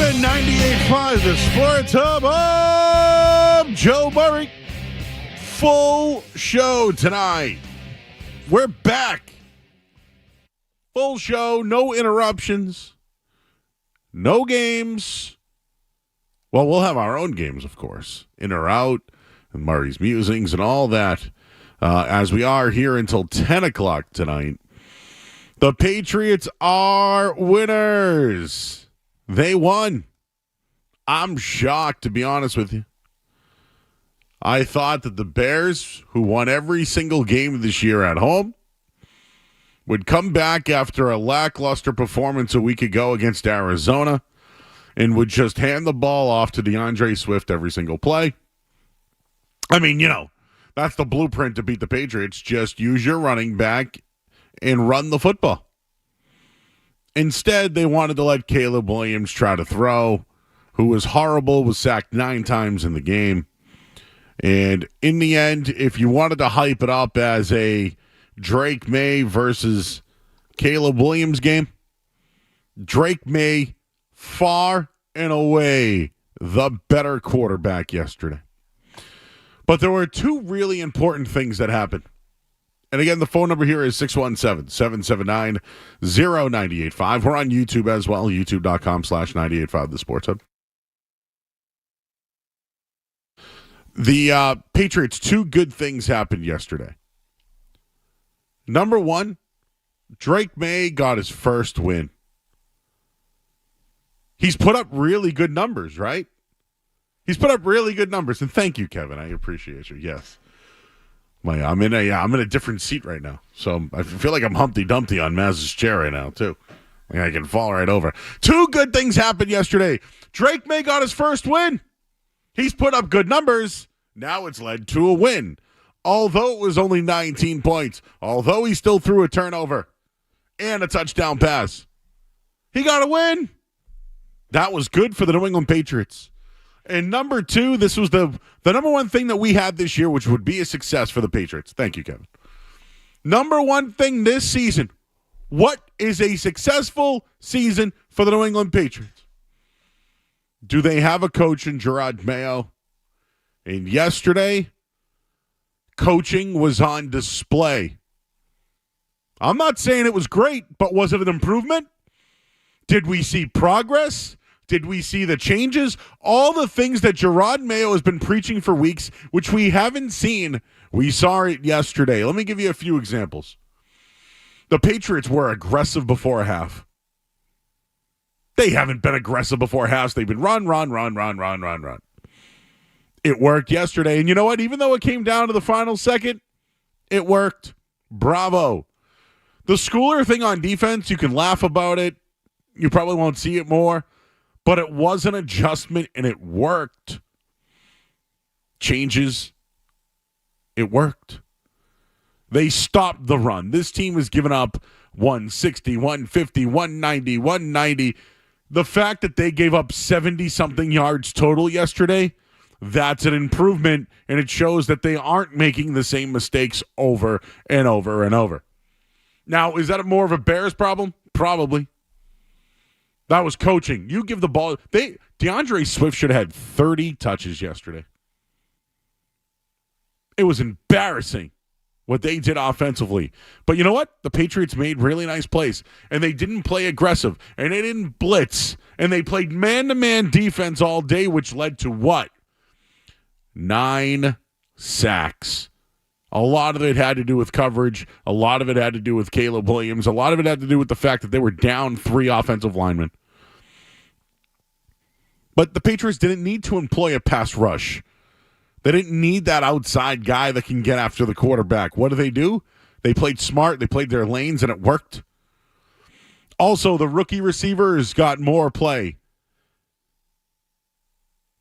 Sportsman 98.5, the Sports Hub. I'm Joe Murray. Full show tonight. We're back. Full show, no interruptions, no games. Well, we'll have our own games, of course, in or out, and Murray's Musings and all that, as we are here until 10 o'clock tonight. The Patriots are winners. They won. I'm shocked, to be honest with you. I thought that the Bears, who won every single game this year at home, would come back after a lackluster performance a week ago against Arizona and would just hand the ball off to DeAndre Swift every single play. I mean, that's the blueprint to beat the Patriots. Just use your running back and run the football. Instead, they wanted to let Caleb Williams try to throw, who was horrible, was sacked 9 times in the game. And in the end, if you wanted to hype it up as a Drake May versus Caleb Williams game, Drake May far and away the better quarterback yesterday. But there were 2 really important things that happened. And again, the phone number here is 617-779-0985. We're on YouTube as well, youtube.com/985 The Sports Hub. The Patriots, 2 good things happened yesterday. Number 1, Drake May got his first win. He's put up really good numbers, right? He's put up really good numbers. And thank you, Kevin. I appreciate you. Yes. I'm in a different seat right now, so I feel like I'm Humpty Dumpty on Maz's chair right now too. Like I can fall right over. 2 good things happened yesterday. Drake May got his first win. He's put up good numbers. Now it's led to a win, although it was only 19 points. Although he still threw a turnover and a touchdown pass, he got a win. That was good for the New England Patriots. And number 2, this was the number 1 thing that we had this year, which would be a success for the Patriots. Thank you, Kevin. Number 1 thing this season. What is a successful season for the New England Patriots? Do they have a coach in Gerard Mayo? And yesterday, coaching was on display. I'm not saying it was great, but was it an improvement? Did we see progress? Did we see the changes? All the things that Gerard Mayo has been preaching for weeks, which we haven't seen, we saw it yesterday. Let me give you a few examples. The Patriots were aggressive before half. They haven't been aggressive before halves. They've been run. It worked yesterday. And you know what? Even though it came down to the final second, it worked. Bravo. The Schooler thing on defense, you can laugh about it. You probably won't see it more. But it was an adjustment, and it worked. Changes. It worked. They stopped the run. This team has given up 160, 150, 190, 190. The fact that they gave up 70-something yards total yesterday, that's an improvement, and it shows that they aren't making the same mistakes over and over and over. Now, is that more of a Bears problem? Probably. That was coaching. You give the ball. DeAndre Swift should have had 30 touches yesterday. It was embarrassing what they did offensively. But you know what? The Patriots made really nice plays, and they didn't play aggressive, and they didn't blitz, and they played man-to-man defense all day, which led to what? 9 sacks. A lot of it had to do with coverage. A lot of it had to do with Caleb Williams. A lot of it had to do with the fact that they were down 3 offensive linemen. But the Patriots didn't need to employ a pass rush. They didn't need that outside guy that can get after the quarterback. What do? They played smart. They played their lanes, and it worked. Also, the rookie receivers got more play.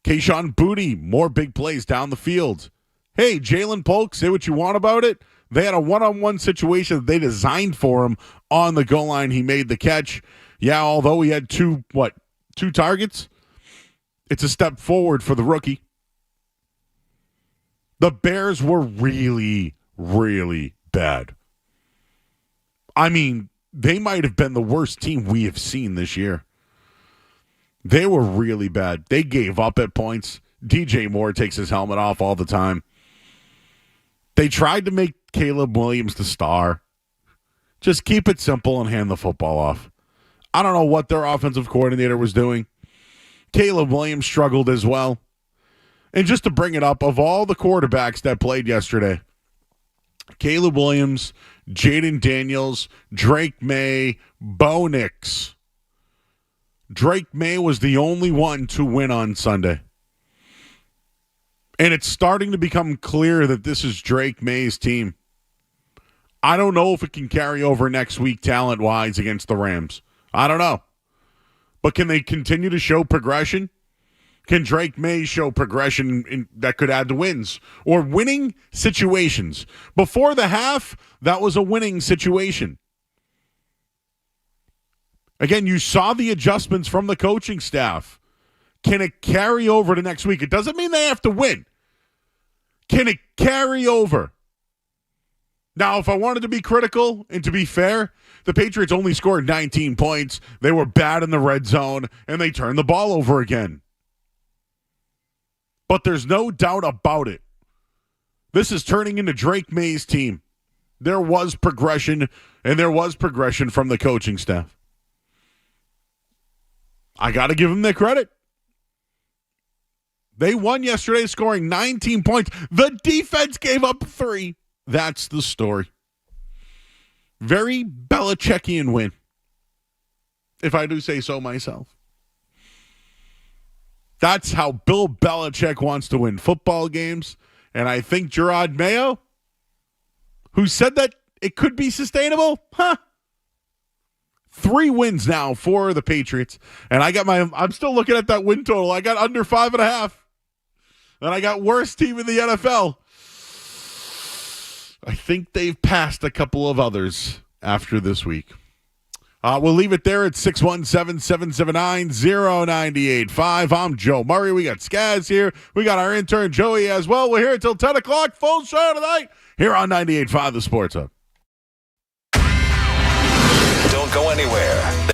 Kayshon Boutte, more big plays down the field. Hey, Jalen Polk, say what you want about it. They had a one-on-one situation that they designed for him on the goal line. He made the catch. Yeah, although he had 2 targets, it's a step forward for the rookie. The Bears were really, really bad. I mean, they might have been the worst team we have seen this year. They were really bad. They gave up at points. DJ Moore takes his helmet off all the time. They tried to make Caleb Williams the star. Just keep it simple and hand the football off. I don't know what their offensive coordinator was doing. Caleb Williams struggled as well. And just to bring it up, of all the quarterbacks that played yesterday, Caleb Williams, Jaden Daniels, Drake May, Bo Nix. Drake May was the only one to win on Sunday. And it's starting to become clear that this is Drake May's team. I don't know if it can carry over next week talent-wise against the Rams. I don't know. But can they continue to show progression? Can Drake May show progression that could add to wins or winning situations? Before the half, that was a winning situation. Again, you saw the adjustments from the coaching staff. Can it carry over to next week? It doesn't mean they have to win. Can it carry over? Now, if I wanted to be critical and to be fair, the Patriots only scored 19 points. They were bad in the red zone, and they turned the ball over again. But there's no doubt about it. This is turning into Drake May's team. There was progression, and there was progression from the coaching staff. I got to give them their credit. They won yesterday scoring 19 points. The defense gave up 3. That's the story. Very Belichickian win, if I do say so myself. That's how Bill Belichick wants to win football games. And I think Gerard Mayo, who said that it could be sustainable, 3 wins now for the Patriots. And I'm still looking at that win total. I got under 5.5. And I got worst team in the NFL. I think they've passed a couple of others after this week. We'll leave it there at 617-779-0985. I'm Joe Murray. We got Skaz here. We got our intern Joey as well. We're here until 10 o'clock. Full show tonight here on 98.5 The Sports Hub. Don't go anywhere.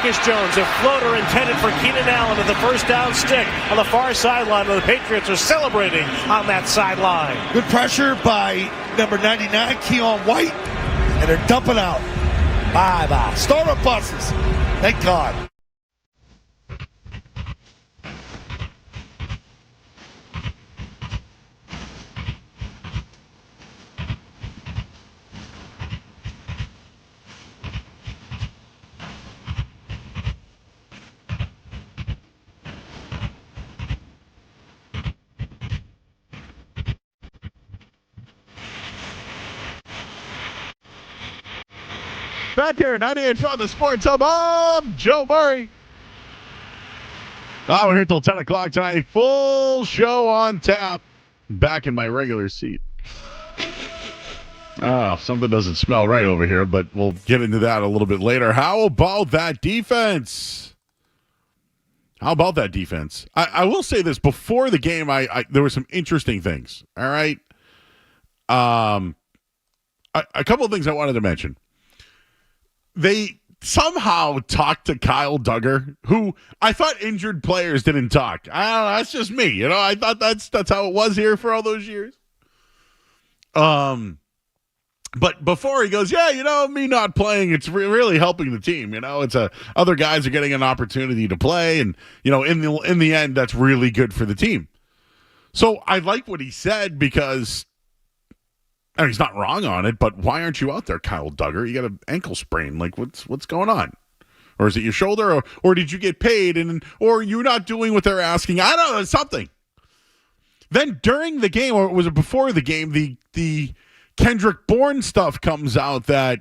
Marcus Jones, a floater intended for Keenan Allen at the first down stick on the far sideline. The Patriots are celebrating on that sideline. Good pressure by number 99, Keon White, and they're dumping out. Bye-bye. Startup buses. Thank God. Back here, 98 on the Sports Hub. I'm Joe Murray. We're here till 10 o'clock tonight. Full show on tap. Back in my regular seat. Something doesn't smell right over here, but we'll get into that a little bit later. How about that defense? I will say this. Before the game, there were some interesting things. All right? A couple of things I wanted to mention. They somehow talked to Kyle Duggar, who I thought injured players didn't talk. I don't know. That's just me. I thought that's how it was here for all those years. But before he goes, me not playing, it's really helping the team. It's other guys are getting an opportunity to play, and in the end, that's really good for the team. So I like what he said because. And he's not wrong on it, but why aren't you out there, Kyle Duggar? You got an ankle sprain. Like, what's going on? Or is it your shoulder? Or did you get paid? Or you're not doing what they're asking? I don't know, something. Then during the game, or was it before the game, the Kendrick Bourne stuff comes out that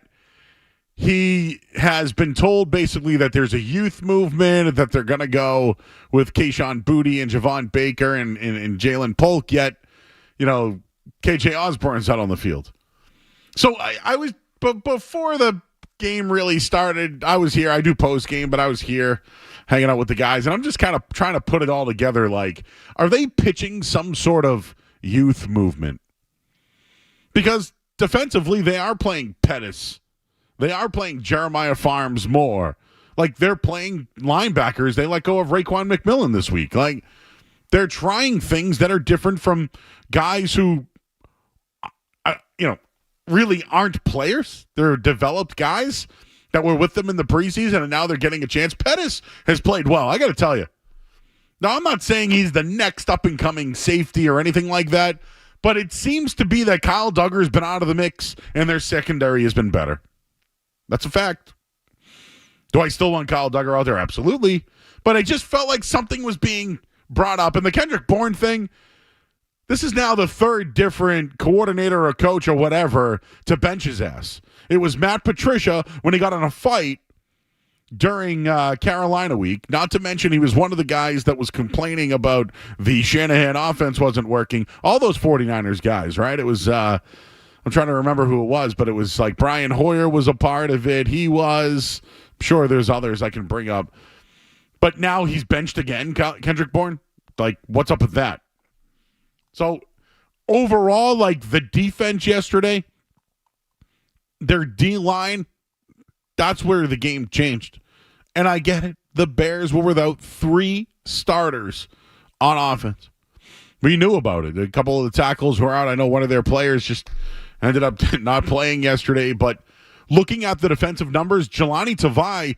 he has been told basically that there's a youth movement, that they're going to go with Kayshon Boutte and Javon Baker and Jalen Polk, yet, KJ Osborne's out on the field. So I was, but before the game really started, I was here. I do post game, but I was here hanging out with the guys, and I'm just kind of trying to put it all together. Like, are they pitching some sort of youth movement? Because defensively, they are playing Pettis. They are playing Jeremiah Farms more. Like, they're playing linebackers. They let go of Raekwon McMillan this week. Like, they're trying things that are different from guys who really aren't players. They're developed guys that were with them in the preseason, and now they're getting a chance. Pettis has played well, I got to tell you. Now, I'm not saying he's the next up-and-coming safety or anything like that, but it seems to be that Kyle Duggar's been out of the mix, and their secondary has been better. That's a fact. Do I still want Kyle Duggar out there? Absolutely. But I just felt like something was being brought up. And the Kendrick Bourne thing, this is now the third different coordinator or coach or whatever to bench his ass. It was Matt Patricia when he got in a fight during Carolina week. Not to mention he was one of the guys that was complaining about the Shanahan offense wasn't working. All those 49ers guys, right? It was, I'm trying to remember who it was, but it was like Brian Hoyer was a part of it. He was. I'm sure there's others I can bring up. But now he's benched again, Kendrick Bourne. Like, what's up with that? So, overall, like, the defense yesterday, their D-line, that's where the game changed. And I get it. The Bears were without 3 starters on offense. We knew about it. A couple of the tackles were out. I know one of their players just ended up not playing yesterday. But looking at the defensive numbers, Jelani Tavai,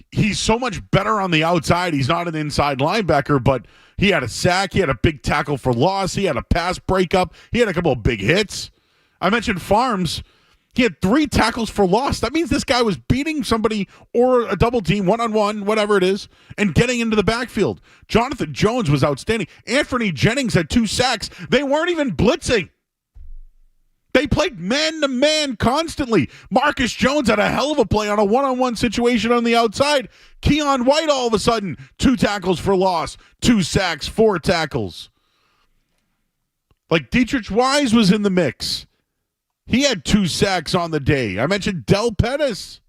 he's so much better on the outside. He's not an inside linebacker, but he had a sack. He had a big tackle for loss. He had a pass breakup. He had a couple of big hits. I mentioned Farms. He had 3 tackles for loss. That means this guy was beating somebody or a double team, one-on-one, whatever it is, and getting into the backfield. Jonathan Jones was outstanding. Anthony Jennings had 2 sacks. They weren't even blitzing. They played man-to-man constantly. Marcus Jones had a hell of a play on a one-on-one situation on the outside. Keon White, all of a sudden, 2 tackles for loss, 2 sacks, 4 tackles. Like, Dietrich Wise was in the mix. He had 2 sacks on the day. I mentioned Del Pettis.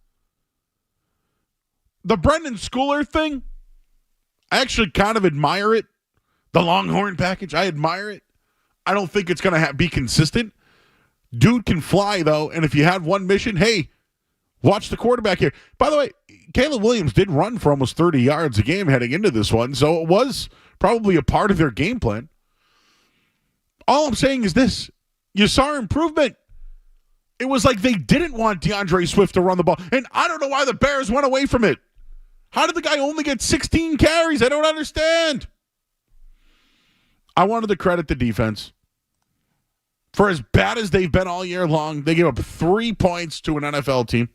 The Brendan Schooler thing, I actually kind of admire it. The Longhorn package, I admire it. I don't think it's going to be consistent. Dude can fly, though, and if you had one mission, hey, Watch the quarterback here. By the way, Caleb Williams did run for almost 30 yards a game heading into this one, so it was probably a part of their game plan. All I'm saying is this. You saw improvement. It was like they didn't want DeAndre Swift to run the ball, and I don't know why the Bears went away from it. How did the guy only get 16 carries? I don't understand. I wanted to credit the defense. For as bad as they've been all year long, they gave up 3 points to an NFL team.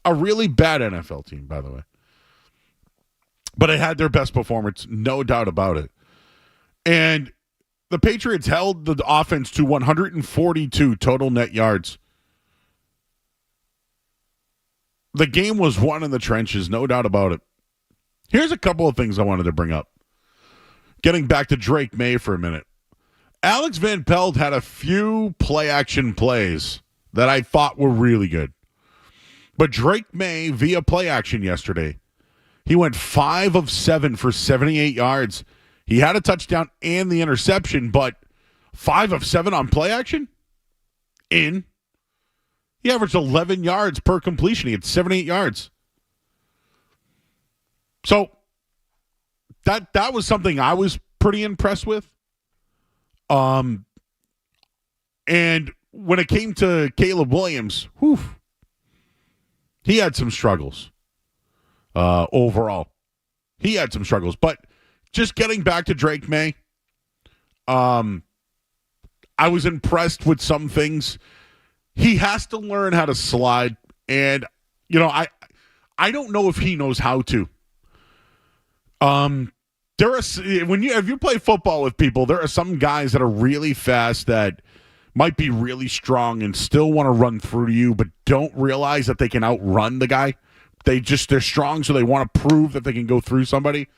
A really bad NFL team, by the way. But it had their best performance, no doubt about it. And the Patriots held the offense to 142 total net yards. The game was won in the trenches, no doubt about it. Here's a couple of things I wanted to bring up. Getting back to Drake May for a minute. Alex Van Pelt had a few play-action plays that I thought were really good. But Drake May, via play-action yesterday, he went 5 of 7 for 78 yards. He had a touchdown and the interception, but 5 of 7 on play-action? He averaged 11 yards per completion. He had 78 yards. So that was something I was pretty impressed with. And when it came to Caleb Williams, he had some struggles overall. He had some struggles. But just getting back to Drake May, I was impressed with some things. He has to learn how to slide. And, I don't know if he knows how to. If you play football with people, there are some guys that are really fast that might be really strong and still want to run through you, but don't realize that they can outrun the guy. They're strong, so they want to prove that they can go through somebody.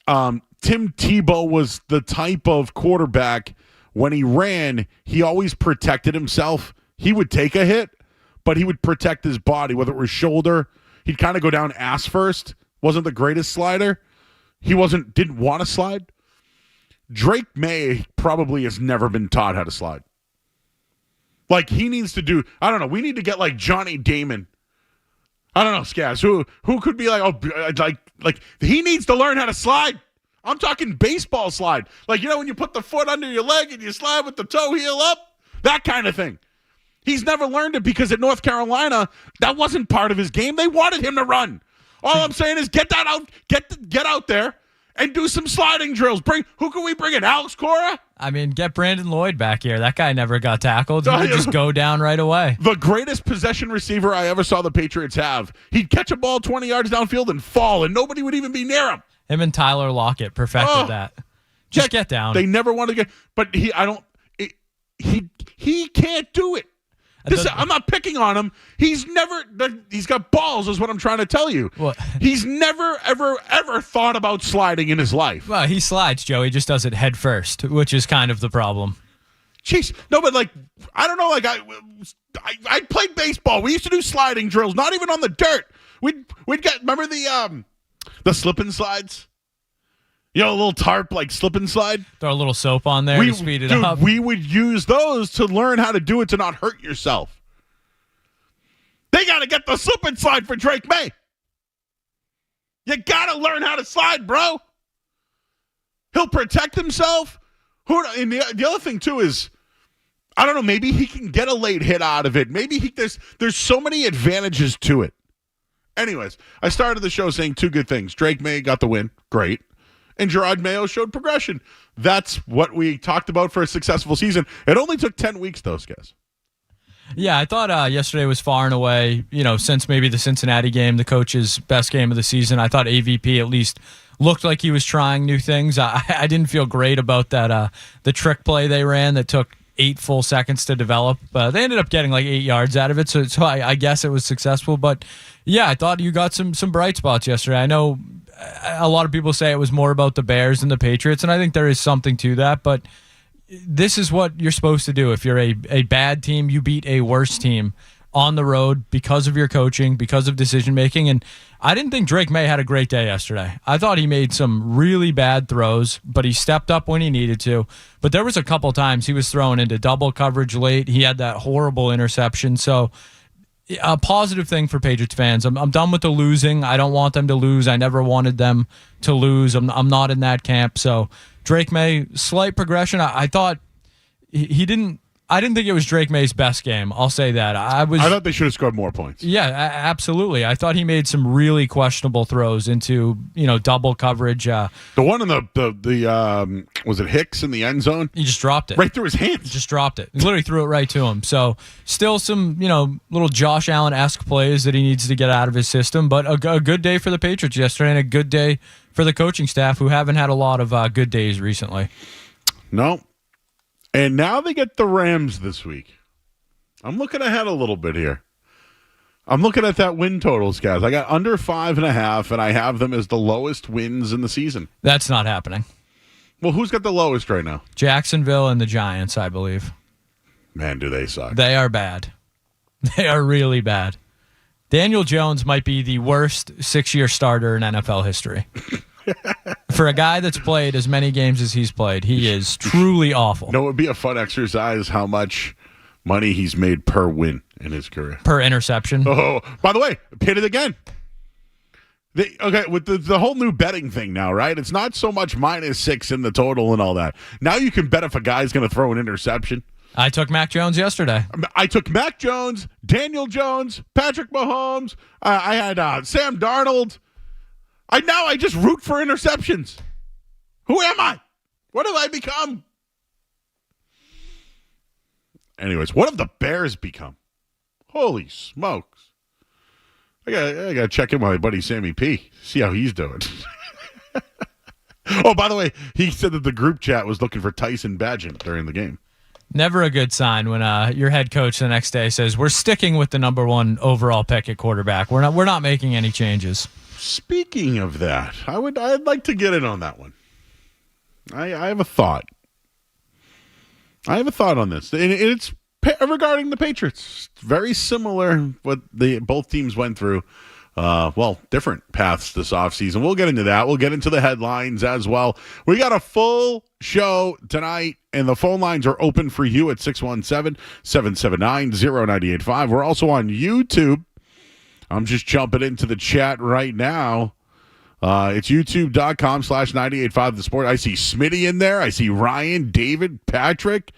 Tim Tebow was the type of quarterback, when he ran, he always protected himself. He would take a hit, but he would protect his body, whether it was shoulder. He'd kind of go down ass first. Wasn't the greatest slider. He didn't want to slide. Drake May probably has never been taught how to slide. Like, he needs to do, I don't know, we need to get like Johnny Damon. I don't know, Skaz, who could be like he needs to learn how to slide. I'm talking baseball slide. Like, when you put the foot under your leg and you slide with the toe heel up, that kind of thing. He's never learned it because at North Carolina, that wasn't part of his game. They wanted him to run. All I'm saying is get out there and do some sliding drills. Who can we bring in? Alex Cora? I mean, get Brandon Lloyd back here. That guy never got tackled. He would just go down right away. The greatest possession receiver I ever saw the Patriots have. He'd catch a ball 20 yards downfield and fall, and nobody would even be near him. Him and Tyler Lockett perfected that. Just get down. They never want to get, but he can't do it. I'm not picking on him. He's got balls is what I'm trying to tell you. What? He's never, ever, ever thought about sliding in his life. Well, he slides, Joe. He just does it head first, which is kind of the problem. Jeez. No, but I don't know. I played baseball. We used to do sliding drills, not even on the dirt. We'd get, remember the slip and slides? A little tarp, slip and slide. Throw a little soap on there to speed it up. We would use those to learn how to do it to not hurt yourself. They got to get the slip and slide for Drake May. You got to learn how to slide, bro. He'll protect himself. And the other thing, too, is, I don't know, maybe he can get a late hit out of it. Maybe there's so many advantages to it. Anyways, I started the show saying 2 good things. Drake May got the win. Great. And Gerard Mayo showed progression. That's what we talked about for a successful season. It only took 10 weeks, though, guys. Yeah, I thought yesterday was far and away, since maybe the Cincinnati game, the coach's best game of the season. I thought AVP at least looked like he was trying new things. I didn't feel great about that the trick play they ran that took 8 full seconds to develop. They ended up getting 8 yards out of it, so I guess it was successful. But, yeah, I thought you got some bright spots yesterday. I know a lot of people say it was more about the Bears than the Patriots, and I think there is something to that, but this is what you're supposed to do. If you're a bad team, you beat a worse team on the road because of your coaching, because of decision-making, and I didn't think Drake May had a great day yesterday. I thought he made some really bad throws, but he stepped up when he needed to, but there was a couple times he was thrown into double coverage late. He had that horrible interception, so a positive thing for Patriots fans. I'm done with the losing. I don't want them to lose. I never wanted them to lose. I'm not in that camp. So Drake May, slight progression. I thought he didn't. I didn't think it was Drake May's best game. I'll say that. I thought they should have scored more points. Yeah, absolutely. I thought he made some really questionable throws into double coverage. The one in the was it Hicks in the end zone? He just dropped it right through his hands. Just dropped it. He literally threw it right to him. So still some little Josh Allen-esque plays that he needs to get out of his system. But a good day for the Patriots yesterday, and a good day for the coaching staff, who haven't had a lot of good days recently. No. And now they get the Rams this week. I'm looking ahead a little bit here. I'm looking at that win totals, guys. I got under 5.5, and I have them as the lowest wins in the season. That's not happening. Well, who's got the lowest right now? Jacksonville and the Giants, I believe. Man, do they suck. They are bad. They are really bad. Daniel Jones might be the worst 6-year starter in NFL history. For a guy that's played as many games as he's played, he is truly awful. No, it would be a fun exercise how much money he's made per win in his career. Per interception. Oh, by the way, hit it again. With the whole new betting thing now, right? It's not so much -6 in the total and all that. Now you can bet if a guy's going to throw an interception. I took Mac Jones yesterday. I took Mac Jones, Daniel Jones, Patrick Mahomes. I had Sam Darnold. I just root for interceptions. Who am I? What have I become? Anyways, what have the Bears become? Holy smokes. I gotta check in with my buddy Sammy P. See how he's doing. Oh, by the way, he said that the group chat was looking for Tyson Bagent during the game. Never a good sign when your head coach the next day says, we're sticking with the number 1 overall pick at quarterback. We're not making any changes. Speaking of that, I'd like to get in on that one. I have a thought. I have a thought on this, and it's regarding the Patriots. Very similar what both teams went through. Different paths this offseason. We'll get into that. We'll get into the headlines as well. We got a full show tonight, and the phone lines are open for you at 617-779-0985. We're also on YouTube. I'm just jumping into the chat right now. It's youtube.com/985 The Sport. I see Smitty in there. I see Ryan, David, Patrick.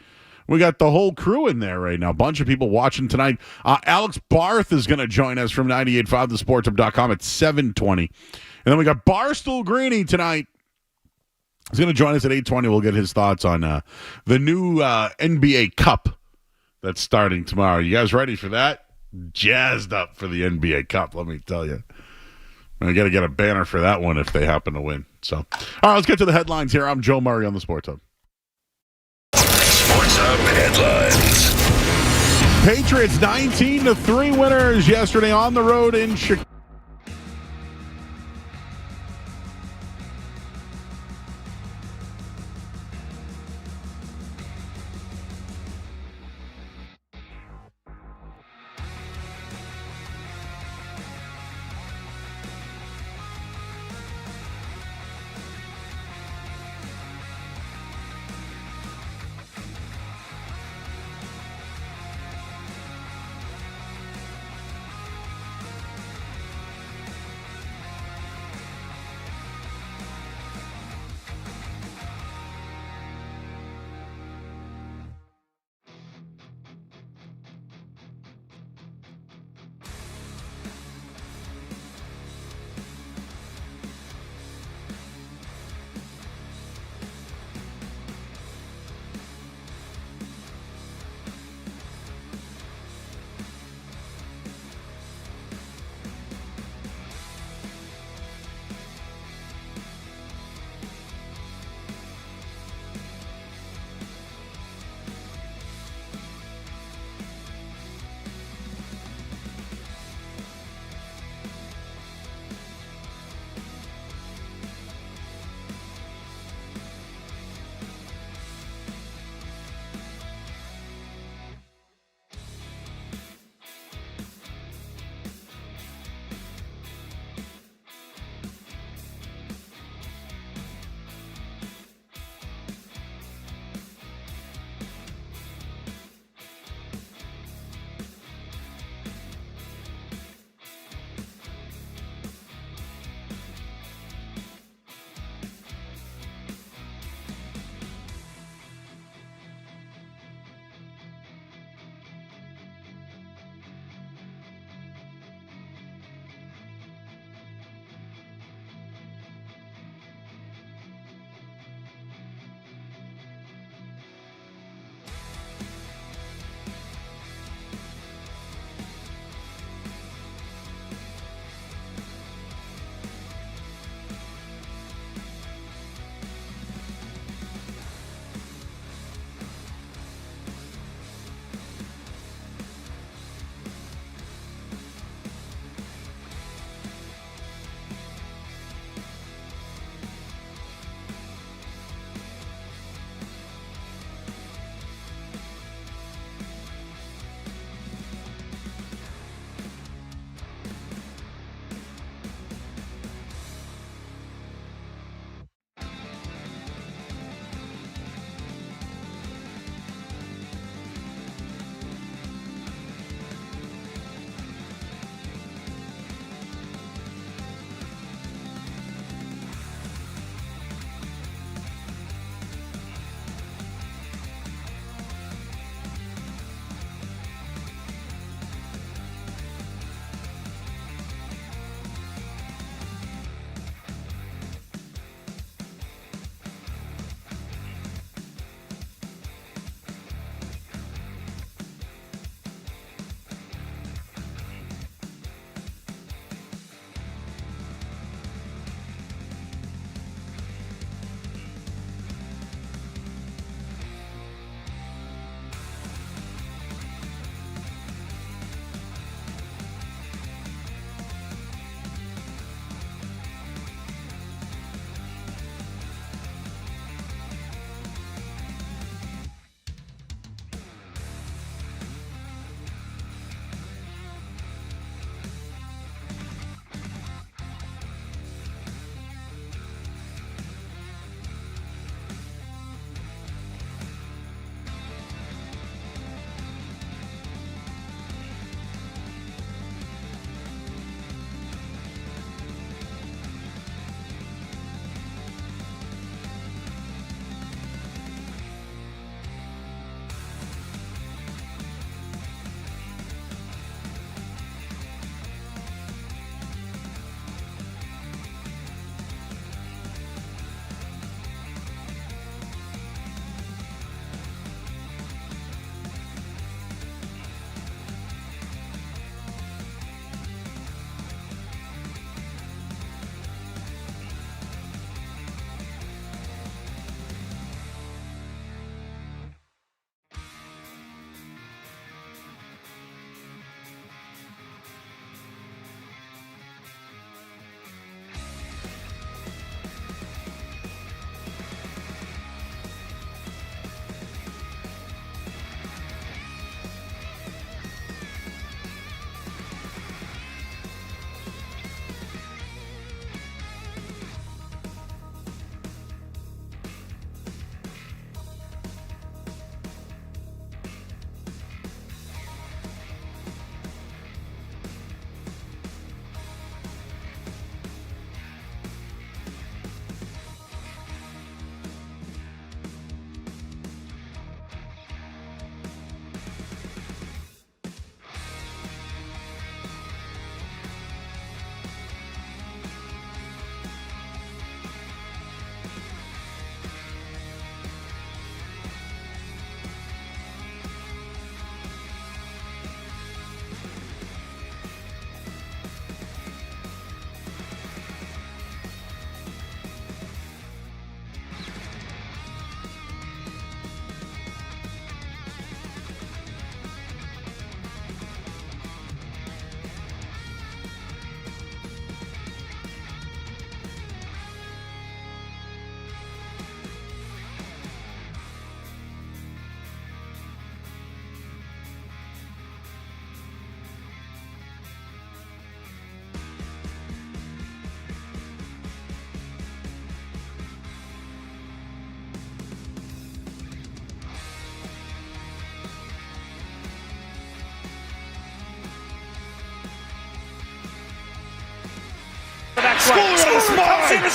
We got the whole crew in there right now. A bunch of people watching tonight. Alex Barth is going to join us from 985thesportup.com at 7:20. And then we got Barstool Greeny tonight. He's going to join us at 8:20. We'll get his thoughts on the new NBA Cup that's starting tomorrow. You guys ready for that? Jazzed up for the NBA Cup, let me tell you. I got to get a banner for that one if they happen to win. So, all right, let's get to the headlines here. I'm Joe Murray on the Sports Hub. Sports Hub headlines. Patriots 19-3 winners yesterday on the road in Chicago.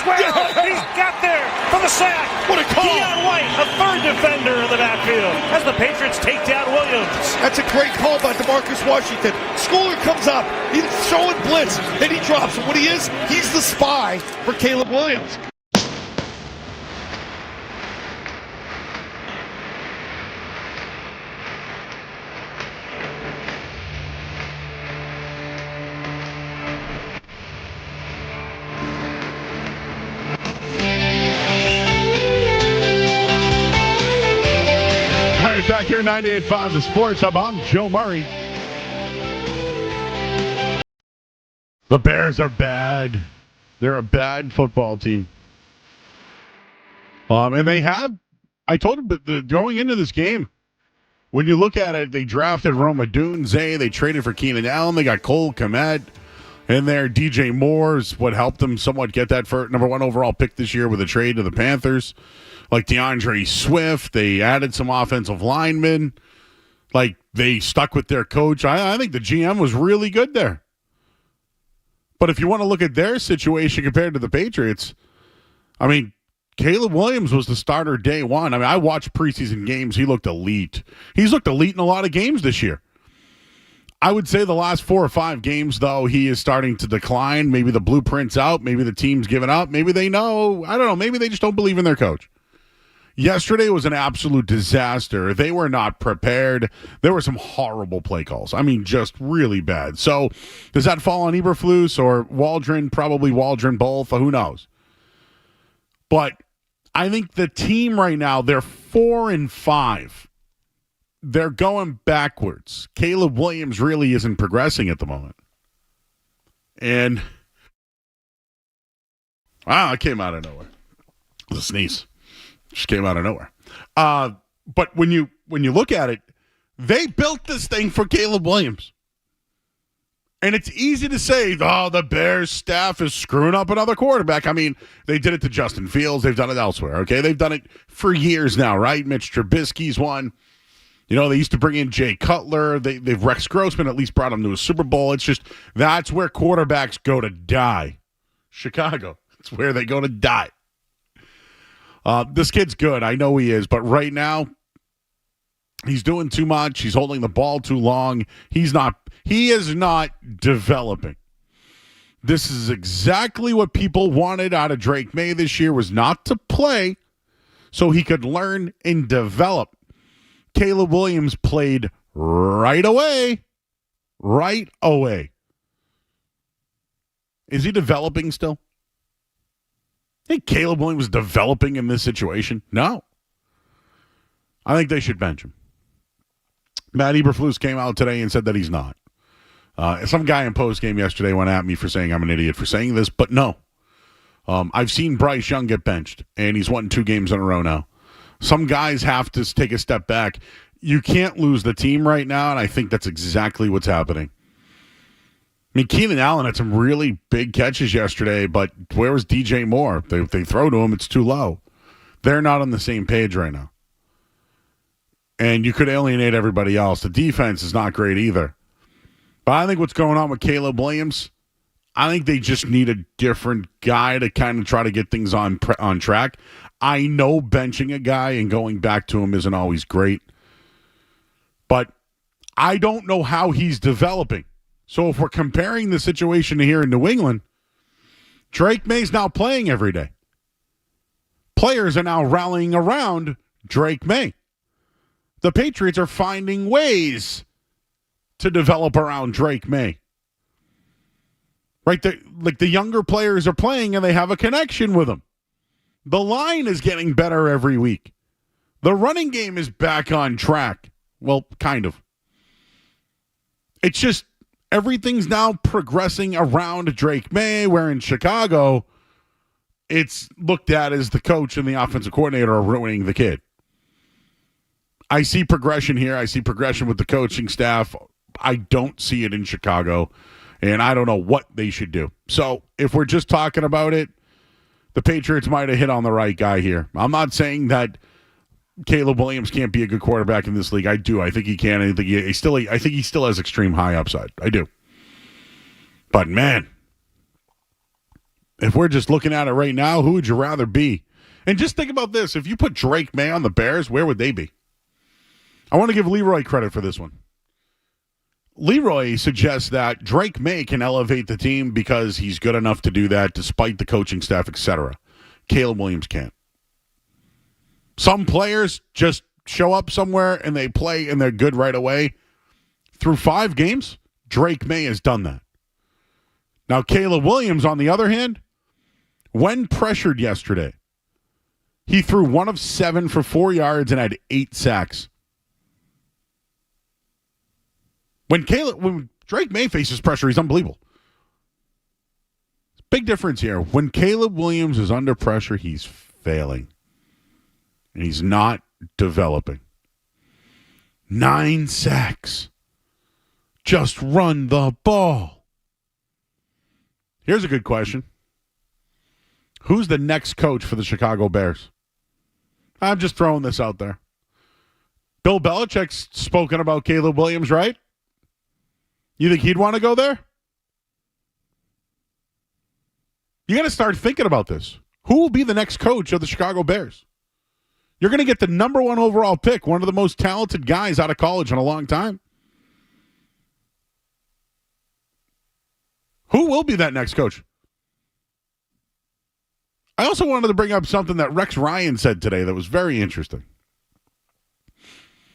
square. He's got there for the sack. What a call. Deion White, a third defender in the backfield as the Patriots take down Williams. That's a great call by DeMarcus Washington. Schooler comes up. He's showing blitz. Then he drops him. What he is, he's the spy for Caleb Williams. Back here, 98.5 The Sports Hub. I'm Joe Murray. The Bears are bad. They're a bad football team. And they have, I told him, but going into this game, when you look at it, they drafted Rome Odunze, they traded for Keenan Allen, they got Cole Kmet in there. DJ Moore is what helped them somewhat get that for number 1 overall pick this year with a trade to the Panthers. Like DeAndre Swift, they added some offensive linemen. Like, they stuck with their coach. I think the GM was really good there. But if you want to look at their situation compared to the Patriots, I mean, Caleb Williams was the starter day one. I mean, I watched preseason games. He looked elite. He's looked elite in a lot of games this year. I would say the last 4 or 5 games, though, he is starting to decline. Maybe the blueprint's out. Maybe the team's given up. Maybe they know. I don't know. Maybe they just don't believe in their coach. Yesterday was an absolute disaster. They were not prepared. There were some horrible play calls. I mean, just really bad. So does that fall on Eberflus or Waldron? Probably Waldron, both. Who knows? But I think the team right now, they're 4-5. They're going backwards. Caleb Williams really isn't progressing at the moment. And, it came out of nowhere. It was a sneeze. Just came out of nowhere. But when you look at it, they built this thing for Caleb Williams. And it's easy to say, the Bears staff is screwing up another quarterback. I mean, they did it to Justin Fields. They've done it elsewhere, okay? They've done it for years now, right? Mitch Trubisky's one. You know, they used to bring in Jay Cutler. They've Rex Grossman at least brought him to a Super Bowl. It's just, that's where quarterbacks go to die. Chicago. It's where they go to die. This kid's good. I know he is. But right now, he's doing too much. He's holding the ball too long. He is not developing. This is exactly what people wanted out of Drake May this year, was not to play so he could learn and develop. Caleb Williams played right away. Right away. Is he developing still? I think Caleb Williams was developing in this situation. No. I think they should bench him. Matt Eberflus came out today and said that he's not. Some guy in postgame yesterday went at me for saying I'm an idiot for saying this, but no. I've seen Bryce Young get benched, and he's won 2 games in a row now. Some guys have to take a step back. You can't lose the team right now, and I think that's exactly what's happening. I mean, Keenan Allen had some really big catches yesterday, but where was DJ Moore? They throw to him, it's too low. They're not on the same page right now. And you could alienate everybody else. The defense is not great either. But I think what's going on with Caleb Williams, I think they just need a different guy to kind of try to get things on track. I know benching a guy and going back to him isn't always great. But I don't know how he's developing. So if we're comparing the situation here in New England, Drake May's now playing every day. Players are now rallying around Drake May. The Patriots are finding ways to develop around Drake May. Right? The younger players are playing and they have a connection with him. The line is getting better every week. The running game is back on track. Well, kind of. It's just everything's now progressing around Drake May, where in Chicago, it's looked at as the coach and the offensive coordinator are ruining the kid. I see progression here. I see progression with the coaching staff. I don't see it in Chicago, and I don't know what they should do. So if we're just talking about it, the Patriots might have hit on the right guy here. I'm not saying that Caleb Williams can't be a good quarterback in this league. I do. I think he can. I think he still has extreme high upside. I do. But man, if we're just looking at it right now, who would you rather be? And just think about this. If you put Drake May on the Bears, where would they be? I want to give Leroy credit for this one. Leroy suggests that Drake May can elevate the team because he's good enough to do that despite the coaching staff, etc. Caleb Williams can't. Some players just show up somewhere and they play and they're good right away. Through 5 games, Drake May has done that. Now, Caleb Williams, on the other hand, when pressured yesterday, he threw 1 of 7 for 4 yards and had 8 sacks. When Drake May faces pressure, he's unbelievable. Big difference here. When Caleb Williams is under pressure, he's failing. And he's not developing. 9 sacks. Just run the ball. Here's a good question. Who's the next coach for the Chicago Bears? I'm just throwing this out there. Bill Belichick's spoken about Caleb Williams, right? You think he'd want to go there? You got to start thinking about this. Who will be the next coach of the Chicago Bears? You're going to get the number 1 overall pick, one of the most talented guys out of college in a long time. Who will be that next coach? I also wanted to bring up something that Rex Ryan said today that was very interesting.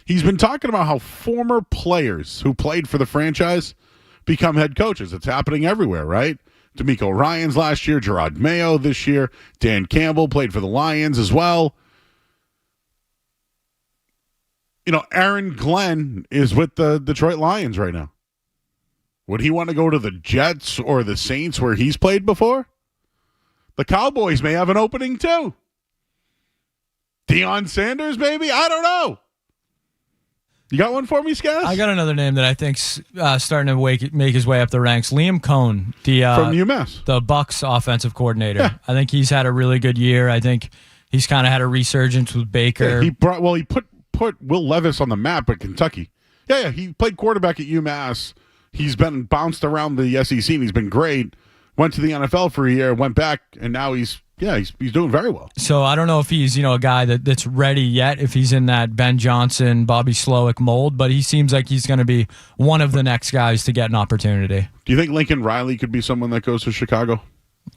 He's been talking about how former players who played for the franchise become head coaches. It's happening everywhere, right? D'Amico Ryans last year, Gerard Mayo this year, Dan Campbell played for the Lions as well. You know, Aaron Glenn is with the Detroit Lions right now. Would he want to go to the Jets or the Saints where he's played before? The Cowboys may have an opening too. Deion Sanders, maybe? I don't know. You got one for me, Skaz? I got another name that I think's starting to make his way up the ranks. Liam Cohn, from UMass, the Bucs offensive coordinator. Yeah. I think he's had a really good year. I think he's kind of had a resurgence with Baker. Yeah, he put Will Levis on the map at Kentucky. Yeah, he played quarterback at UMass. He's been bounced around the SEC, and he's been great. Went to the NFL for a year, went back, and now he's doing very well. So I don't know if he's a guy that's ready yet, if he's in that Ben Johnson, Bobby Slowick mold, but he seems like he's going to be one of the next guys to get an opportunity. Do you think Lincoln Riley could be someone that goes to Chicago?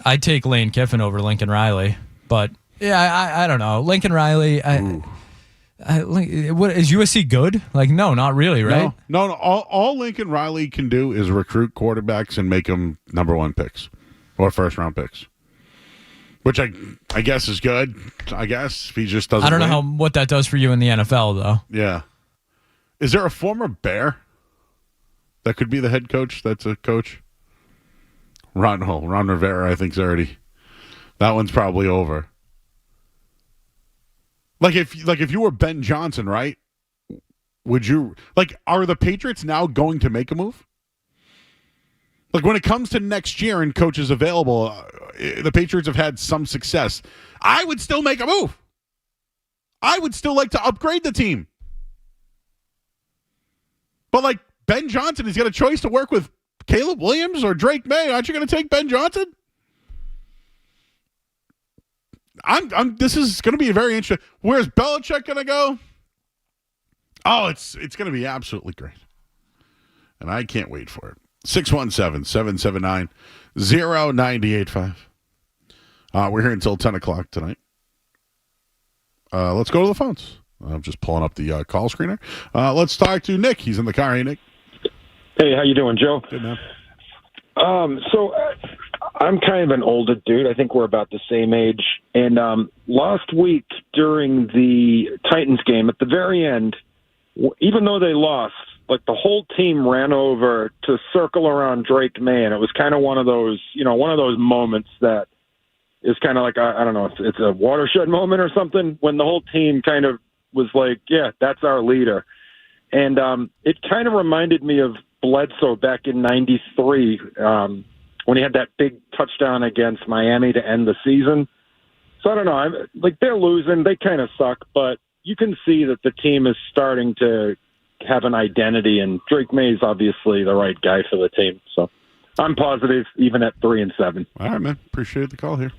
I'd take Lane Kiffin over Lincoln Riley, but yeah, I don't know. Lincoln Riley, what is USC good? Like, no, not really, right? No. All Lincoln Riley can do is recruit quarterbacks and make them number 1 picks or first-round picks, which I guess is good. I guess if he just doesn't. I don't know what that does for you in the NFL, though. Yeah. Is there a former Bear that could be the head coach? That's a coach. Ron Rivera, I think, is already. That one's probably over. Like if you were Ben Johnson, right? Would you are the Patriots now going to make a move? Like when it comes to next year and coaches available, the Patriots have had some success. I would still make a move. I would still like to upgrade the team. But Ben Johnson, he's got a choice to work with Caleb Williams or Drake May. Aren't you going to take Ben Johnson? This is going to be very interesting. Where's Belichick going to go? Oh, it's going to be absolutely great. And I can't wait for it. 617-779-0985. We're here until 10 o'clock tonight. Let's go to the phones. I'm just pulling up the call screener. Let's talk to Nick. He's in the car. Hey, Nick. Hey, how you doing, Joe? Good, man. So I'm kind of an older dude. I think we're about the same age. And last week during the Titans game, at the very end, even though they lost, the whole team ran over to circle around Drake May, and it was kind of one of those moments that is kind of I don't know, it's a watershed moment or something, when the whole team kind of was like, yeah, that's our leader. And it kind of reminded me of Bledsoe back in '93 when he had that big touchdown against Miami to end the season. So I don't know. They're losing. They kind of suck, but you can see that the team is starting to have an identity, and Drake May is obviously the right guy for the team. So I'm positive, even at 3-7. All right, man. Appreciate the call here.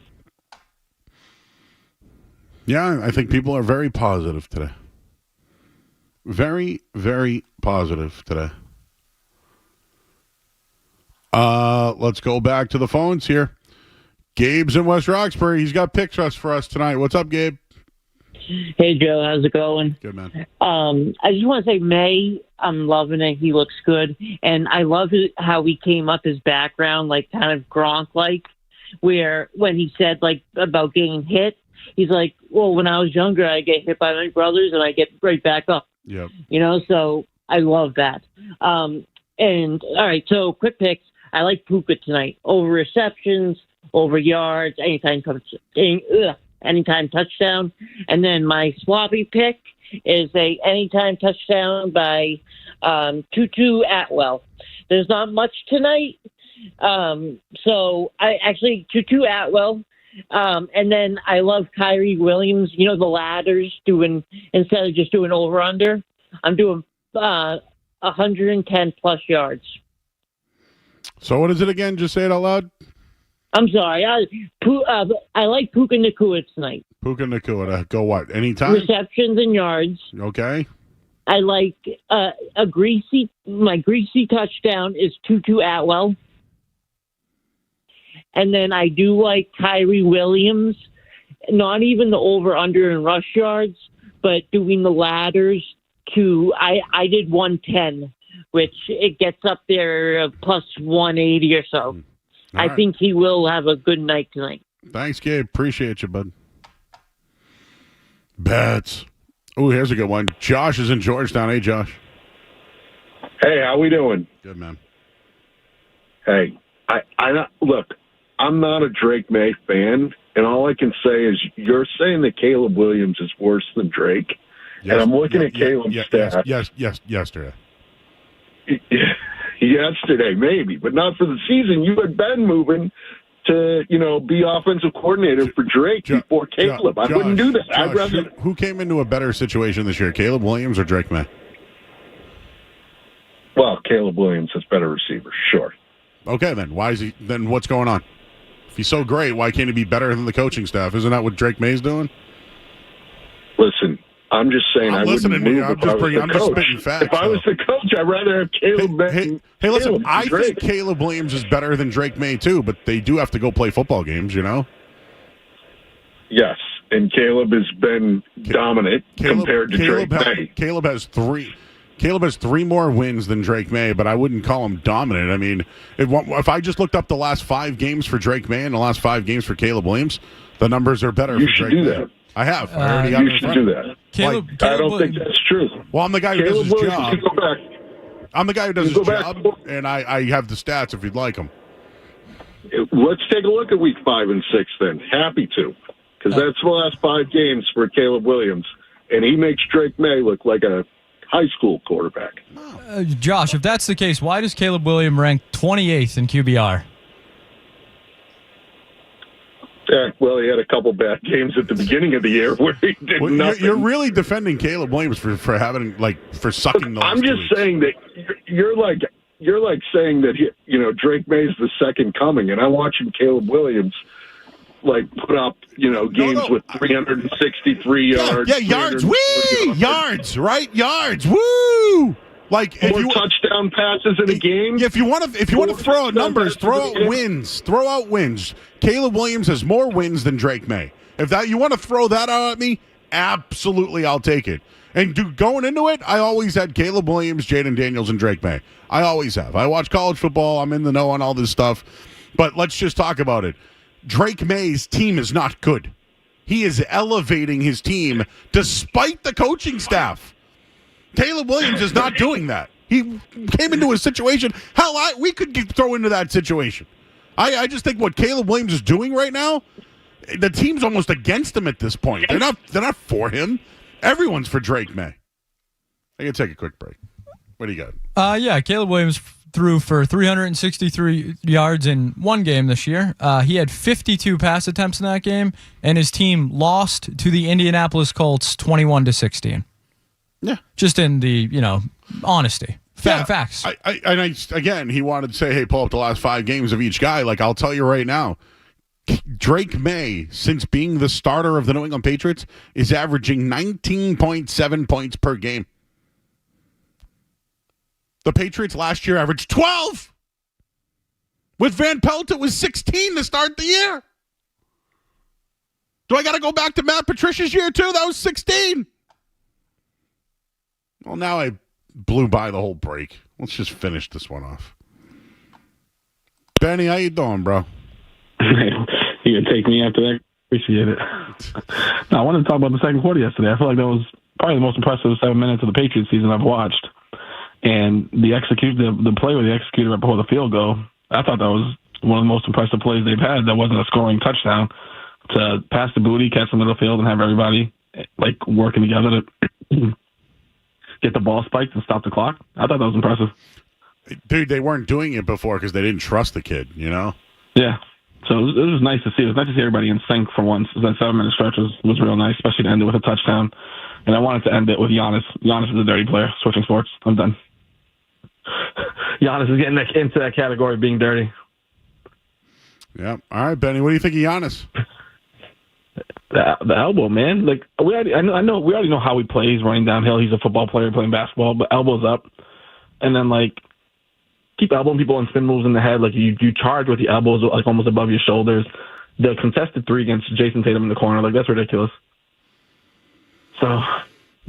Yeah, I think people are very positive today. Very, very positive today. Let's go back to the phones here. Gabe's in West Roxbury. He's got picks for us tonight. What's up, Gabe? Hey, Joe. How's it going? Good, man. I just want to say May, I'm loving it. He looks good. And I love how he came up his background, like kind of Gronk-like, where when he said, like, about getting hit, he's like, well, when I was younger, I get hit by my brothers and I get right back up. Yep. You know, so I love that. And, all right, so quick picks. I like Puka tonight. Over receptions, over yards, anytime touchdown. And then my sloppy pick is a anytime touchdown by Tutu Atwell. There's not much tonight. So I actually, Tutu Atwell. And then I love Kyrie Williams. You know, the ladders instead of just doing over-under, I'm doing 110 plus yards. So what is it again? Just say it out loud. I'm sorry. I like Puka Nacua tonight. Puka Nacua. Go what? Anytime? Receptions and yards. Okay. I like my greasy touchdown is Tutu Atwell. And then I do like Kyrie Williams, not even the over-under in rush yards, but doing the ladders to, I did 110, which it gets up there plus 180 or so. I think he will have a good night tonight. Thanks, Gabe. Appreciate you, bud. Bets. Oh, here's a good one. Josh is in Georgetown. Hey, Josh. Hey, how we doing? Good, man. Hey, look, I'm not a Drake May fan, and all I can say is you're saying that Caleb Williams is worse than Drake, and I'm looking at Caleb's stats. Yesterday. Yesterday, maybe, but not for the season. You had been moving to, be offensive coordinator for Drake before Caleb. I wouldn't do that. I'd rather. Who came into a better situation this year, Caleb Williams or Drake May? Well, Caleb Williams is better receiver, sure. Okay, then why is he? Then what's going on? If he's so great, why can't he be better than the coaching staff? Isn't that what Drake May's doing? Listen, I'm just saying I wouldn't move if I was the coach. Spitting facts, if I was the coach, I'd rather have Caleb. Hey, listen, I think Caleb Williams is better than Drake May too, but they do have to go play football games, Yes, and Caleb has been dominant compared to Drake May. Caleb has three more wins than Drake May, but I wouldn't call him dominant. I mean, if I just looked up the last 5 games for Drake May and the last 5 games for Caleb Williams, the numbers are better for Drake May. You should do that. I have. I already got you should do that. Caleb I don't think that's true. Well, I'm the guy who does his job. I'm the guy who does his job, and I have the stats if you'd like them. Let's take a look at week 5 and 6 then. Happy to, because that's the last 5 games for Caleb Williams, and he makes Drake May look like a high school quarterback. Josh, if that's the case, why does Caleb Williams rank 28th in QBR? Well, he had a couple bad games at the beginning of the year where he did nothing. You're really defending Caleb Williams for having for sucking the last I'm just saying that you're like saying that Drake May's the second coming, and I'm watching Caleb Williams put up games with 363 yards. Yeah, yards. Woo! Yards, right? Yards. Woo! More touchdown passes in a game. If you want to throw out numbers, throw out wins. Throw out wins. Caleb Williams has more wins than Drake May. If you want to throw that out at me, absolutely, I'll take it. And going into it, I always had Caleb Williams, Jaden Daniels, and Drake May. I always have. I watch college football. I'm in the know on all this stuff. But let's just talk about it. Drake May's team is not good. He is elevating his team despite the coaching staff. Caleb Williams is not doing that. He came into a situation. Hell, we could throw into that situation. I just think what Caleb Williams is doing right now, the team's almost against him at this point. They're not for him. Everyone's for Drake May. I can take a quick break. What do you got? Caleb Williams threw for 363 yards in one game this year. He had 52 pass attempts in that game, and his team lost to the Indianapolis Colts 21-16. Yeah. Just in the, honesty. Facts. Again, he wanted to say, hey, pull up the last 5 games of each guy. Like, I'll tell you right now, Drake May, since being the starter of the New England Patriots, is averaging 19.7 points per game. The Patriots last year averaged 12. With Van Pelt, it was 16 to start the year. Do I got to go back to Matt Patricia's year, too? That was 16. Well, now I blew by the whole break. Let's just finish this one off. Benny, how you doing, bro? You gonna take me after that? Appreciate it. No, I wanted to talk about the second quarter yesterday. I feel like that was probably the most impressive 7 minutes of the Patriots season I've watched. And the play where they executed right before the field goal, I thought that was one of the most impressive plays they've had. That wasn't a scoring touchdown. To pass the booty, catch the middle field, and have everybody like working together to get the ball spiked and stop the clock. I thought that was impressive. Dude, they weren't doing it before because they didn't trust the kid, you know? Yeah. So it was nice to see. It was nice to see everybody in sync for once. That 7-minute stretch was real nice, especially to end it with a touchdown. And I wanted to end it with Giannis. Giannis is a dirty player. Switching sports. I'm done. Giannis is getting into that category of being dirty. Yeah. All right, Benny. What do you think of Giannis? The elbow, man. Like we already know how he plays running downhill. He's a football player playing basketball, but elbows up, and then like keep elbowing people and spin moves in the head. Like you charge with the elbows like almost above your shoulders. The contested 3 against Jason Tatum in the corner, like that's ridiculous. So I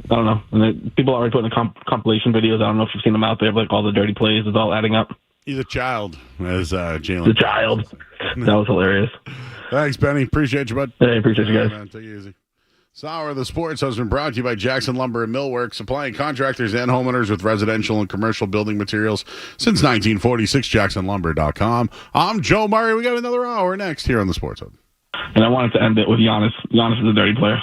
don't know. And then people are already putting compilation videos. I don't know if you've seen them out there, like all the dirty plays. It's all adding up. He's a child, as Jalen. The child. That was hilarious. Thanks, Benny. Appreciate you, bud. Hey, appreciate you guys. Man, take it easy. Sour the Sports has been brought to you by Jackson Lumber and Millwork, supplying contractors and homeowners with residential and commercial building materials since 1946. JacksonLumber.com. I'm Joe Murray. We got another hour next here on the Sports Hub. And I wanted to end it with Giannis. Giannis is a dirty player.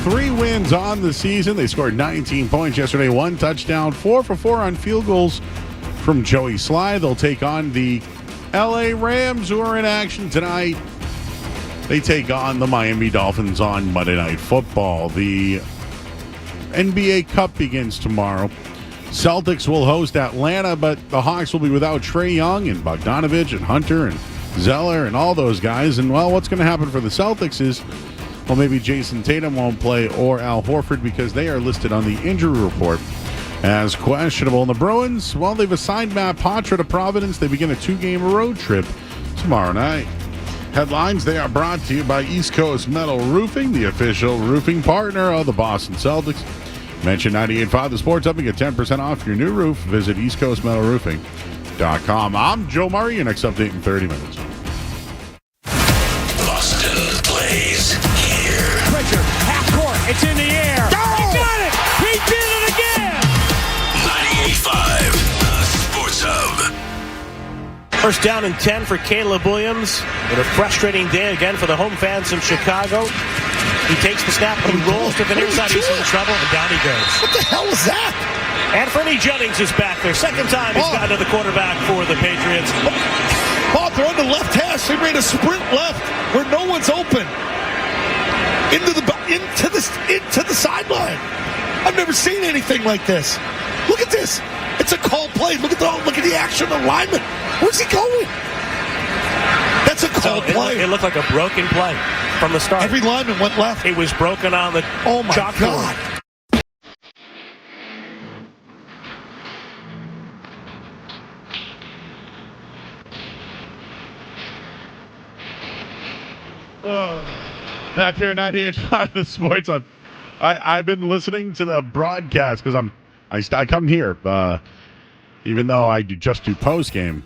3 wins on the season. They scored 19 points yesterday, 1 touchdown, 4 for 4 on field goals from Joey Sly. They'll take on the LA Rams, who are in action tonight. They take on the Miami Dolphins on Monday Night Football. The NBA Cup begins tomorrow. Celtics will host Atlanta, but the Hawks will be without Trae Young and Bogdanovich and Hunter and Zeller and all those guys. And, well, what's going to happen for the Celtics is, well, maybe Jason Tatum won't play or Al Horford because they are listed on the injury report as questionable. And the Bruins, well, they've assigned Matt Poitras to Providence. They begin a 2-game road trip tomorrow night. Headlines, they are brought to you by East Coast Metal Roofing, the official roofing partner of the Boston Celtics. Mention 98.5 The Sports Hub and get 10% off your new roof. Visit eastcoastmetalroofing.com. I'm Joe Murray. Your next update in 30 minutes. Boston plays here. Pritchard, half court. It's in the air. He got it. He did it again. 98.5 The Sports Hub. First down and 10 for Caleb Williams. And a frustrating day again for the home fans in Chicago. He takes the snap and he rolls to the near side. He's in trouble, and down he goes. What the hell was that? Anthony Jennings is back there. Second time he's gotten to the quarterback for the Patriots. Oh, they're on the left hash. They made a sprint left where no one's open. Into the sideline. I've never seen anything like this. Look at this. It's a called play. Look at the action of the lineman. Where's he going? That's a called play. It looked like a broken play from the start. Every lineman went left. It was broken on the chalkboard. God. Back here, 98.5 The Sports Hub. I've been listening to the broadcast because I come here, even though I just do post game.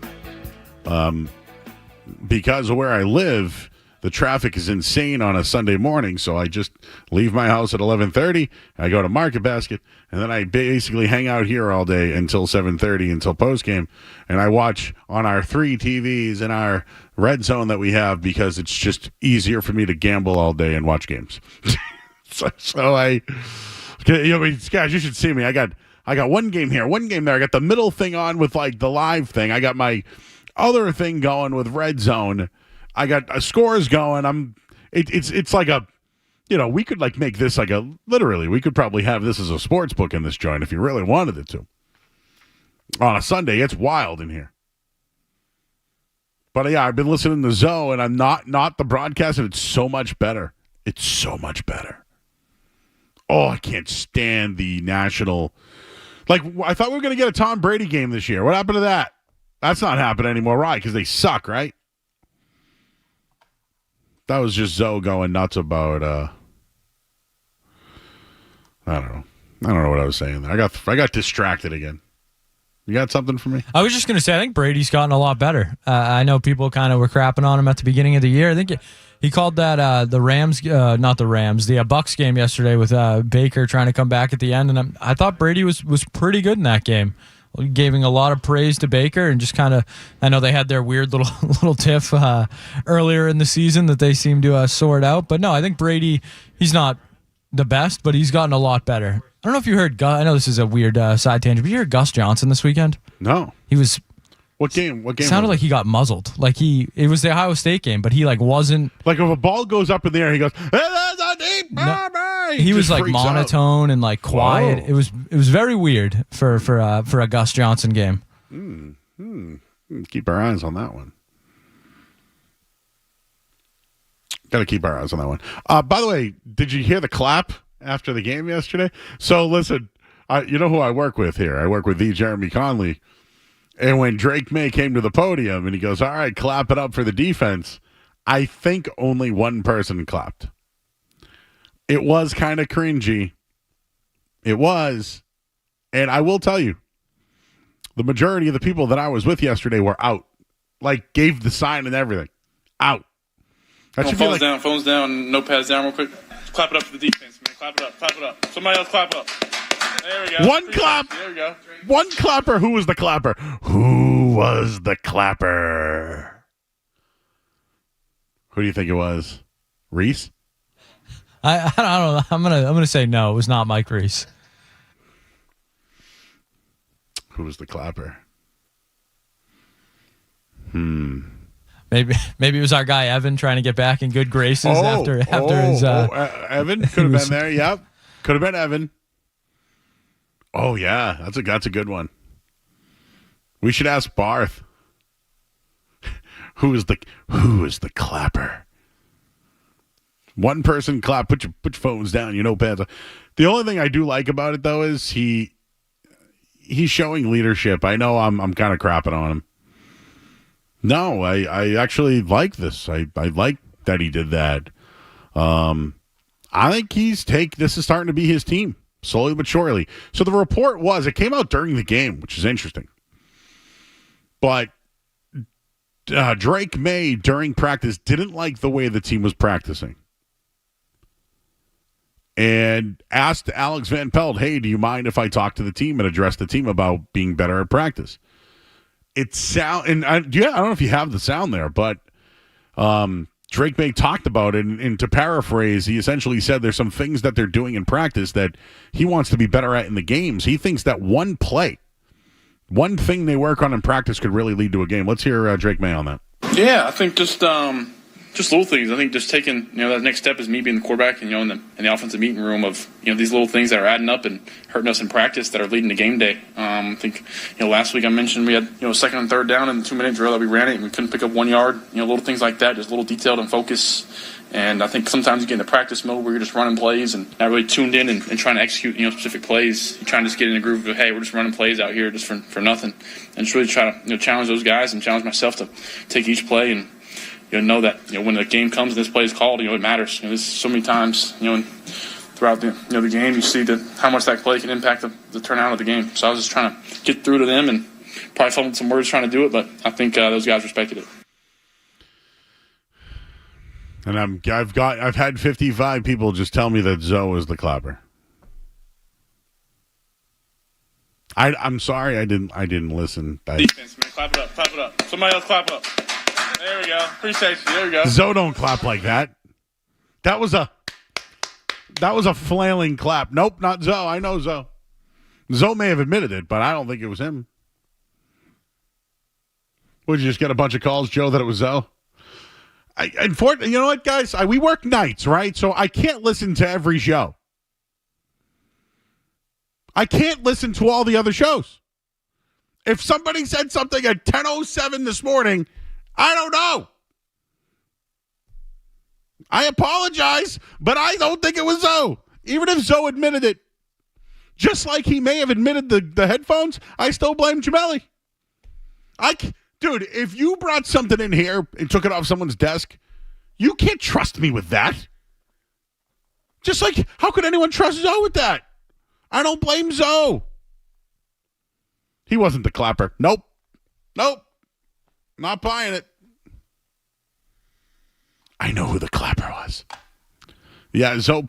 Because of where I live, the traffic is insane on a Sunday morning, so I just leave my house at 11:30. I go to Market Basket, and then I basically hang out here all day until 7:30 until post game, and I watch on our 3 TVs in our red zone that we have because it's just easier for me to gamble all day and watch games. so I, guys, you should see me. I got one game here, one game there. I got the middle thing on with like the live thing. I got my other thing going with red zone. I got scores going. It's like a, we could like make this like literally we could probably have this as a sports book in this joint if you really wanted it to. On a Sunday, it's wild in here. But yeah, I've been listening to Zoe, and I'm not the broadcast, and it's so much better. It's so much better. Oh, I can't stand the national. Like, I thought we were going to get a Tom Brady game this year. What happened to that? That's not happening anymore, right? Because they suck, right? That was just Zoe going nuts about, I don't know. I don't know what I was saying there. I got distracted again. You got something for me? I was just going to say, I think Brady's gotten a lot better. I know people kind of were crapping on him at the beginning of the year. I think he called that the Rams, not the Rams, the Bucks game yesterday with Baker trying to come back at the end. And I thought Brady was pretty good in that game, giving a lot of praise to Baker and just kind of, I know they had their weird little tiff earlier in the season that they seemed to sort out. But no, I think Brady, he's not the best, but he's gotten a lot better. I don't know if you heard Gus. I know this is a weird side tangent, but you heard Gus Johnson this weekend? No. He was. What game? What game? Sounded like he got muzzled. Like it was the Ohio State game, but he like wasn't. Like if a ball goes up in the air, he goes. That's a deep bomber. He was like monotone and like quiet. Whoa. It was very weird for a Gus Johnson game. Keep our eyes on that one. Got to keep our eyes on that one. By the way, did you hear the clap after the game yesterday? So listen, you know who I work with here? I work with Jeremy Conley. And when Drake May came to the podium and he goes, all right, clap it up for the defense, I think only one person clapped. It was kind of cringy. It was. And I will tell you, the majority of the people that I was with yesterday were out. Like, gave the sign and everything. Out. That should be like, phones down, notepads down real quick. Clap it up for the defense, man. Clap it up. Somebody else clap up. There we go. One clap. There we go. One clapper. Who was the clapper? Who was the clapper? Who do you think it was? Reese? I don't know. I'm gonna say no. It was not Mike Reese. Who was the clapper? Maybe it was our guy Evan trying to get back in good graces after his. Evan could have been there. Yep, could have been Evan. Oh yeah, that's a good one. We should ask Barth. Who is the clapper? One person clap. Put your phones down. Pads. The only thing I do like about it though is he's showing leadership. I know I'm kind of crapping on him. No, I actually like this. I like that he did that. I think this is starting to be his team, slowly but surely. So the report it came out during the game, which is interesting. But Drake May, during practice, didn't like the way the team was practicing. And asked Alex Van Pelt, hey, do you mind if I talk to the team and address the team about being better at practice? I don't know if you have the sound there, but Drake May talked about it, and to paraphrase, he essentially said there's some things that they're doing in practice that he wants to be better at in the games. He thinks that one thing they work on in practice could really lead to a game. Let's hear Drake May on that. Yeah, I think just little things. I think just taking, that next step is me being the quarterback and, in the offensive meeting room of, these little things that are adding up and hurting us in practice that are leading to game day. I think, last week I mentioned we had, second and third down in the 2-minute drill that we ran it and we couldn't pick up 1 yard, little things like that, just a little detailed and focus. And I think sometimes you get into practice mode where you're just running plays and not really tuned in and trying to execute, specific plays. You're trying to just get in a groove of, hey, we're just running plays out here just for nothing. And just really try to, challenge those guys and challenge myself to take each play and, know that when the game comes and this play is called, it matters. There's so many times, throughout the the game, you see how much that play can impact the turnout of the game. So I was just trying to get through to them and probably fumbled some words trying to do it, but I think those guys respected it. And I've had 55 people just tell me that Zoe is the clapper. I'm sorry I didn't listen. Defense, man, clap it up. Somebody else clap up. There we go. Appreciate you. There we go. Zoe don't clap like that. That was a flailing clap. Nope, not Zoe. I know Zoe. Zoe may have admitted it, but I don't think it was him. Would you just get a bunch of calls, Joe, that it was Zoe? Unfortunately, you know what, guys? We work nights, right? So I can't listen to every show. I can't listen to all the other shows. If somebody said something at 10:07 this morning, I don't know. I apologize, but I don't think it was Zoe. Even if Zoe admitted it. Just like he may have admitted the headphones, I still blame Jamelli. Dude, if you brought something in here and took it off someone's desk, you can't trust me with that. Just like, how could anyone trust Zoe with that? I don't blame Zoe. He wasn't the clapper. Nope. Not buying it. I know who the clapper was. Yeah, Zoe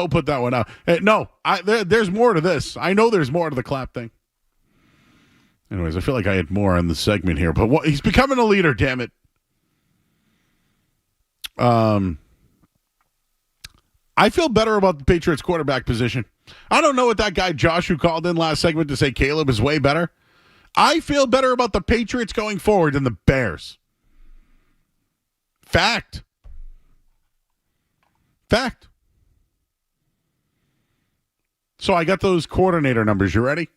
put that one out. Hey, no, there's more to this. I know there's more to the clap thing. Anyways, I feel like I had more on the segment here, but he's becoming a leader, damn it. I feel better about the Patriots quarterback position. I don't know what that guy Josh who called in last segment to say Caleb is way better. I feel better about the Patriots going forward than the Bears. Fact. So I got those coordinator numbers. You ready?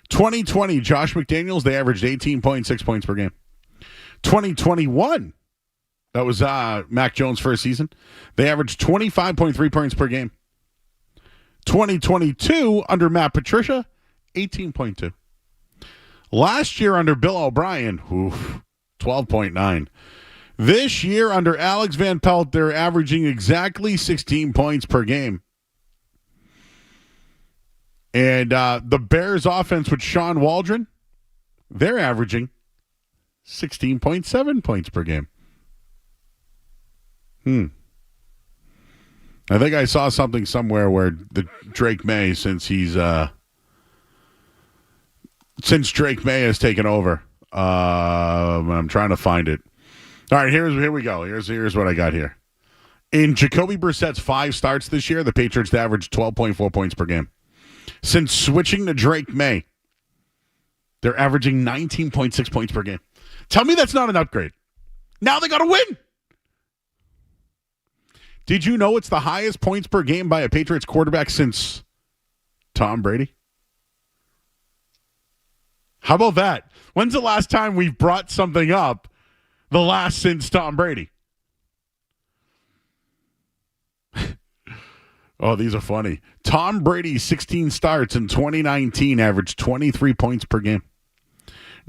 2020, Josh McDaniels, they averaged 18.6 points per game. 2021, that was Mac Jones' first season. They averaged 25.3 points per game. 2022, under Matt Patricia, 18.2. Last year, under Bill O'Brien, 12.9. This year, under Alex Van Pelt, they're averaging exactly 16 points per game. And the Bears offense with Sean Waldron, they're averaging 16.7 points per game. I think I saw something somewhere where the Drake May, since Drake May has taken over. I'm trying to find it. All right, here we go. Here's what I got here. In Jacoby Brissett's 5 starts this year, the Patriots averaged 12.4 points per game. Since switching to Drake May, they're averaging 19.6 points per game. Tell me that's not an upgrade. Now they got to win. Did you know it's the highest points per game by a Patriots quarterback since Tom Brady? How about that? When's the last time we've brought something up the last since Tom Brady? Oh, these are funny. Tom Brady's 16 starts in 2019 averaged 23 points per game.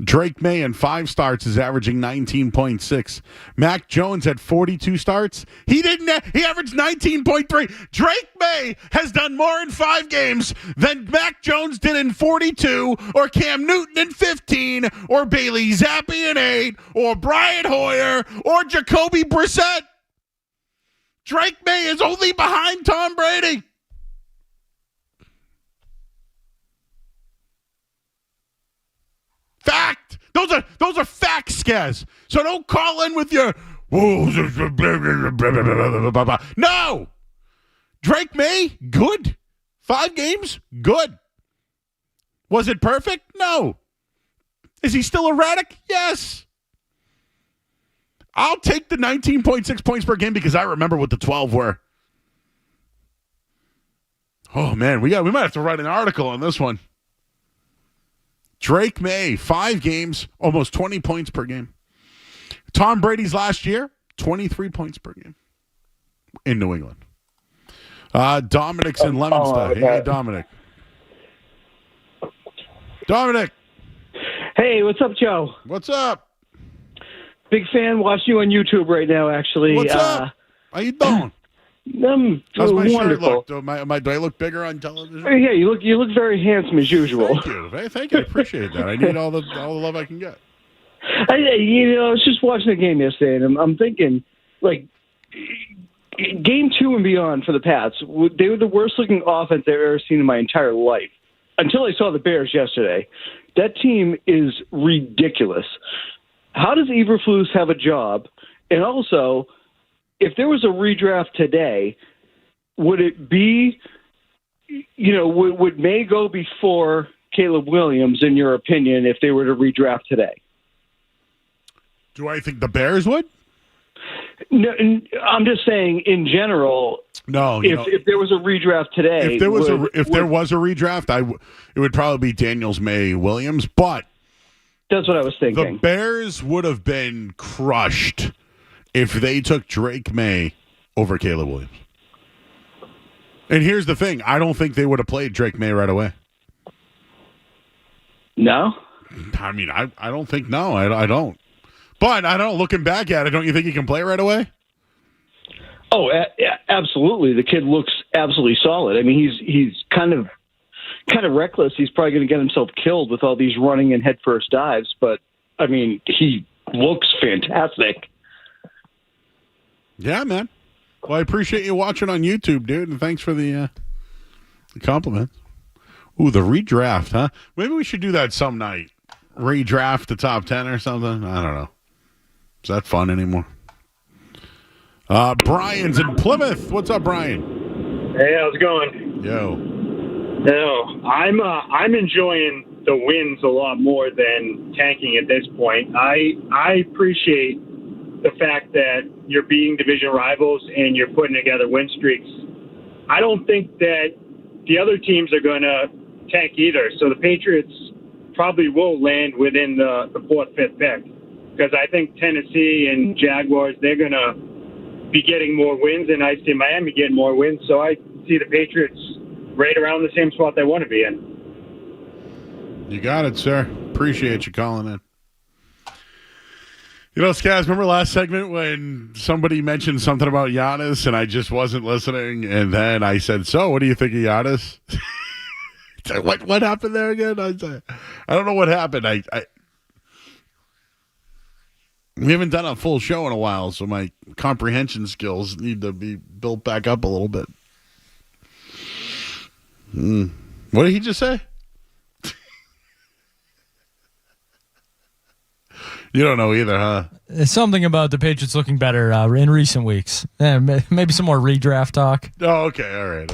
Drake May in 5 starts is averaging 19.6. Mac Jones had 42 starts. He averaged 19.3. Drake May has done more in 5 games than Mac Jones did in 42, or Cam Newton in 15, or Bailey Zappi in 8, or Brian Hoyer, or Jacoby Brissett. Drake May is only behind Tom Brady. Fact. Those are facts, Skaz. So don't call in with your no. Drake May, good. 5 games, good. Was it perfect? No. Is he still erratic? Yes. I'll take the 19.6 points per game because I remember what the 12 were. Oh man, we might have to write an article on this one. Drake May, 5 games, almost 20 points per game. Tom Brady's last year, 23 points per game in New England. Dominic's in Leominster. Hey, Dominic. Dominic. Hey, what's up, Joe? What's up? Big fan. Watching you on YouTube right now, actually. What's up? How you doing? How's my shirt look? Do I look bigger on television? Yeah, you look very handsome as usual. Thank you. Thank you. I appreciate that. I need all the love I can get. I was just watching the game yesterday, and I'm thinking, like, game 2 and beyond for the Pats, they were the worst-looking offense I've ever seen in my entire life. Until I saw the Bears yesterday. That team is ridiculous. How does Eberflus have a job? And also, if there was a redraft today, would it be, would May go before Caleb Williams, in your opinion, if they were to redraft today? Do I think the Bears would? No, I'm just saying in general. No, if there was a redraft today, if there was a redraft, it would probably be Daniels, May, Williams. But that's what I was thinking. The Bears would have been crushed if they took Drake May over Caleb Williams. And here's the thing: I don't think they would have played Drake May right away. No, I mean, I don't think no. I don't. But I don't. Looking back at it, don't you think he can play right away? Oh, absolutely. The kid looks absolutely solid. I mean, he's kind of reckless. He's probably going to get himself killed with all these running and headfirst dives. But I mean, he looks fantastic. Yeah, man. Well, I appreciate you watching on YouTube, dude, and thanks for the compliment. Ooh, the redraft, huh? Maybe we should do that some night. Redraft the top 10 or something. I don't know. Is that fun anymore? Brian's in Plymouth. What's up, Brian? Hey, how's it going? I'm enjoying the wins a lot more than tanking at this point. I appreciate the fact that you're beating division rivals and you're putting together win streaks. I don't think that the other teams are going to tank either. So the Patriots probably will land within the 4th, 5th pick, because I think Tennessee and Jaguars, they're going to be getting more wins, and I see Miami getting more wins. So I see the Patriots right around the same spot they want to be in. You got it, sir. Appreciate you calling in. Skaz, remember last segment when somebody mentioned something about Giannis and I just wasn't listening, and then I said, so what do you think of Giannis? What happened there again? I don't know what happened. We haven't done a full show in a while, so my comprehension skills need to be built back up a little bit. What did he just say? You don't know either, huh? There's something about the Patriots looking better in recent weeks. Maybe some more redraft talk. Oh, okay. All right.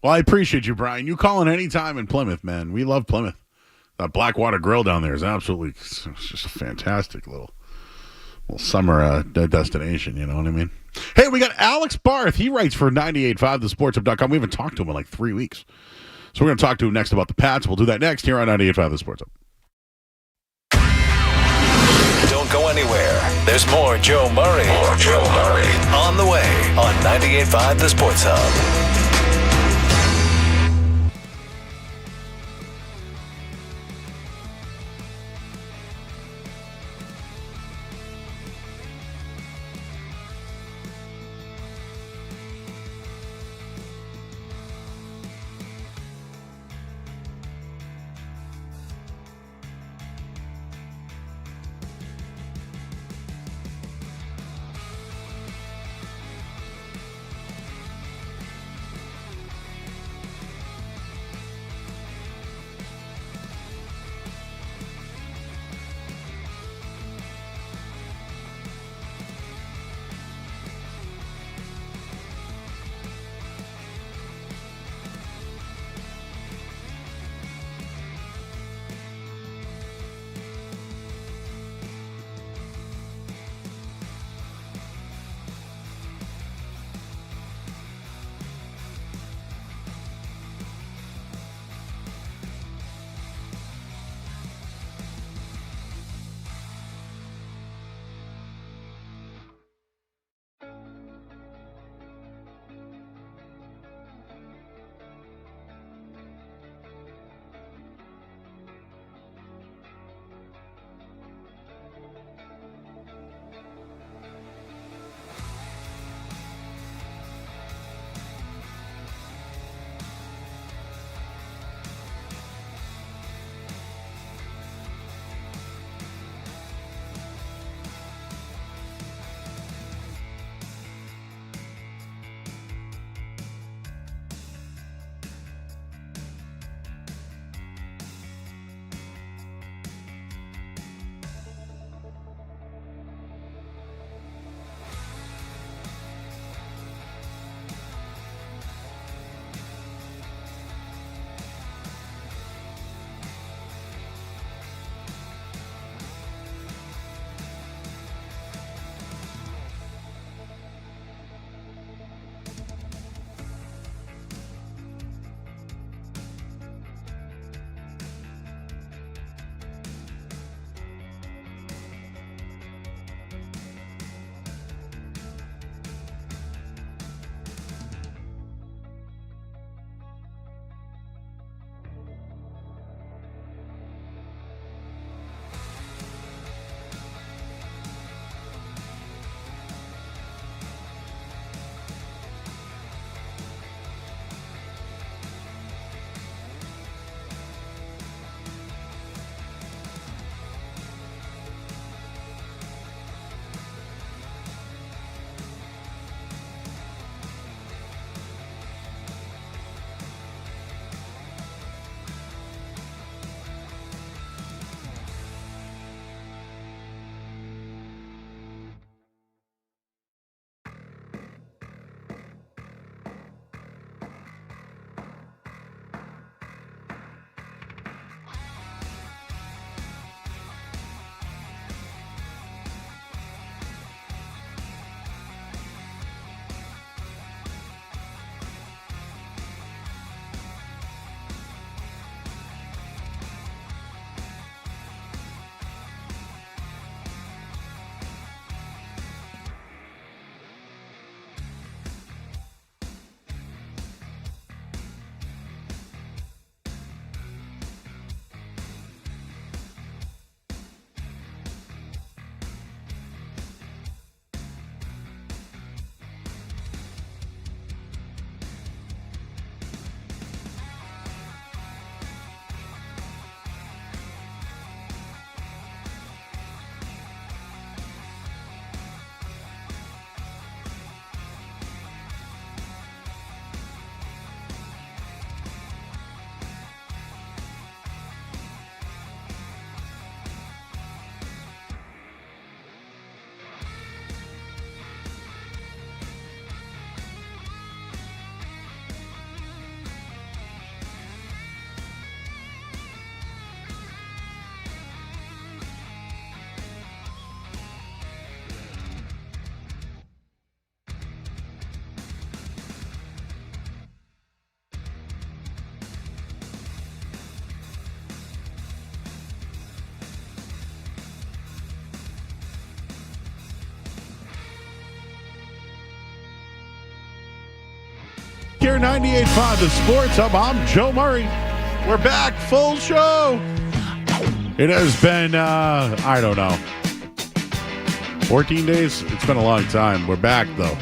Well, I appreciate you, Brian. You calling any time in Plymouth, man. We love Plymouth. That Blackwater Grill down there is absolutely it's just a fantastic little summer destination. You know what I mean? Hey, we got Alex Barth. He writes for 98.5thesportsup.com. We haven't talked to him in like 3 weeks. So we're going to talk to him next about the Pats. We'll do that next here on 98.5 The Sports Up. Don't go anywhere. There's more Joe Murray. On the way on 98.5 The Sports Hub. Healthcare 98.5, the Sports Hub. I'm Joe Murray. We're back, full show. It has been, I don't know, 14 days? It's been a long time. We're back, though.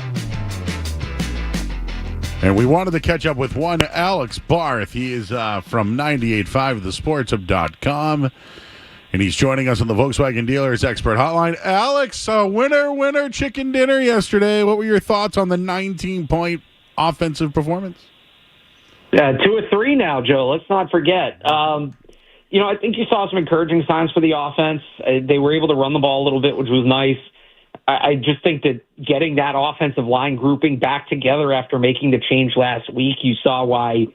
And we wanted to catch up with one Alex Barth. He is from 98.5, thesportshub.com. And he's joining us on the Volkswagen Dealers Expert Hotline. Alex, winner chicken dinner yesterday. What were your thoughts on the 19-point offensive performance? 2 or 3 now, Joe. Let's not forget. I think you saw some encouraging signs for the offense. They were able to run the ball a little bit, which was nice. I just think that getting that offensive line grouping back together after making the change last week, you saw why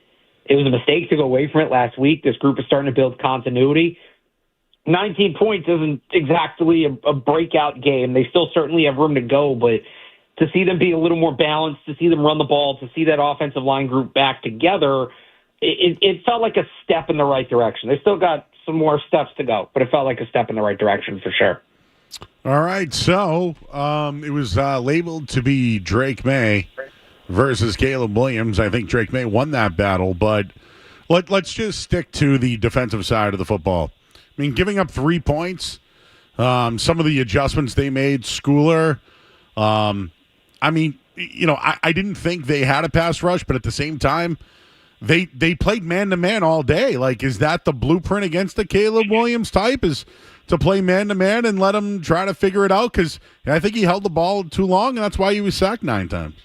it was a mistake to go away from it last week. This group is starting to build continuity. 19 points isn't exactly a breakout game. They still certainly have room to go, but to see them be a little more balanced, to see them run the ball, to see that offensive line group back together, it felt like a step in the right direction. They still got some more steps to go, but it felt like a step in the right direction for sure. All right, so it was labeled to be Drake May versus Caleb Williams. I think Drake May won that battle, but let's just stick to the defensive side of the football. I mean, giving up 3 points, some of the adjustments they made, Schooler. I didn't think they had a pass rush, but at the same time, they played man-to-man all day. Like, is that the blueprint against the Caleb Williams type, is to play man-to-man and let him try to figure it out? Because I think he held the ball too long, and that's why he was sacked 9 times.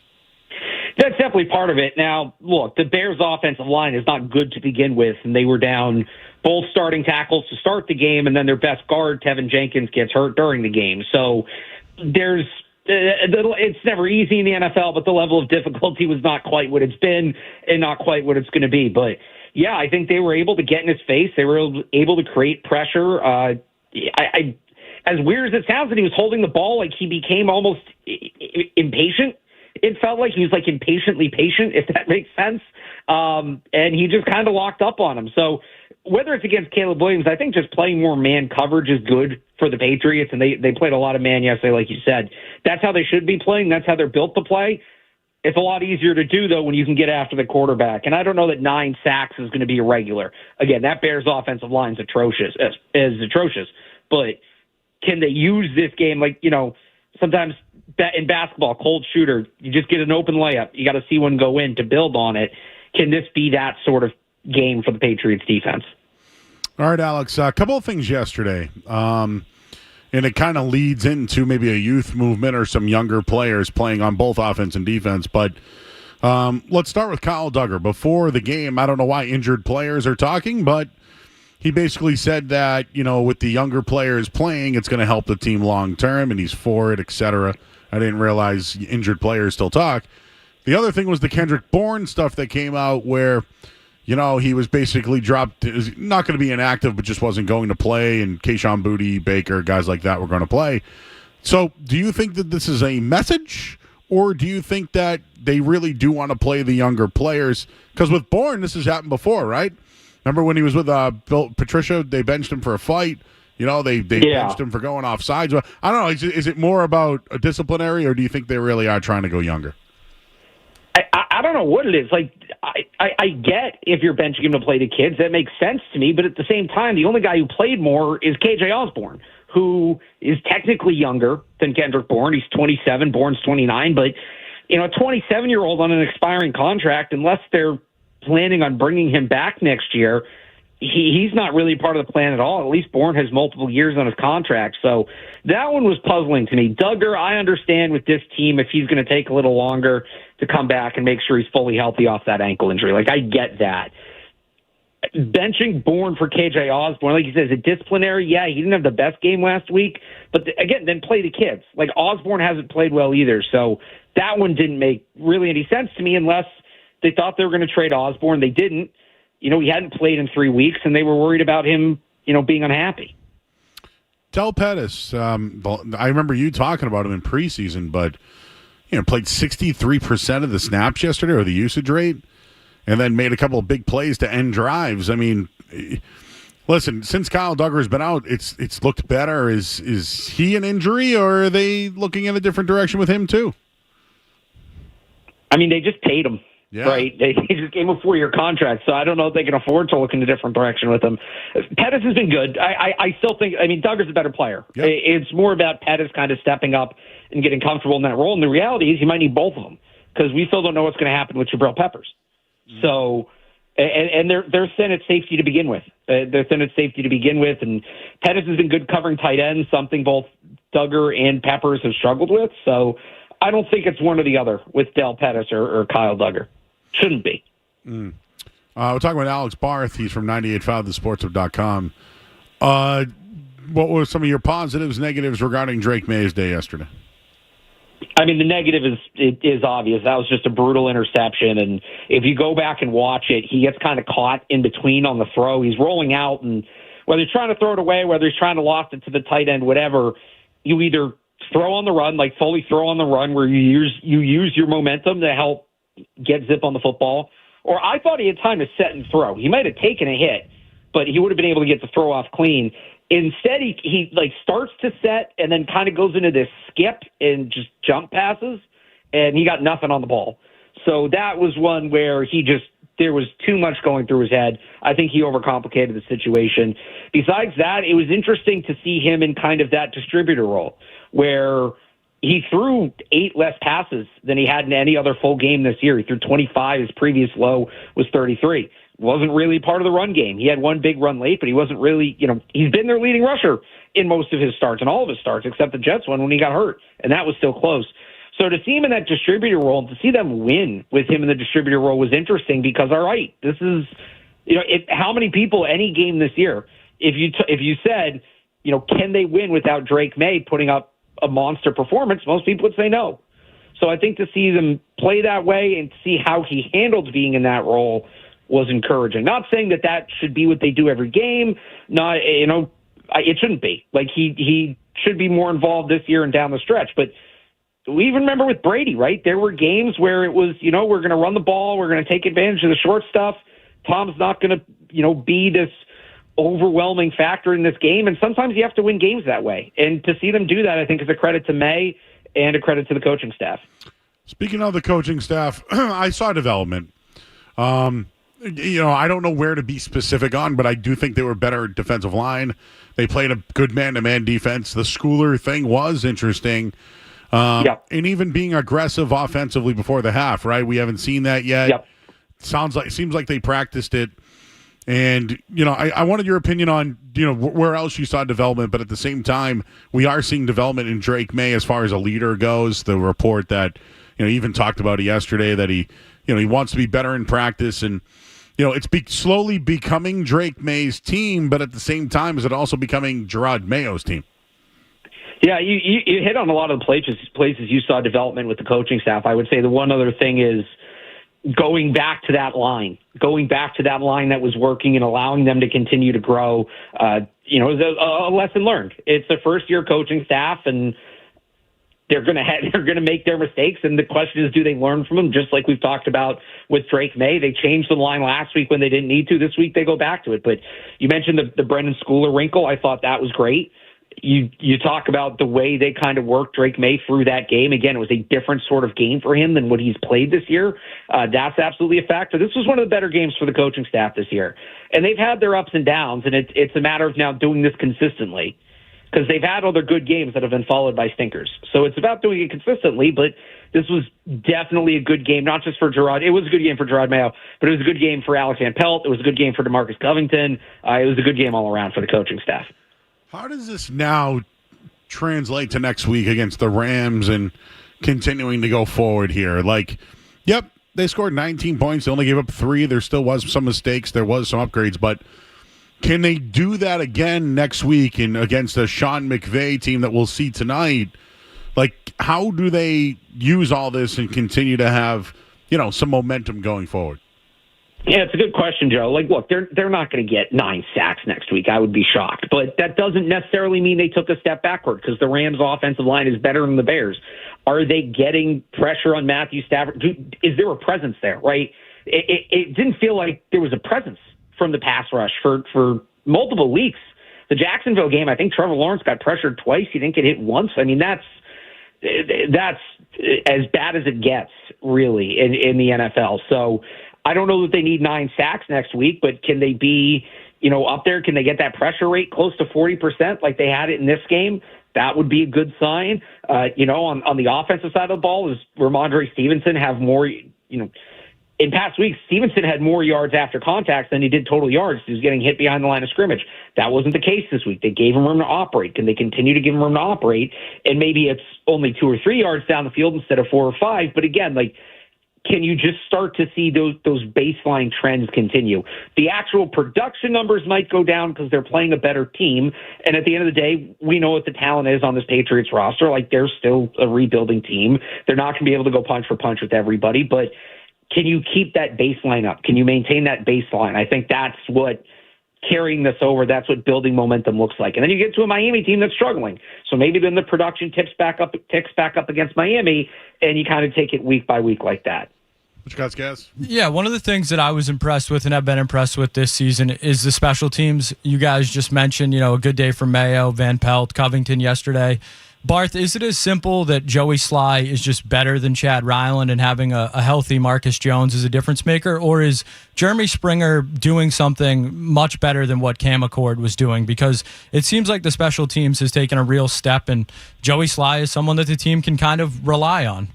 That's definitely part of it. Now, look, the Bears' offensive line is not good to begin with, and they were down both starting tackles to start the game, and then their best guard, Tevin Jenkins, gets hurt during the game. So it's never easy in the NFL, but the level of difficulty was not quite what it's been and not quite what it's going to be. But, yeah, I think they were able to get in his face. They were able to create pressure. As weird as it sounds that he was holding the ball, like he became almost impatient. It felt like he was like impatiently patient, if that makes sense. And he just kind of locked up on him. So whether it's against Caleb Williams, I think just playing more man coverage is good for the Patriots. And they played a lot of man yesterday, like you said. That's how they should be playing. That's how they're built to play. It's a lot easier to do, though, when you can get after the quarterback. And I don't know that 9 sacks is going to be a regular. Again, that Bears offensive line is atrocious. But can they use this game? Like, sometimes in basketball, cold shooter, you just get an open layup. You got to see one go in to build on it. Can this be that sort of game for the Patriots defense? All right, Alex, a couple of things yesterday. And it kind of leads into maybe a youth movement or some younger players playing on both offense and defense. But let's start with Kyle Duggar. Before the game, I don't know why injured players are talking, but he basically said that, with the younger players playing, it's going to help the team long term, and he's for it, etc. I didn't realize injured players still talk. The other thing was the Kendrick Bourne stuff that came out where, he was basically dropped, not going to be inactive, but just wasn't going to play, and Kayshon Boutte, Baker, guys like that were going to play. So do you think that this is a message, or do you think that they really do want to play the younger players? Because with Bourne, this has happened before, right? Remember when he was with Bill Patricia, they benched him for a fight. They benched him for going off sides. I don't know. Is it more about a disciplinary, or do you think they really are trying to go younger? I don't know what it is. Like, I get if you're benching him to play the kids. That makes sense to me. But at the same time, the only guy who played more is KJ Osborne, who is technically younger than Kendrick Bourne. He's 27, Bourne's 29. But, a 27-year-old on an expiring contract, unless they're planning on bringing him back next year, he's not really part of the plan at all. At least Bourne has multiple years on his contract. So that one was puzzling to me. Duggar, I understand with this team if he's going to take a little longer to come back and make sure he's fully healthy off that ankle injury. Like, I get that. Benching Bourne for KJ Osborne, like he says, a disciplinary, yeah, he didn't have the best game last week. But, again, then play the kids. Like, Osborne hasn't played well either. So that one didn't make really any sense to me unless they thought they were going to trade Osborne. They didn't. He hadn't played in 3 weeks, and they were worried about him, being unhappy. Del Pettis, I remember you talking about him in preseason, but, played 63% of the snaps yesterday, or the usage rate, and then made a couple of big plays to end drives. I mean, listen, since Kyle Duggar has been out, it's looked better. Is he an injury, or are they looking in a different direction with him too? I mean, they just paid him. right? They just gave him a 4-year contract, so I don't know if they can afford to look in a different direction with him. Pettis has been good. I still think, Duggar's a better player. Yep. It's more about Pettis kind of stepping up and getting comfortable in that role, and the reality is you might need both of them because we still don't know what's going to happen with Jabril Peppers. So, and they're thin at safety to begin with. And Pettis has been good covering tight ends, something both Duggar and Peppers have struggled with. So I don't think it's one or the other with Del Pettis or Kyle Duggar. Shouldn't be. We're talking with Alex Barth. He's from 98.5thesportsman.com. What were some of your positives, negatives regarding Drake May's day yesterday? The negative is obvious. That was just a brutal interception, and if you go back and watch it, he gets kind of caught in between on the throw. He's rolling out, and whether he's trying to throw it away, whether he's trying to loft it to the tight end, whatever, you either throw on the run, like fully throw on the run, where you use your momentum to help get zip on the football, or I thought he had time to set and throw. He might have taken a hit, but he would have been able to get the throw off clean. Instead, he starts to set and then kind of goes into this skip and just jump passes, and he got nothing on the ball. So that was one where there was too much going through his head. I think he overcomplicated the situation. Besides that, it was interesting to see him in kind of that distributor role where he threw 8 less passes than he had in any other full game this year. He threw 25. His previous low was 33. Wasn't really part of the run game. He had one big run late, but he wasn't really, he's been their leading rusher in most of his starts, and all of his starts, except the Jets one when he got hurt, and that was still close. So to see him in that distributor role, and to see them win with him in the distributor role was interesting because, all right, this is, how many people any game this year, if you said, can they win without Drake May putting up a monster performance, most people would say no. So I think to see them play that way and see how he handled being in that role was encouraging. Not saying that should be what they do every game. Not, it shouldn't be. Like he should be more involved this year and down the stretch. But we even remember with Brady, right? There were games where it was, we're going to run the ball, we're going to take advantage of the short stuff. Tom's not going to, be this overwhelming factor in this game. And sometimes you have to win games that way. And to see them do that, I think is a credit to May and a credit to the coaching staff. Speaking of the coaching staff, I saw development. I don't know where to be specific on, but I do think they were better at defensive line. They played a good man-to-man defense. The Schooler thing was interesting. And even being aggressive offensively before the half, right? We haven't seen that yet. Yep. Seems like they practiced it. And, I wanted your opinion on, where else you saw development, but at the same time, we are seeing development in Drake May as far as a leader goes. The report that, even talked about it yesterday that he wants to be better in practice, and it's slowly becoming Drake May's team, but at the same time, is it also becoming Gerard Mayo's team? Yeah, you hit on a lot of the places you saw development with the coaching staff. I would say the one other thing is going back to that line that was working and allowing them to continue to grow. Is a lesson learned. It's a first-year coaching staff, and they're going to make their mistakes, and the question is, do they learn from them? Just like we've talked about with Drake May, they changed the line last week when they didn't need to. This week they go back to it. But you mentioned the Brendan Schooler wrinkle. I thought that was great. You talk about the way they kind of worked Drake May through that game. Again, it was a different sort of game for him than what he's played this year. That's absolutely a factor. This was one of the better games for the coaching staff this year, and they've had their ups and downs, and it's a matter of now doing this consistently. Because they've had other good games that have been followed by stinkers. So it's about doing it consistently, but this was definitely a good game, not just for Gerard. It was a good game for Gerard Mayo, but it was a good game for Alex Van Pelt. It was a good game for DeMarcus Covington. It was a good game all around for the coaching staff. How does this now translate to next week against the Rams and continuing to go forward here? They scored 19 points. They only gave up 3. There still was some mistakes. There was some upgrades, but can they do that again next week and against a Sean McVay team that we'll see tonight? How do they use all this and continue to have, some momentum going forward? Yeah, it's a good question, Joe. Look, they're not going to get 9 sacks next week. I would be shocked. But that doesn't necessarily mean they took a step backward because the Rams' offensive line is better than the Bears. Are they getting pressure on Matthew Stafford? Is there a presence there, right? It didn't feel like there was a presence from the pass rush for multiple weeks. The Jacksonville game, I think Trevor Lawrence got pressured twice. He didn't get hit once. I mean, that's as bad as it gets, really, in the NFL. So I don't know that they need 9 sacks next week, but can they be, up there? Can they get that pressure rate close to 40% like they had it in this game? That would be a good sign. On the offensive side of the ball, is Ramondre Stevenson have more, in past weeks, Stevenson had more yards after contact than he did total yards. He was getting hit behind the line of scrimmage. That wasn't the case this week. They gave him room to operate. Can they continue to give him room to operate? And maybe it's only 2 or 3 yards down the field instead of 4 or 5. But again, can you just start to see those baseline trends continue? The actual production numbers might go down because they're playing a better team. And at the end of the day, we know what the talent is on this Patriots roster. They're still a rebuilding team. They're not going to be able to go punch for punch with everybody. But can you keep that baseline up? Can you maintain that baseline? I think that's what carrying this over, that's what building momentum looks like. And then you get to a Miami team that's struggling. So maybe then the production ticks back up against Miami, and you kind of take it week by week like that. What you guys guess? Yeah, one of the things that I was impressed with and have been impressed with this season is the special teams. You guys just mentioned, a good day for Mayo, Van Pelt, Covington yesterday. Barth, is it as simple that Joey Sly is just better than Chad Ryland and having a healthy Marcus Jones is a difference maker? Or is Jeremy Springer doing something much better than what Cam Accord was doing? Because it seems like the special teams has taken a real step, and Joey Sly is someone that the team can kind of rely on.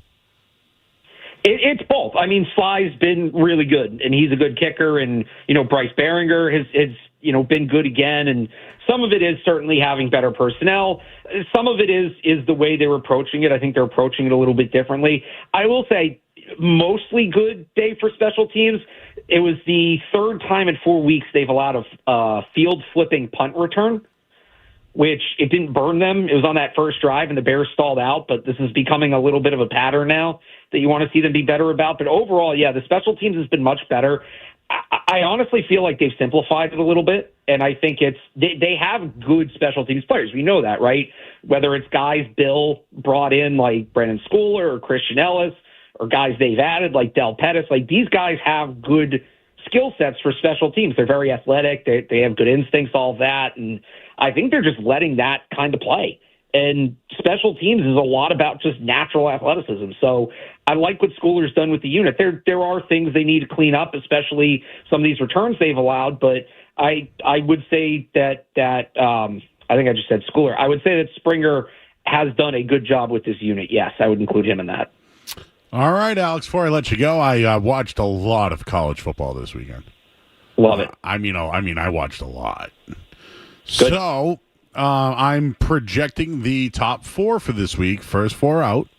It's both. I mean, Sly's been really good, and he's a good kicker, and, Bryce Behringer has been good again, and some of it is certainly having better personnel. Some of it is the way they're approaching it. I think they're approaching it a little bit differently. I will say, mostly good day for special teams. It was the 3rd time in 4 weeks they've allowed a field-flipping punt return, which it didn't burn them. It was on that first drive, and the Bears stalled out, but this is becoming a little bit of a pattern now that you want to see them be better about. But overall, yeah, the special teams has been much better. I honestly feel like they've simplified it a little bit, and I think they have good special teams players. We know that, right? Whether it's guys Bill brought in like Brennan Schooler or Christian Ellis, or guys they've added like Del Pettis, these guys have good skill sets for special teams. They're very athletic. They have good instincts, all of that, and I think they're just letting that kind of play. And special teams is a lot about just natural athleticism. So I like what Schooler's done with the unit. There are things they need to clean up, especially some of these returns they've allowed. But I would say that I think I just said Schooler. I would say that Springer has done a good job with this unit. Yes, I would include him in that. All right, Alex, before I let you go, I watched a lot of college football this weekend. Love it. I watched a lot. Good. So I'm projecting the top 4 for this week. First 4 out.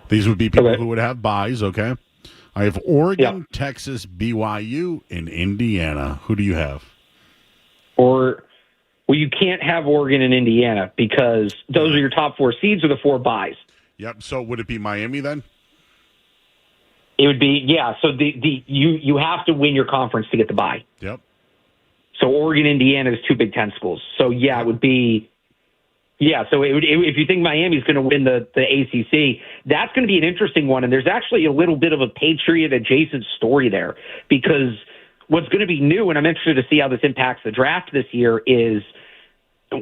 These would be people who would have buys, okay? I have Oregon, Texas, BYU, and Indiana. Who do you have? You can't have Oregon and Indiana because those are your top 4 seeds or the 4 buys. Yep. So would it be Miami then? It would be, yeah. So you have to win your conference to get the bye. Yep. So Oregon, Indiana is 2 Big Ten schools. So yeah, it would be. Yeah, so if you think Miami's going to win the ACC, that's going to be an interesting one. And there's actually a little bit of a Patriot-adjacent story there because what's going to be new, and I'm interested to see how this impacts the draft this year, is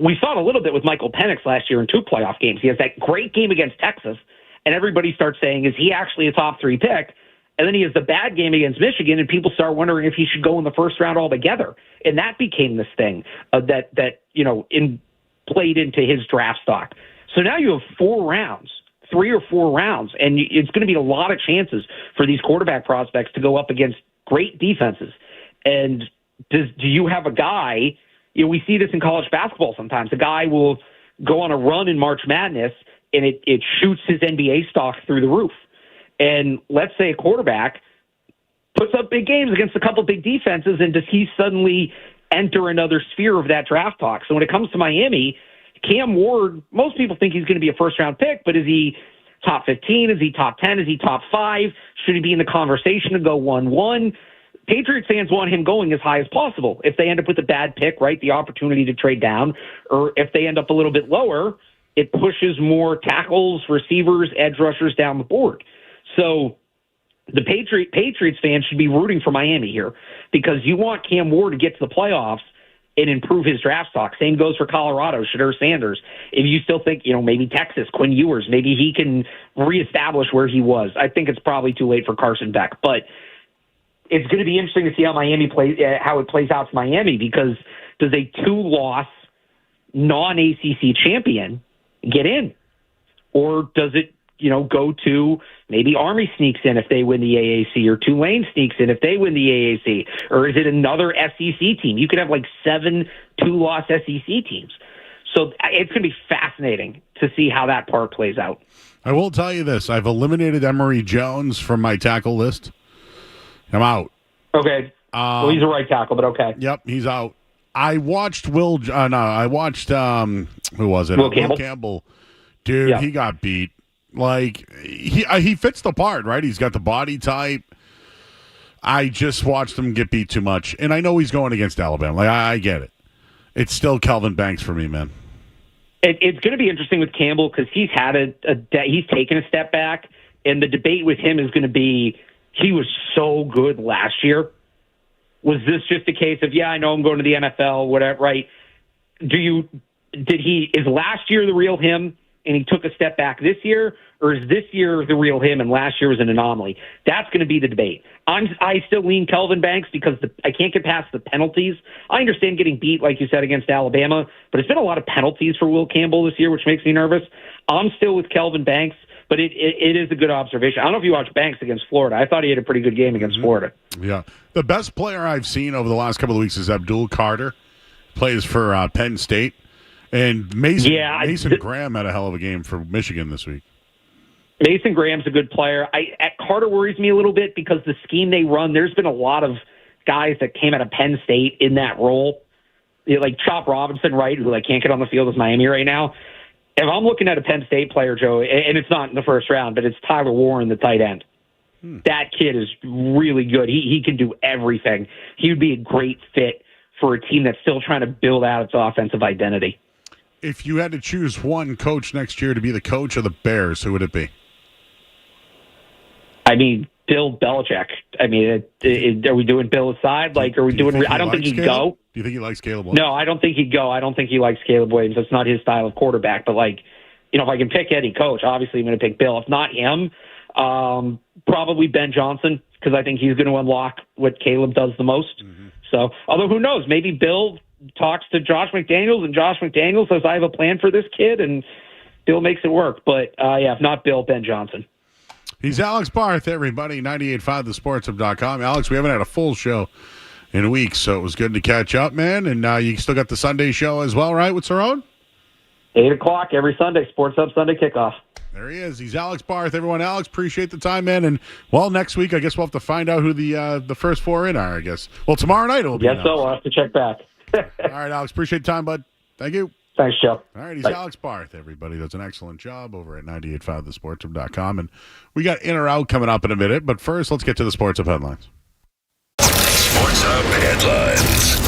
we saw it a little bit with Michael Penix last year in 2 playoff games. He has that great game against Texas, and everybody starts saying, is he actually a top 3 pick? And then he has the bad game against Michigan, and people start wondering if he should go in the first round altogether. And that became this thing that played into his draft stock. So now you have 4 rounds, 3 or 4 rounds, and it's going to be a lot of chances for these quarterback prospects to go up against great defenses. And do you have a guy, we see this in college basketball sometimes, a guy will go on a run in March Madness, and it shoots his NBA stock through the roof. And let's say a quarterback puts up big games against a couple big defenses, and does he suddenly enter another sphere of that draft talk? So when it comes to Miami, Cam Ward, most people think he's going to be a first-round pick, but is he top 15? Is he top 10? Is he top 5? Should he be in the conversation to go 1-1? Patriots fans want him going as high as possible. If they end up with a bad pick, right, the opportunity to trade down, or if they end up a little bit lower, it pushes more tackles, receivers, edge rushers down the board. So the Patriots fans should be rooting for Miami here because you want Cam Ward to get to the playoffs and improve his draft stock. Same goes for Colorado, Shedeur Sanders. If you still think, maybe Texas, Quinn Ewers, maybe he can reestablish where he was. I think it's probably too late for Carson Beck, but it's going to be interesting to see how how it plays out for Miami, because does a 2-loss non-ACC champion get in? Or does it, go to maybe Army sneaks in if they win the AAC, or Tulane sneaks in if they win the AAC, or is it another SEC team? You could have 7 2-loss SEC teams. So it's going to be fascinating to see how that part plays out. I will tell you this. I've eliminated Emory Jones from my tackle list. I'm out. Okay. Well, he's a right tackle, but okay. Yep, he's out. I watched who was it? Will Campbell. Campbell. Dude, Yeah. He got beat. He fits the part, right? He's got the body type. I just watched him get beat too much. And I know he's going against Alabama. I get it. It's still Kelvin Banks for me, man. It's going to be interesting with Campbell because he's had he's taken a step back, and the debate with him is going to be, he was so good last year. Was this just a case of, I know I'm going to the NFL, whatever, right? Is last year the real him and he took a step back this year, or is this year the real him and last year was an anomaly? That's going to be the debate. I still lean Kelvin Banks because I can't get past the penalties. I understand getting beat, like you said, against Alabama, but it's been a lot of penalties for Will Campbell this year, which makes me nervous. I'm still with Kelvin Banks, but it is a good observation. I don't know if you watched Banks against Florida. I thought he had a pretty good game against Florida. Yeah. The best player I've seen over the last couple of weeks is Abdul Carter. Plays for Penn State. And Mason Graham had a hell of a game for Michigan this week. Mason Graham's a good player. Carter worries me a little bit because the scheme they run, there's been a lot of guys that came out of Penn State in that role. Like Chop Robinson, right, who can't get on the field with Miami right now. If I'm looking at a Penn State player, Joe, and it's not in the first round, but it's Tyler Warren, the tight end. That kid is really good. He can do everything. He would be a great fit for a team that's still trying to build out its offensive identity. If you had to choose one coach next year to be the coach of the Bears, who would it be? I mean, Bill Belichick. I mean, are we doing Bill aside? Are we doing? I don't think he'd go. Do you think he likes Caleb Williams? No, I don't think he'd go. I don't think he likes Caleb Williams. That's not his style of quarterback. But if I can pick any coach, obviously I'm going to pick Bill. If not him, probably Ben Johnson, because I think he's going to unlock what Caleb does the most. Mm-hmm. So, although who knows? Maybe Bill talks to Josh McDaniels, and Josh McDaniels says, I have a plan for this kid, and Bill makes it work. But, if not Bill, Ben Johnson. He's Alex Barth, everybody, 98.5thesportshub.com. Alex, we haven't had a full show in weeks, so it was good to catch up, man. And you still got the Sunday show as well, right, with Cerrone? 8 o'clock every Sunday, Sports Hub Sunday kickoff. There he is. He's Alex Barth, everyone. Alex, appreciate the time, man. And, next week, I guess we'll have to find out who the first 4 in are, I guess. Well, tomorrow night it will be. Yes, so I'll have to check back. All right, Alex. Appreciate the time, bud. Thank you. Thanks, Joe. All right, he's Bye. Alex Barth, everybody. Does an excellent job over at 98.5thesportshub.com. And we got In or Out coming up in a minute. But first, let's get to the Sports Hub headlines. Sports Hub headlines.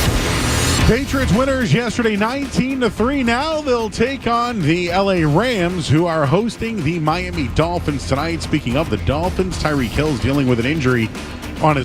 Patriots winners yesterday 19-3. Now they'll take on the LA Rams, who are hosting the Miami Dolphins tonight. Speaking of the Dolphins, Tyreek Hill's dealing with an injury on his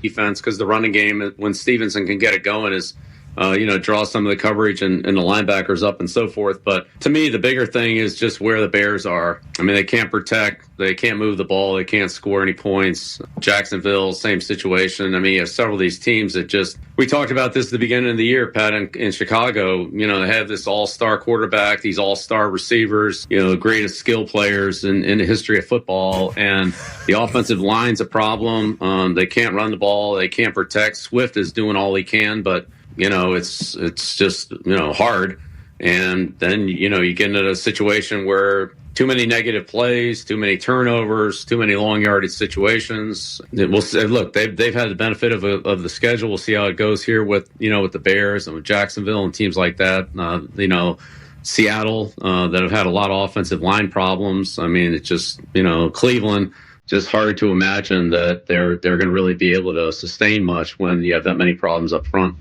defense because the running game, when Stevenson can get it going, is draw some of the coverage and the linebackers up and so forth. But to me, the bigger thing is just where the Bears are. I mean, they can't protect. They can't move the ball. They can't score any points. Jacksonville, same situation. I mean, you have several of these teams that we talked about this at the beginning of the year, Pat, in Chicago. They have this all-star quarterback, these all-star receivers, the greatest skill players in the history of football. And the offensive line's a problem. They can't run the ball. They can't protect. Swift is doing all he can, but it's just, hard. And then, you get into a situation where too many negative plays, too many turnovers, too many long yardage situations. Look, they've had the benefit of the schedule. We'll see how it goes here with the Bears and with Jacksonville and teams like that. Seattle that have had a lot of offensive line problems. I mean, it's just, Cleveland, just hard to imagine that they're going to really be able to sustain much when you have that many problems up front.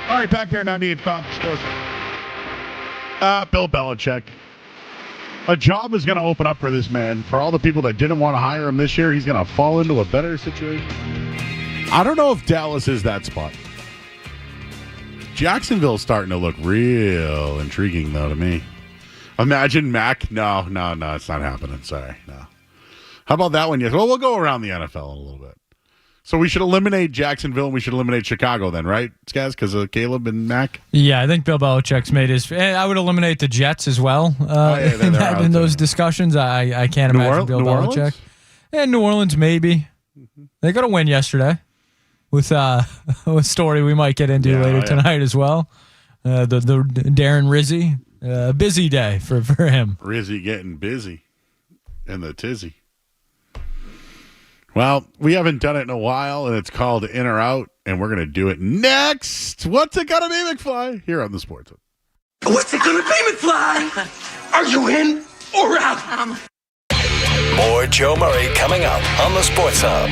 All right, back here, 98.5 Sports. Bill Belichick. A job is going to open up for this man. For all the people that didn't want to hire him this year, he's going to fall into a better situation. I don't know if Dallas is that spot. Jacksonville's starting to look real intriguing, though, to me. Imagine Mac. No, it's not happening. Sorry, no. How about that one? Yes. Well, we'll go around the NFL in a little bit. So we should eliminate Jacksonville and we should eliminate Chicago then, right, Skaz? Because of Caleb and Mac? Yeah, I think Bill Belichick's made his... I would eliminate the Jets as well in those discussions. I can't imagine Bill Belichick. Orleans? And New Orleans, maybe. Mm-hmm. They got a win yesterday with a story we might get into later tonight as well. The Darren Rizzi. Busy day for him. Rizzi getting busy in the tizzy. Well, we haven't done it in a while, and it's called In or Out, and we're going to do it next. What's it going to be, McFly? Here on the Sports Hub. What's it going to be, McFly? Are you in or out? More Joe Murray coming up on the Sports Hub.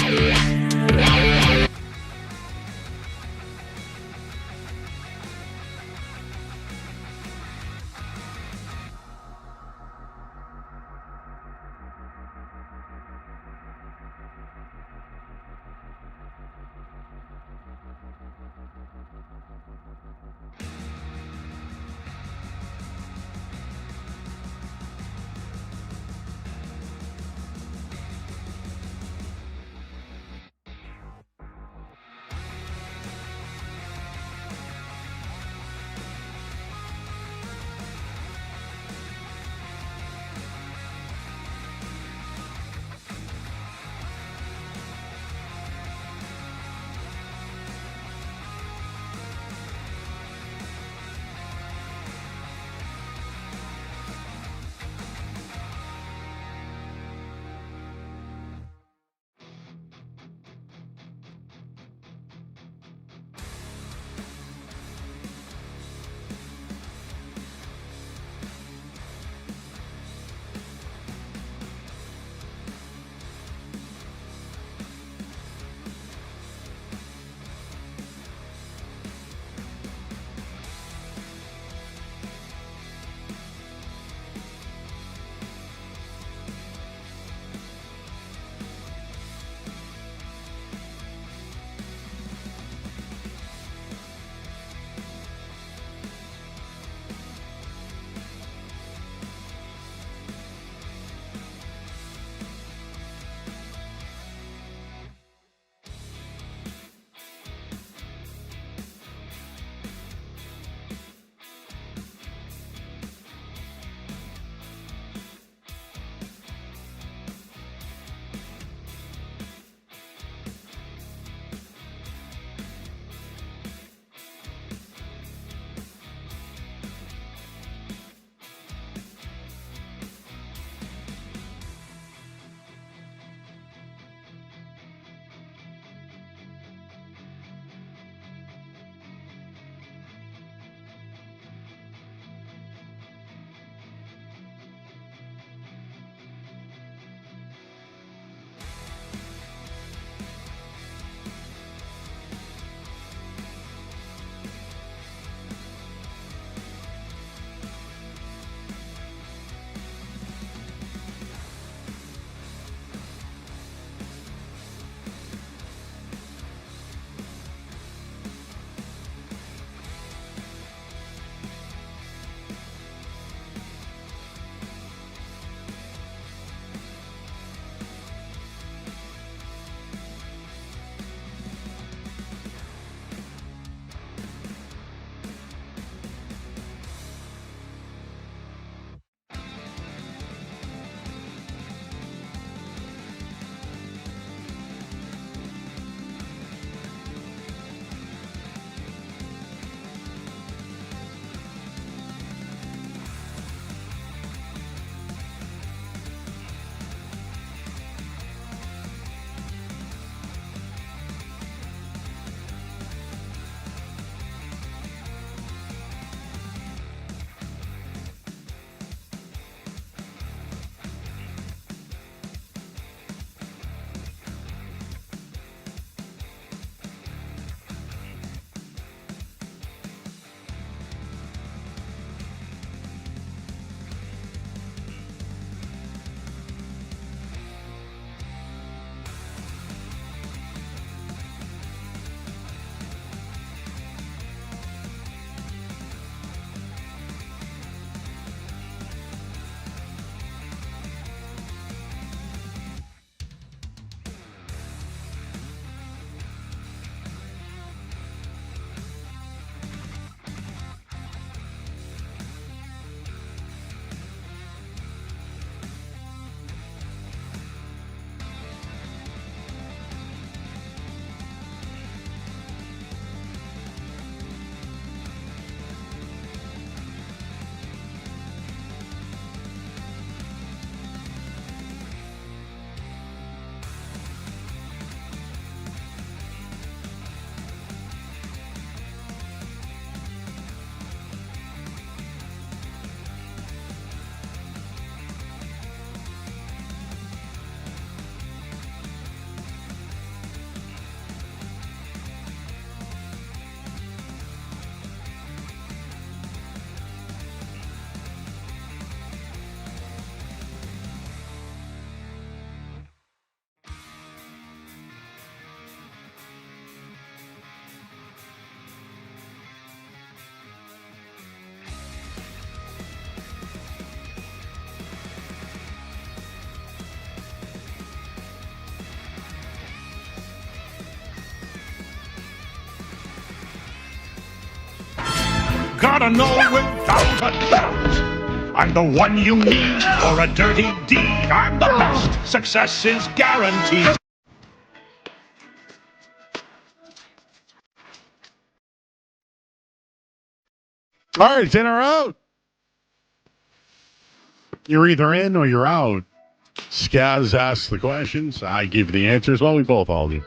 gotta know without a doubt. I'm the one you need for a dirty deed. I'm the best. Success is guaranteed. All right, it's in or out. You're either in or you're out. Skaz asks the questions. I give the answers. Well, we both all do.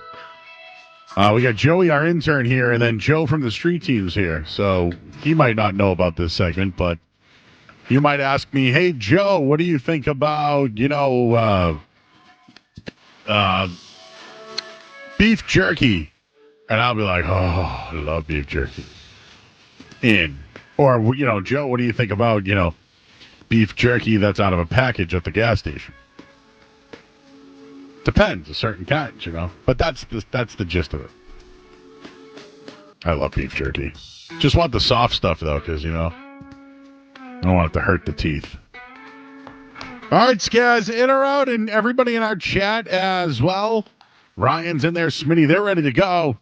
We got Joey, our intern here, and then Joe from the street team's here. So he might not know about this segment, but you might ask me, hey, Joe, what do you think about, beef jerky? And I'll be like, oh, I love beef jerky. Or, Joe, what do you think about, beef jerky that's out of a package at the gas station? Depends, a certain kind, But that's the gist of it. I love beef jerky. Just want the soft stuff, though, because, I don't want it to hurt the teeth. All right, Skaz, in or out, and everybody in our chat as well. Ryan's in there, Smitty, they're ready to go.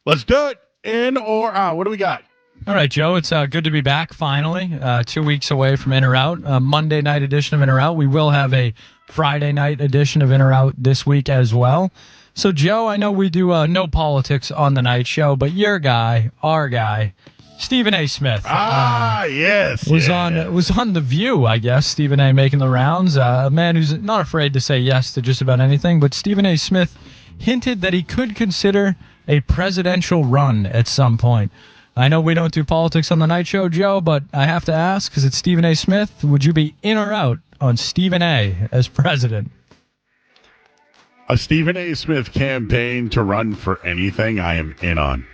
Let's do it. In or out. What do we got? All right, Joe, it's good to be back finally. 2 weeks away from In or Out. Monday night edition of In or Out. We will have a Friday night edition of In or Out this week as well. So, Joe, I know we do no politics on the night show, but your guy, our guy, Stephen A. Smith. Yes. Was on The View, I guess. Stephen A. making the rounds. A man who's not afraid to say yes to just about anything. But Stephen A. Smith hinted that he could consider a presidential run at some point. I know we don't do politics on the night show, Joe, but I have to ask, because it's Stephen A. Smith, would you be in or out on Stephen A. as president? A Stephen A. Smith campaign to run for anything, I am in on.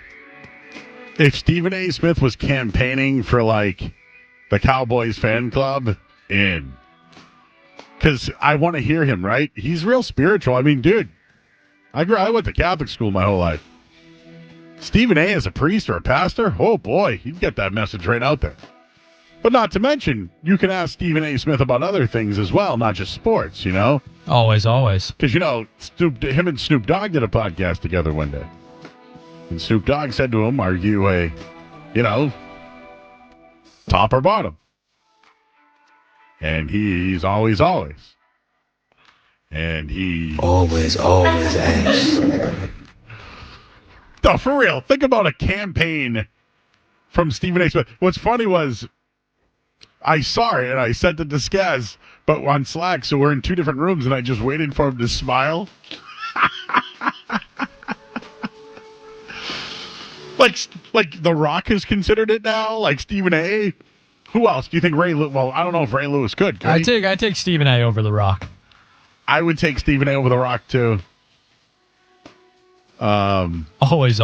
If Stephen A. Smith was campaigning for, the Cowboys fan club, in. Because I want to hear him, right? He's real spiritual. I mean, dude, I went to Catholic school my whole life. Stephen A. as a priest or a pastor, oh boy, he'd get that message right out there. But not to mention, you can ask Stephen A. Smith about other things as well, not just sports, Always, always. Because, him and Snoop Dogg did a podcast together one day. And Snoop Dogg said to him, are you a, top or bottom? And he's always. And he... Always asks. No, for real. Think about a campaign from Stephen A. Smith. What's funny was I saw it and I sent it to Skaz, but on Slack, so we're in two different rooms, and I just waited for him to smile. like The Rock has considered it now, like Stephen A. Who else? Do you think Ray Lewis? Well, I don't know if Ray Lewis could. I take Stephen A. over The Rock. I would take Stephen A. over The Rock, too. Always.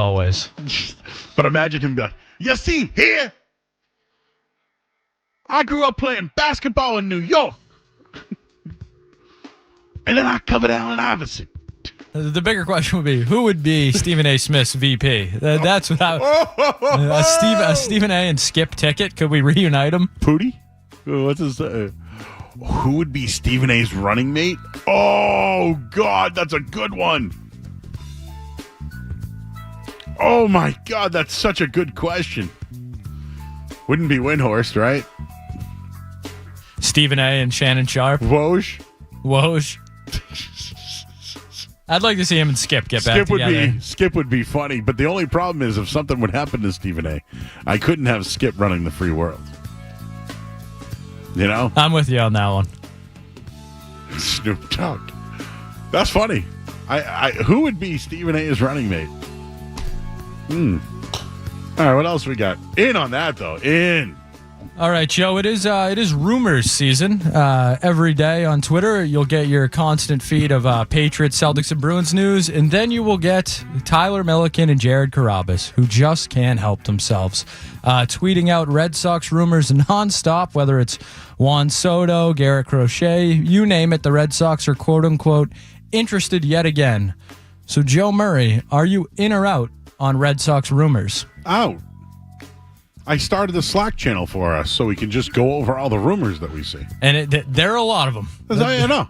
But imagine him going, you see, here, I grew up playing basketball in New York. And then I covered Allen Iverson. The bigger question would be, who would be Stephen A. Smith's VP? That's without Stephen A. and Skip Ticket. Could we reunite them? Pootie? What's his who would be Stephen A.'s running mate? Oh, God, that's a good one. Oh, my God, that's such a good question. Wouldn't be Windhorst, right? Stephen A. and Shannon Sharp. Woj. I'd like to see him and Skip get back together. Skip would be funny, but the only problem is if something would happen to Stephen A., I couldn't have Skip running the free world. I'm with you on that one. Snoop Dogg. That's funny. Who would be Stephen A.'s running mate? All right, what else we got? In on that, though. In. All right, Joe, it is rumors season. Every day on Twitter, you'll get your constant feed of Patriots, Celtics, and Bruins news, and then you will get Tyler Milliken and Jared Carrabis, who just can't help themselves, tweeting out Red Sox rumors nonstop, whether it's Juan Soto, Garrett Crochet, you name it, the Red Sox are quote-unquote interested yet again. So, Joe Murray, are you in or out on Red Sox rumors? Out. I started the Slack channel for us so we can just go over all the rumors that we see. And there are a lot of them. I know.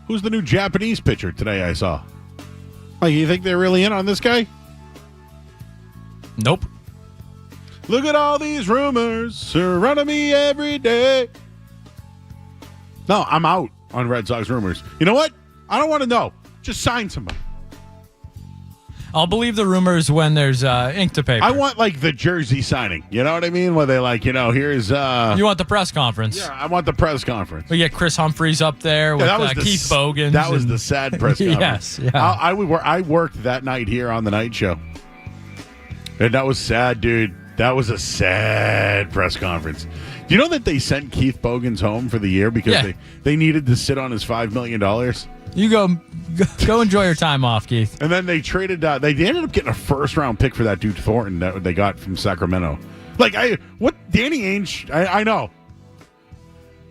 Who's the new Japanese pitcher today I saw? You think they're really in on this guy? Nope. Look at all these rumors surrounding me every day. No, I'm out on Red Sox rumors. You know what? I don't want to know. Just sign somebody. I'll believe the rumors when there's ink to paper. I want, like, the jersey signing. You know what I mean? Where they, like, here's... You want the press conference. Yeah, I want the press conference. We get Chris Humphreys up there with Keith Bogans. That was the sad press conference. Yes, yeah. I worked that night here on the night show. And that was sad, dude. That was a sad press conference. Do you know that they sent Keith Bogans home for the year because they needed to sit on his $5 million? You go enjoy your time off, Keith. And then they traded. They ended up getting a first-round pick for that dude Thornton that they got from Sacramento. Like, Danny Ainge, I know.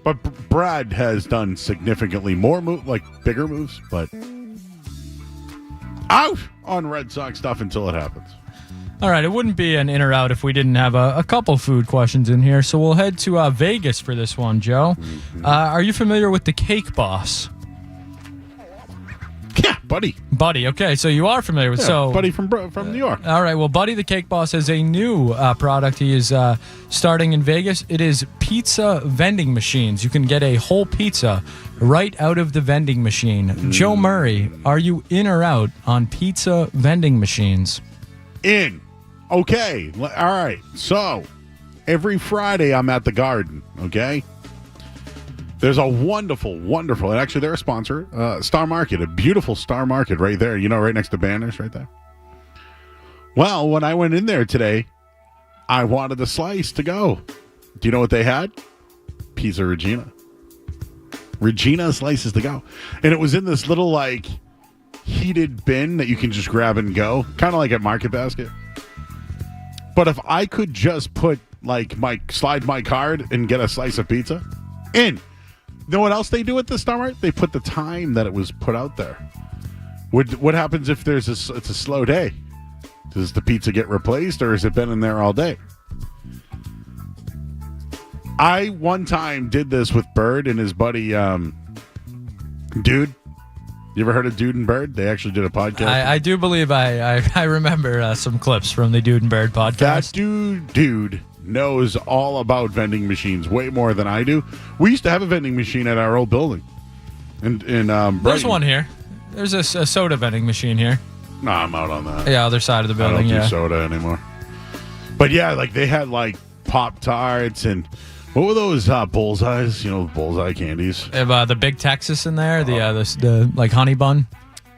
But Brad has done significantly more bigger moves, but out on Red Sox stuff until it happens. All right, it wouldn't be an in or out if we didn't have a couple food questions in here. So we'll head to Vegas for this one, Joe. Mm-hmm. Are you familiar with the Cake Boss? Yeah, Buddy. Buddy, okay, so you are familiar with Buddy from New York. All right, well, Buddy the Cake Boss has a new product. He is starting in Vegas. It is pizza vending machines. You can get a whole pizza right out of the vending machine. Joe Murray, are you in or out on pizza vending machines? In. Okay, all right. So, every Friday I'm at the Garden, okay? There's a wonderful, and actually they're a sponsor, Star Market, a beautiful Star Market right there, right next to Banners right there. Well, when I went in there today, I wanted a slice to go. Do you know what they had? Pizza Regina. Regina slices to go. And it was in this little, heated bin that you can just grab and go, kind of like at Market Basket. But if I could just put, slide my card and get a slice of pizza, in. You know what else they do at the Star Mart? They put the time that it was put out there. What happens if it's a slow day? Does the pizza get replaced, or has it been in there all day? I one time did this with Bird and his buddy Dude. You ever heard of Dude and Bird? They actually did a podcast. I do believe I remember some clips from the Dude and Bird podcast. That dude knows all about vending machines way more than I do. We used to have a vending machine at our old building. In There's Brighton. one here. There's a soda vending machine here. No, I'm out on that. Yeah, other side of the building. I don't do soda anymore. But yeah, they had Pop-Tarts and what were those bullseyes? Bullseye candies. The Big Texas in there, the honey bun.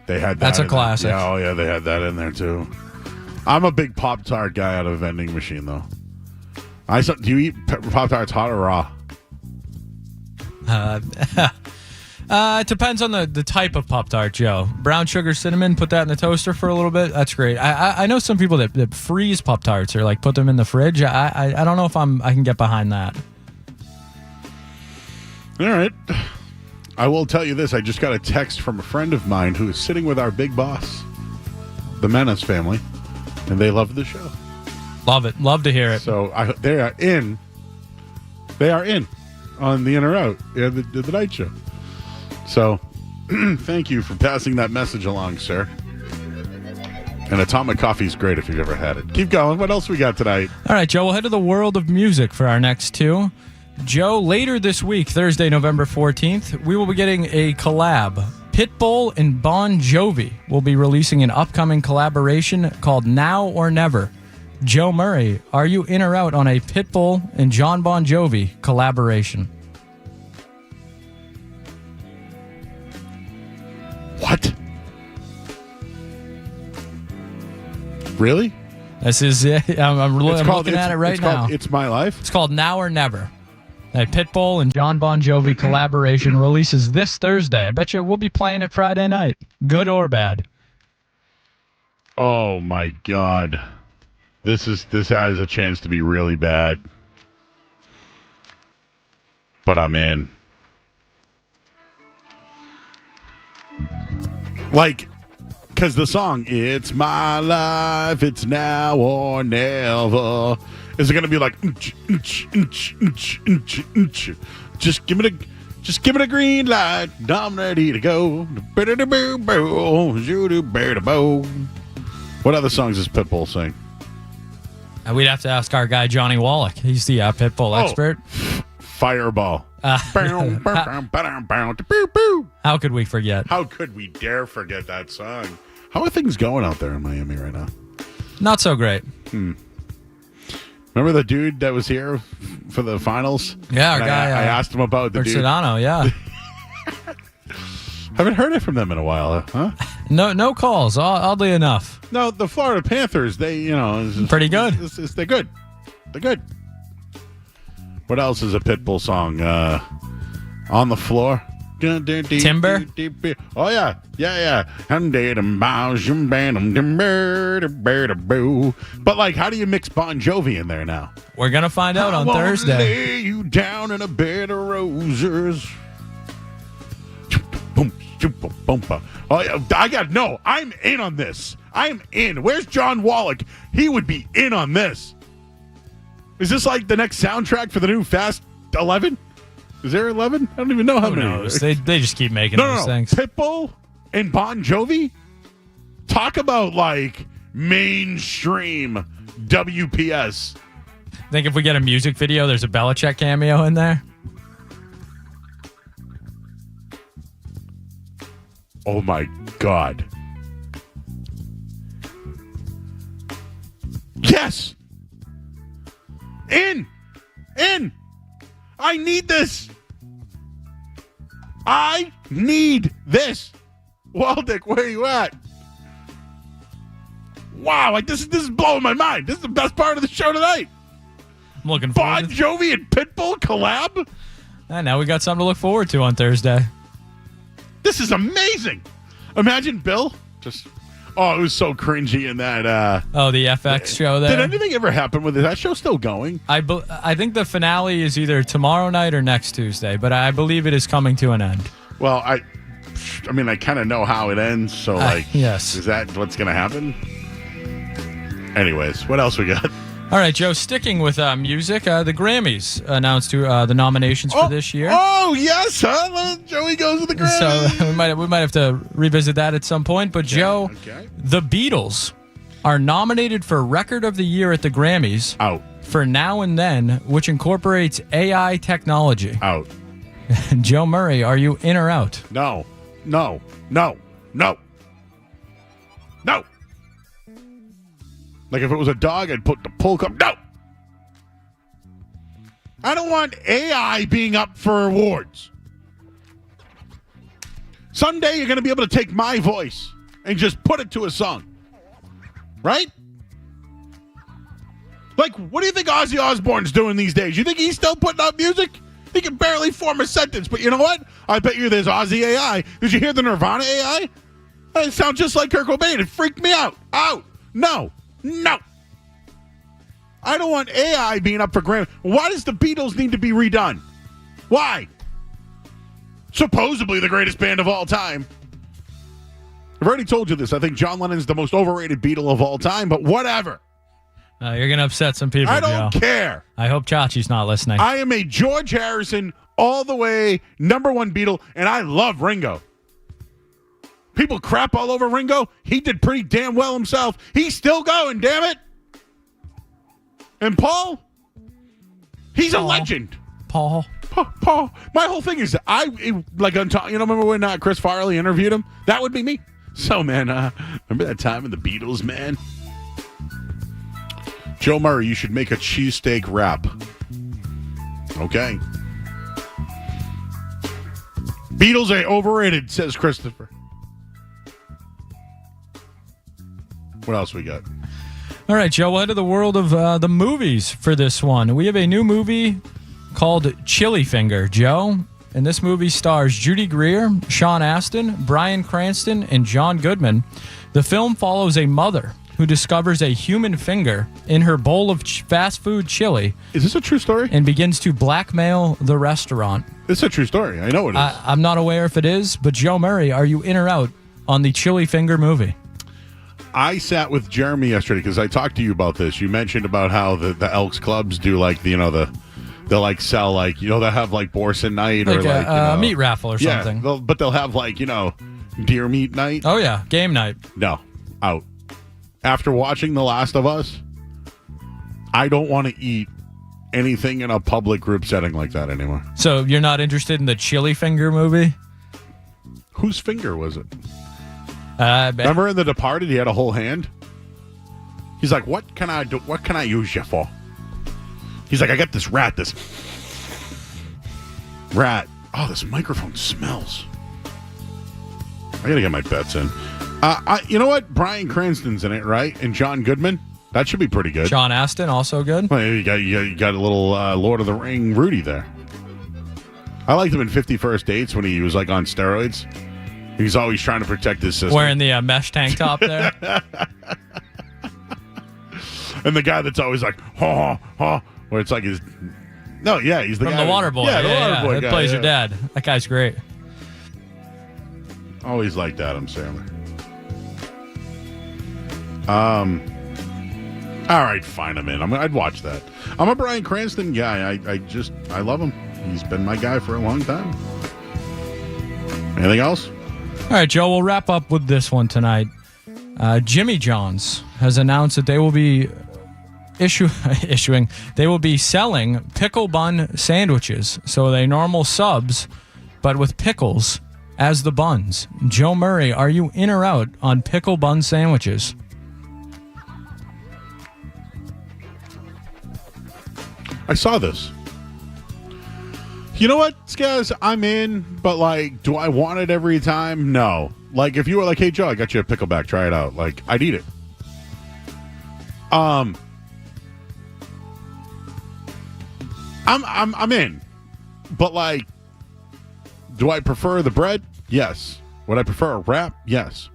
They had that. That's a classic. Yeah, they had that in there too. I'm a big Pop-Tart guy out of a vending machine though. Do you eat Pop-Tarts hot or raw? It depends on the type of Pop-Tart, Joe. Brown sugar cinnamon, put that in the toaster for a little bit. That's great. I know some people that freeze Pop-Tarts or put them in the fridge. I don't know if I can get behind that. All right. I will tell you this. I just got a text from a friend of mine who is sitting with our big boss, the Menace family, and they love the show. Love it. Love to hear it. So they are in. They are in on the In or Out, the night show. So thank you for passing that message along, sir. And Atomic Coffee is great if you've ever had it. Keep going. What else we got tonight? All right, Joe, we'll head to the world of music for our next two. Joe, later this week, Thursday, November 14th, we will be getting a collab. Pitbull and Bon Jovi will be releasing an upcoming collaboration called Now or Never. Joe Murray, are you in or out on a Pitbull and John Bon Jovi collaboration? What? Really? This is it. I'm looking at it right now. It's My Life? It's called Now or Never. A Pitbull and John Bon Jovi collaboration releases this Thursday. I bet you we'll be playing it Friday night. Good or bad? Oh, my God. This has a chance to be really bad. But I'm in. Because the song, It's My Life, It's Now or Never. Is it going to be just give it a green light, I'm ready to go. What other songs does Pitbull sing? We'd have to ask our guy Johnny Wallach. He's the pit bull expert. Fireball. How could we forget? How could we dare forget that song? How are things going out there in Miami right now? Not so great. Remember the dude that was here for the finals? Yeah, our guy. I asked him about the dude. Sedano, yeah. Haven't heard it from them in a while, huh? No calls, oddly enough. No, the Florida Panthers, they, pretty good. They're good. They're good. What else is a Pitbull song? On the Floor? Timber? Oh, yeah. But, like, how do you mix Bon Jovi in there now? We're going to find out on Thursday. Lay you down in a bed of roses. Oh, yeah, I'm in on this. I'm in. Where's John Wallach? He would be in on this. Is this like the next soundtrack for the new Fast 11? Is there 11? I don't even know how Who many. knows? They just keep making those things. Pitbull and Bon Jovi? Talk about like mainstream WPS. Think if we get a music video, there's a Belichick cameo in there? Oh my God. Yes. In. I need this. Waldick, where are you at? Wow, this is blowing my mind. This is the best part of the show tonight. I'm looking forward Bon Jovi and Pitbull collab? And now we got something to look forward to on Thursday. This is amazing. Imagine Bill just... Oh, it was so cringy in that... the FX show there. Did anything ever happen with it? That show still going? I think the finale is either tomorrow night or next Tuesday, but I believe it is coming to an end. Well, I kind of know how it ends, so, yes. Is that what's going to happen? Anyways, what else we got? All right, Joe, sticking with music, the Grammys announced the nominations for this year. Oh, yes, huh? Joey goes to the Grammys. So we might have to revisit that at some point. But, Joe, the Beatles are nominated for Record of the Year at the Grammys. Out. For Now and Then, which incorporates AI technology. Out. Joe Murray, are you in or out? No. Like if it was a dog, I'd put the pull cup. No. I don't want AI being up for awards. Someday you're going to be able to take my voice and just put it to a song. Right? Like, what do you think Ozzy Osbourne's doing these days? You think he's still putting out music? He can barely form a sentence. But you know what? I bet you there's Ozzy AI. Did you hear the Nirvana AI? It sounds just like Kurt Cobain. It freaked me out. Out. No. I don't want AI being up for Grammy. Why does the Beatles need to be redone? Why? Supposedly the greatest band of all time. I've already told you this. I think John Lennon's the most overrated Beatle of all time, but whatever. You're going to upset some people, I don't Joe. care. I hope Chachi's not listening. I am a George Harrison all the way #1 Beatle, and I love Ringo. People crap all over Ringo. He did pretty damn well himself. He's still going, damn it. And Paul, he's a legend. Paul. My whole thing is, remember when Chris Farley interviewed him? That would be me. So, man, remember that time in the Beatles, man? Joe Murray, you should make a cheesesteak wrap. Okay. Beatles are overrated, says Christopher. What else we got? All right, Joe, into the world of the movies for this one. We have a new movie called Chili Finger, Joe. And this movie stars Judy Greer, Sean Astin, Bryan Cranston, and John Goodman. The film follows a mother who discovers a human finger in her bowl of fast food chili. Is this a true story? And begins to blackmail the restaurant. It's a true story. I know it is. I'm not aware if it is, but Joe Murray, are you in or out on the Chili Finger movie? I sat with Jeremy yesterday because I talked to you about this. You mentioned about how the Elks clubs do they'll sell they'll have Borson night or a meat raffle or something. But they'll have deer meat night. Oh yeah, game night. No, out. After watching The Last of Us, I don't want to eat anything in a public group setting like that anymore. So you're not interested in the Chili Finger movie? Whose finger was it? Remember in The Departed, he had a whole hand? He's like, what can I do? What can I use you for? He's like, I got this rat. Oh, this microphone smells. I got to get my bets in. You know what? Bryan Cranston's in it, right? And John Goodman. That should be pretty good. Sean Astin, also good. Well, you got a little Lord of the Ring Rudy there. I liked him in 50 First Dates when he was like on steroids. He's always trying to protect his sister. Wearing the mesh tank top there. And the guy that's always like, ha, ha, ha, where it's like his... No, yeah, he's the From guy. The Water Boy. Yeah, the Water Boy that guy. plays your dad. That guy's great. Always liked Adam Sandler. All right, fine, I'm in. I'd watch that. I'm a Bryan Cranston guy. I love him. He's been my guy for a long time. Anything else? All right, Joe, we'll wrap up with this one tonight. Jimmy John's has announced that they will be they will be selling pickle bun sandwiches. So they normal subs, but with pickles as the buns. Joe Murray, are you in or out on pickle bun sandwiches? I saw this. You know what, Skaz? I'm in, but like, do I want it every time? No. Like, if you were like, hey, Joe, I got you a pickleback, try it out. Like, I'd eat it. I'm in. But like, do I prefer the bread? Yes. Would I prefer a wrap? Yes.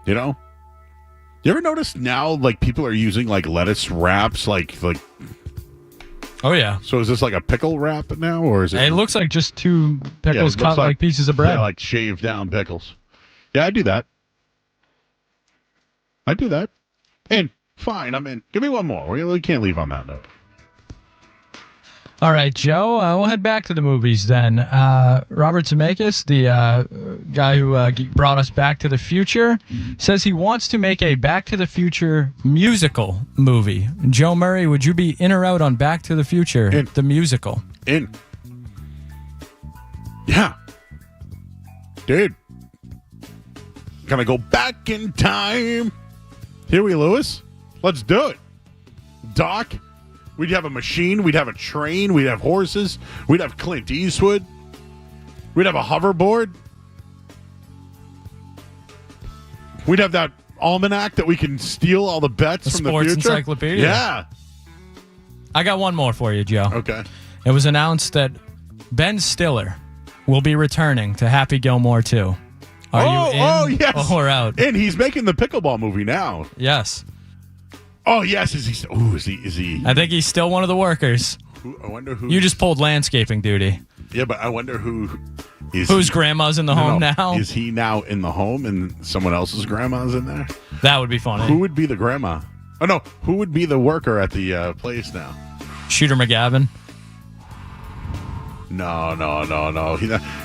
You know? You ever notice now, like, people are using like lettuce wraps, like Oh, yeah. So is this like a pickle wrap now, or is it? It looks like just two pickles cut like pieces of bread. Yeah, like shaved down pickles. Yeah, I do that. And fine, I'm in. Give me one more. We can't leave on that note. All right, Joe, we'll head back to the movies then. Robert Zemeckis, the guy who brought us Back to the Future, says he wants to make a Back to the Future musical movie. Joe Murray, would you be in or out on Back to the Future, the musical? In. Yeah. Dude. Gonna go back in time. Huey Lewis, let's do it. Doc. We'd have a machine. We'd have a train. We'd have horses. We'd have Clint Eastwood. We'd have a hoverboard. We'd have that almanac that we can steal all the bets from the future. Sports encyclopedia. Yeah. I got one more for you, Joe. Okay. It was announced that Ben Stiller will be returning to Happy Gilmore 2. Are you in yes. or out? And he's making the pickleball movie now. Yes. Oh, yes. Is he? I think he's still one of the workers. I wonder who. You just pulled landscaping duty. Yeah, but I wonder whose grandma's in the home now? Is he now in the home and someone else's grandma's in there? That would be funny. Who would be the grandma? Oh, no. Who would be the worker at the place now? Shooter McGavin. No.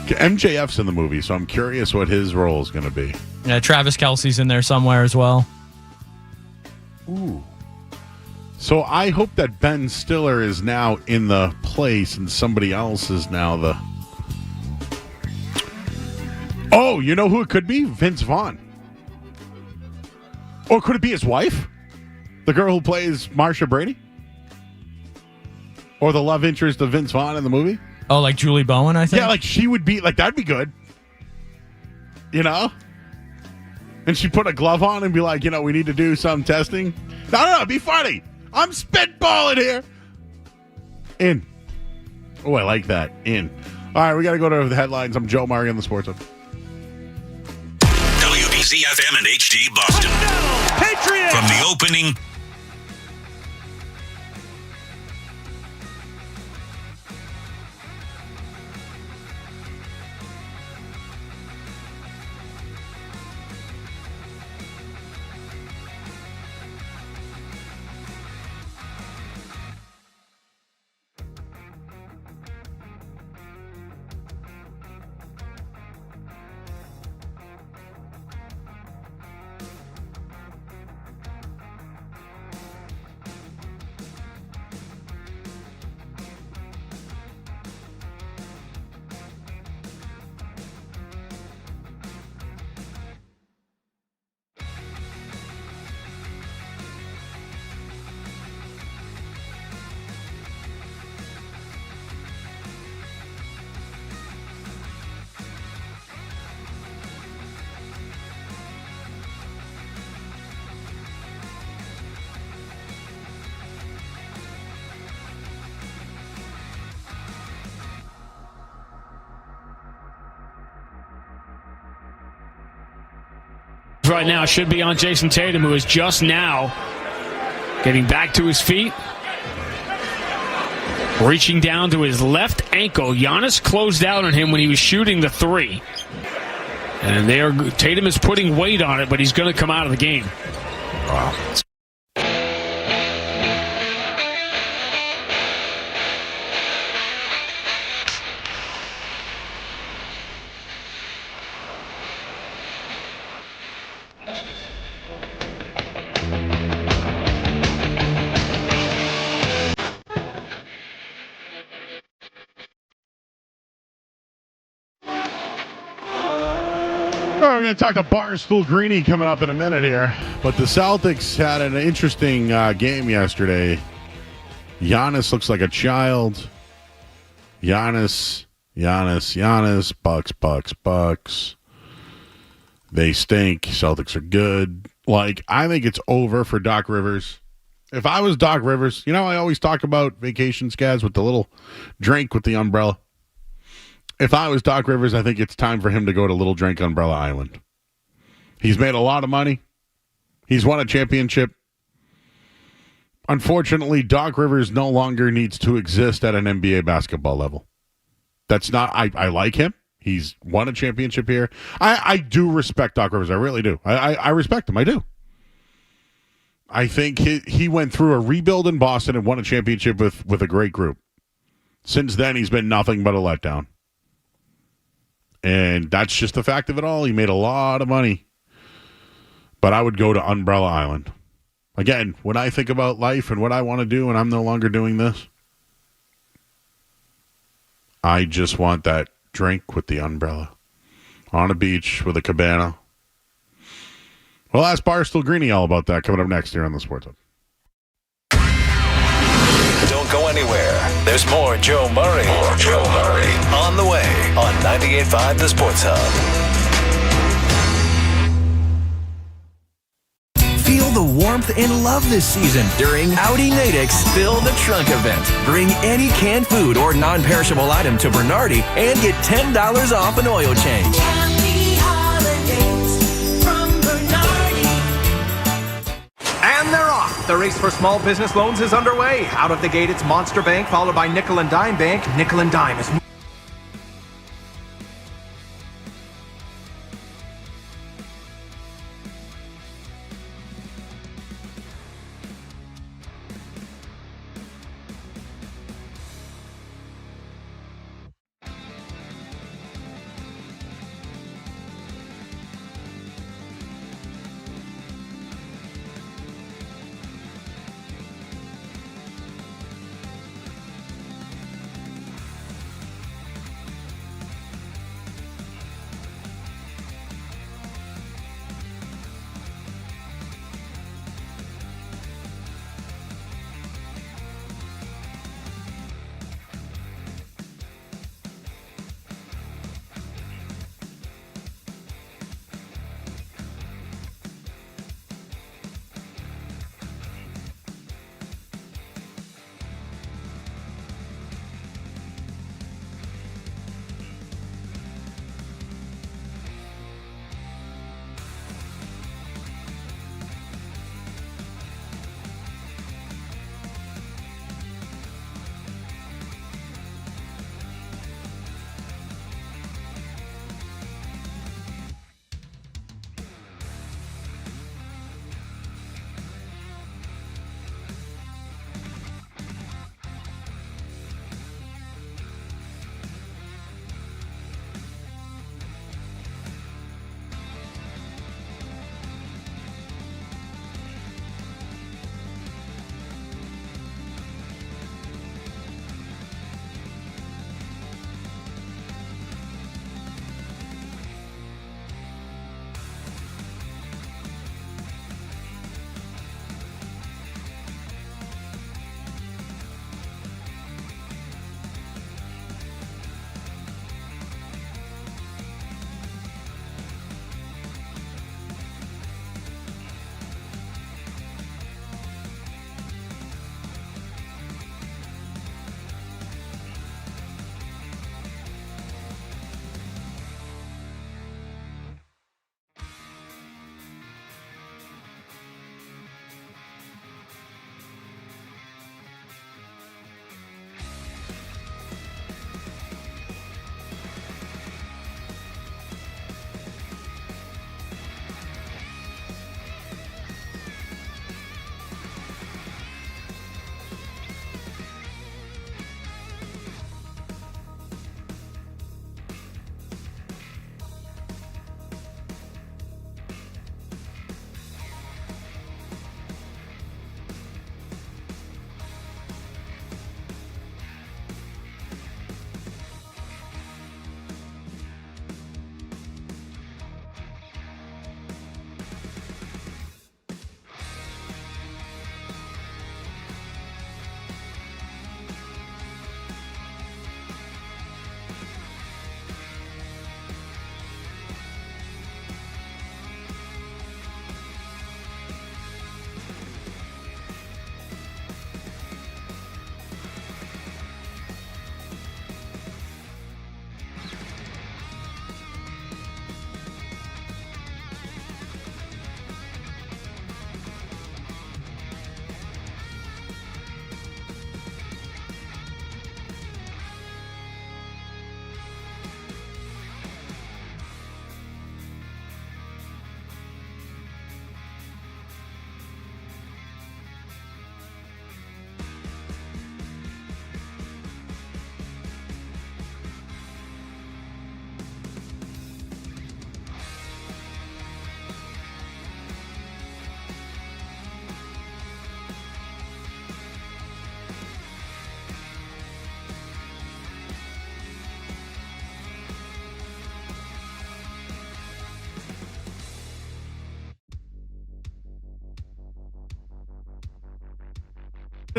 MJF's in the movie, so I'm curious what his role is going to be. Yeah, Travis Kelce's in there somewhere as well. Ooh. So I hope that Ben Stiller is now in the place and somebody else is now the... Oh, you know who it could be? Vince Vaughn. Or could it be his wife? The girl who plays Marsha Brady? Or the love interest of Vince Vaughn in the movie? Oh, like Julie Bowen, I think? Yeah, like she would be... Like, that'd be good. You know? And she put a glove on and be like, we need to do some testing. No, be funny. I'm spitballing here. In. Oh, I like that. In. All right, we got to go to the headlines. I'm Joe Murray on the Sports Hub. WBZ-FM and HD Boston. Patriots! From the opening... right now should be on Jason Tatum, who is just now getting back to his feet. Reaching down to his left ankle. Giannis closed out on him when he was shooting the three. And Tatum is putting weight on it, but he's going to come out of the game. Wow. We're going to talk to Barstool Greeny coming up in a minute here. But the Celtics had an interesting game yesterday. Giannis looks like a child. Giannis, Bucks. They stink. Celtics are good. I think it's over for Doc Rivers. If I was Doc Rivers, I always talk about vacation scads with the little drink with the umbrella. If I was Doc Rivers, I think it's time for him to go to Little Drink Umbrella Island. He's made a lot of money. He's won a championship. Unfortunately, Doc Rivers no longer needs to exist at an NBA basketball level. That's not, I like him. He's won a championship here. I do respect Doc Rivers. I really do. I respect him. I do. I think he went through a rebuild in Boston and won a championship with a great group. Since then, he's been nothing but a letdown. And that's just the fact of it all. He made a lot of money. But I would go to Umbrella Island. Again, when I think about life and what I want to do and I'm no longer doing this, I just want that drink with the umbrella on a beach with a cabana. We'll ask Barstool Greeny all about that coming up next here on the Sports Hub. Don't go anywhere. There's more Joe Murray. On the way on 98.5 The Sports Hub. Feel the warmth and love this season during Audi Natick's Fill the Trunk event. Bring any canned food or non-perishable item to Bernardi and get $10 off an oil change. Happy holidays from Bernardi. And they're off. The race for small business loans is underway. Out of the gate, it's Monster Bank, followed by Nickel and Dime Bank. Nickel and Dime is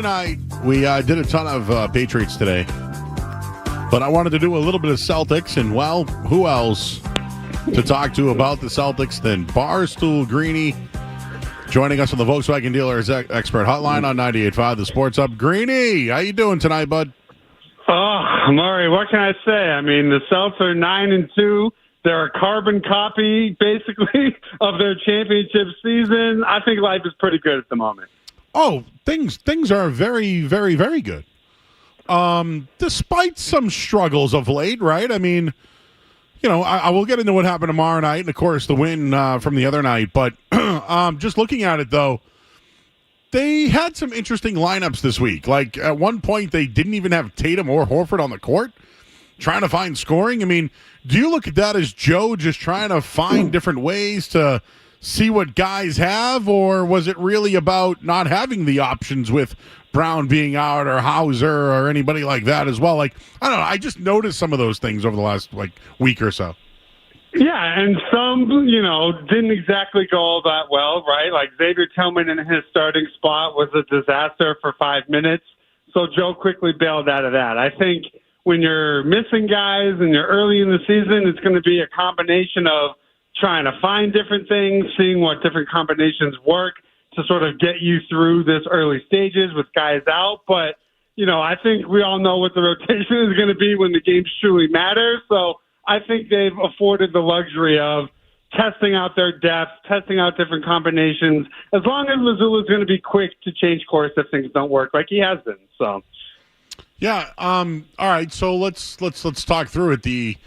night. We did a ton of Patriots today, but I wanted to do a little bit of Celtics, and, well, who else to talk to about the Celtics than Barstool Greeny, joining us on the Volkswagen Dealers Expert Hotline on 98.5 The Sports Up. Greeny, how you doing tonight, bud? Oh, Murray, what can I say? I mean, the Celtics are 9-2. They're a carbon copy, basically, of their championship season. I think life is pretty good at the moment. Oh, things are very, very, very good. Despite some struggles of late, right? I mean, you know, I will get into what happened tomorrow night, and of course the win from the other night. But just looking at it, though, they had some interesting lineups this week. Like at one point, they didn't even have Tatum or Horford on the court, trying to find scoring. I mean, do you look at that as Joe just trying to find different ways to see what guys have, or was it really about not having the options with Brown being out or Hauser or anybody like that as well? Like, I don't know. I just noticed some of those things over the last week or so. Yeah, and some, you know, didn't exactly go all that well, right? Like Xavier Tillman in his starting spot was a disaster for 5 minutes, so Joe quickly bailed out of that. I think when you're missing guys and you're early in the season, it's going to be a combination of trying to find different things, seeing what different combinations work to sort of get you through this early stages with guys out. But, you know, I think we all know what the rotation is going to be when the games truly matter. So I think they've afforded the luxury of testing out their depth, testing out different combinations, as long as Mazzulla's going to be quick to change course if things don't work like he has been. So. Yeah. All right. So let's talk through it. The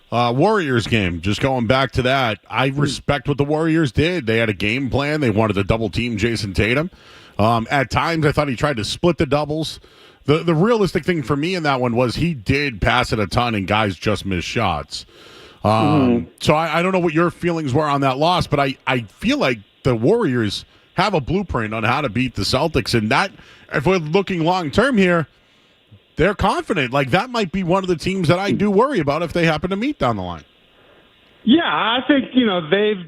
Warriors game. Just going back to that, I respect what the Warriors did. They had a game plan. They wanted to double team Jason Tatum. At times, I thought he tried to split the doubles. The realistic thing for me in that one was he did pass it a ton, and guys just missed shots. So I don't know what your feelings were on that loss, but I feel like the Warriors have a blueprint on how to beat the Celtics, and that, if we're looking long term here, they're confident. Like, that might be one of the teams that I do worry about if they happen to meet down the line. Yeah, I think, you know, they've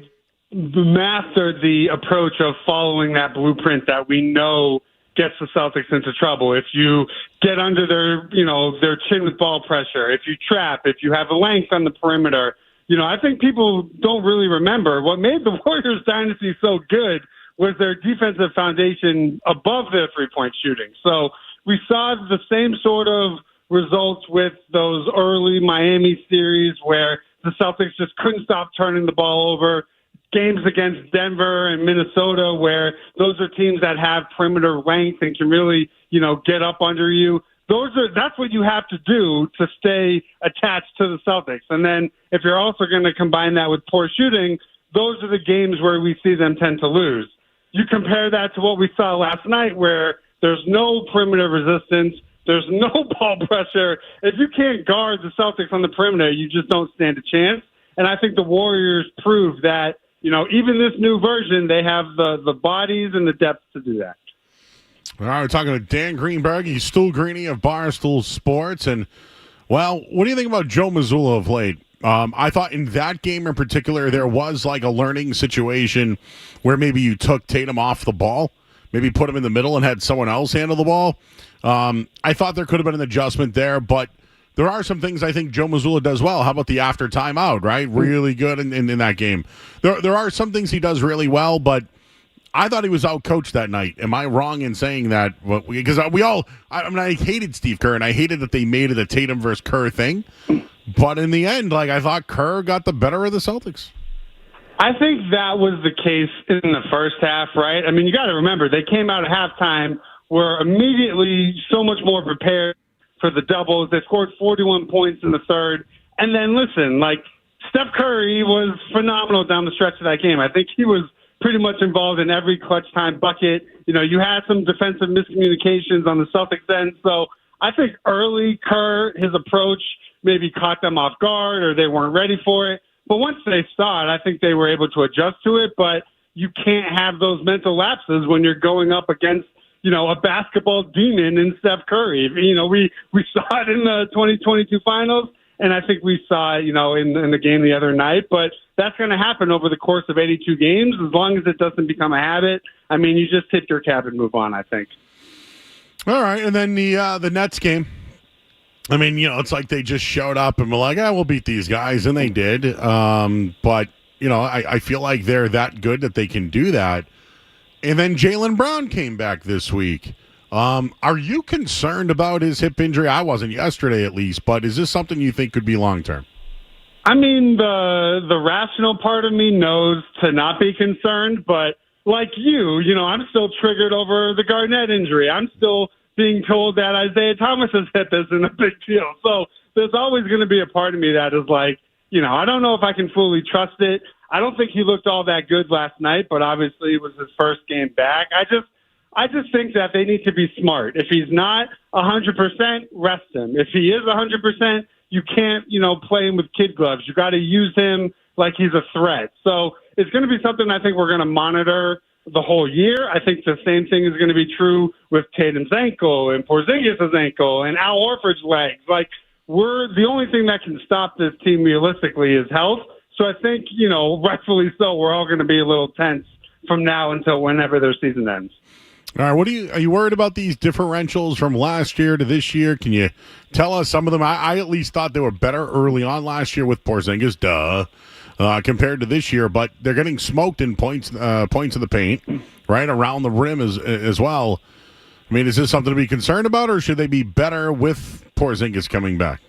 mastered the approach of following that blueprint that we know gets the Celtics into trouble. If you get under their chin with ball pressure, if you trap, if you have a length on the perimeter, you know, I think people don't really remember what made the Warriors dynasty so good was their defensive foundation above their three-point shooting. So we saw the same sort of results with those early Miami series where the Celtics just couldn't stop turning the ball over. Games against Denver and Minnesota where those are teams that have perimeter length and can really, you know, get up under you. That's what you have to do to stay attached to the Celtics. And then if you're also going to combine that with poor shooting, those are the games where we see them tend to lose. You compare that to what we saw last night where there's no perimeter resistance. There's no ball pressure. If you can't guard the Celtics on the perimeter, you just don't stand a chance. And I think the Warriors proved that, you know, even this new version, they have the bodies and the depth to do that. All right, we're talking to Dan Greenberg. He's Stool Greeny of Barstool Sports. And, well, what do you think about Joe Mazzulla of late? I thought in that game in particular, there was like a learning situation where maybe you took Tatum off the ball, maybe put him in the middle and had someone else handle the ball. I thought there could have been an adjustment there, but there are some things I think Joe Mazzulla does well. How about the after timeout, right? Really good in that game. There are some things he does really well, but I thought he was outcoached that night. Am I wrong in saying that? Because I hated Steve Kerr, and I hated that they made it a Tatum versus Kerr thing. But in the end, I thought Kerr got the better of the Celtics. I think that was the case in the first half, right? I mean, you got to remember, they came out at halftime, were immediately so much more prepared for the doubles. They scored 41 points in the third. And then, listen, Steph Curry was phenomenal down the stretch of that game. I think he was pretty much involved in every clutch time bucket. You know, you had some defensive miscommunications on the Celtics end. So I think early Kerr, his approach maybe caught them off guard or they weren't ready for it. But once they saw it, I think they were able to adjust to it. But you can't have those mental lapses when you're going up against, you know, a basketball demon in Steph Curry. You know, we saw it in the 2022 finals, and I think we saw it, you know, in the game the other night. But that's going to happen over the course of 82 games as long as it doesn't become a habit. I mean, you just tip your cap and move on, I think. All right, and then the Nets game. I mean, it's like they just showed up and were like, we'll beat these guys, and they did. But, I feel like they're that good that they can do that. And then Jaylen Brown came back this week. Are you concerned about his hip injury? I wasn't yesterday, at least, but is this something you think could be long-term? I mean, the rational part of me knows to not be concerned, but like you, I'm still triggered over the Garnett injury. I'm still being told that Isaiah Thomas's hip isn't a big deal. So there's always going to be a part of me that is like, I don't know if I can fully trust it. I don't think he looked all that good last night, but obviously it was his first game back. I just think that they need to be smart. If he's not 100%, rest him. If he is 100%, you can't, play him with kid gloves. You got to use him like he's a threat. So it's going to be something I think we're going to monitor the whole year. I think the same thing is going to be true with Tatum's ankle and Porzingis' ankle and Al Horford's legs. Like, the only thing that can stop this team realistically is health. So I think, rightfully so, we're all going to be a little tense from now until whenever their season ends. All right, are you worried about these differentials from last year to this year? Can you tell us some of them? I at least thought they were better early on last year with Porzingis, compared to this year, but they're getting smoked in points in the paint, right, around the rim as well. I mean, is this something to be concerned about, or should they be better with Porzingis coming back?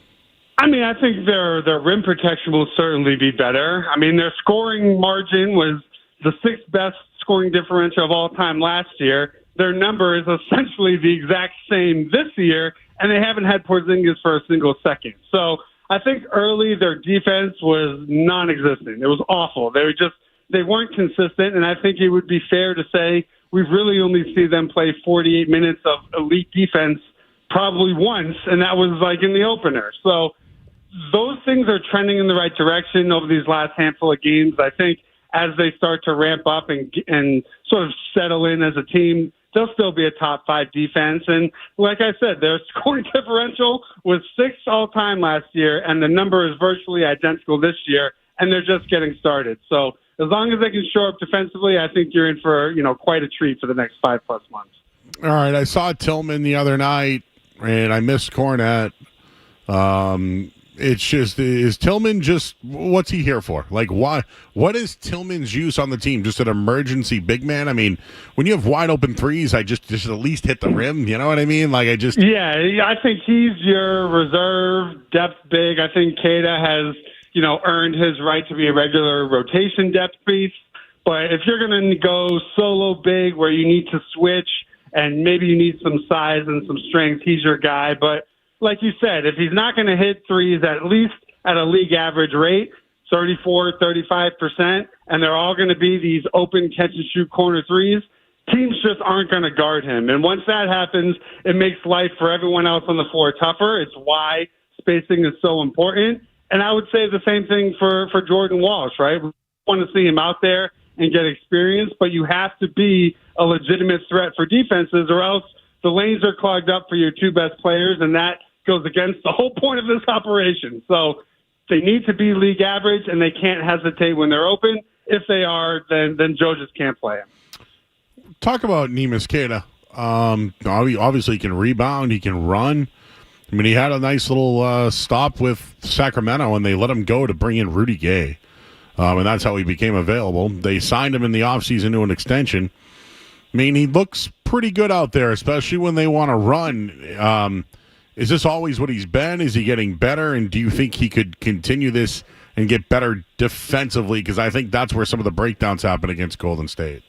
I mean, I think their rim protection will certainly be better. I mean, their scoring margin was the sixth best scoring differential of all time last year. Their number is essentially the exact same this year, and they haven't had Porzingis for a single second. So I think early their defense was non-existent. It was awful. They weren't consistent, and I think it would be fair to say we've really only seen them play 48 minutes of elite defense probably once, and that was like in the opener. So those things are trending in the right direction over these last handful of games. I think as they start to ramp up and sort of settle in as a team, they'll still be a top 5 defense. And like I said, their scoring differential was 6th all-time last year, and the number is virtually identical this year, and they're just getting started. So as long as they can show up defensively, I think you're in for, quite a treat for the next 5+ months. All right, I saw Tillman the other night, and I missed Cornette. It's just, is Tillman just, what's he here for? Like, what is Tillman's use on the team? Just an emergency big man? I mean, when you have wide open threes, I just at least hit the rim. You know what I mean? Like, Yeah, I think he's your reserve depth big. I think Keita has, earned his right to be a regular rotation depth piece. But if you're going to go solo big where you need to switch and maybe you need some size and some strength, he's your guy. But like you said, if he's not going to hit threes at least at a league average rate, 34, 35%, and they're all going to be these open catch-and-shoot corner threes, teams just aren't going to guard him. And once that happens, it makes life for everyone else on the floor tougher. It's why spacing is so important. And I would say the same thing for Jordan Walsh, right? We want to see him out there and get experience, but you have to be a legitimate threat for defenses or else the lanes are clogged up for your 2 best players, and that goes against the whole point of this operation. So they need to be league average, and they can't hesitate when they're open. If they are, then Joe just can't play him. Talk about Neemias Queta. Obviously, he can rebound. He can run. I mean, he had a nice little stop with Sacramento, and they let him go to bring in Rudy Gay. And that's how he became available. They signed him in the offseason to an extension. I mean, he looks pretty good out there, especially when they want to run. Is this always what he's been? Is he getting better? And do you think he could continue this and get better defensively? Because I think that's where some of the breakdowns happen against Golden State.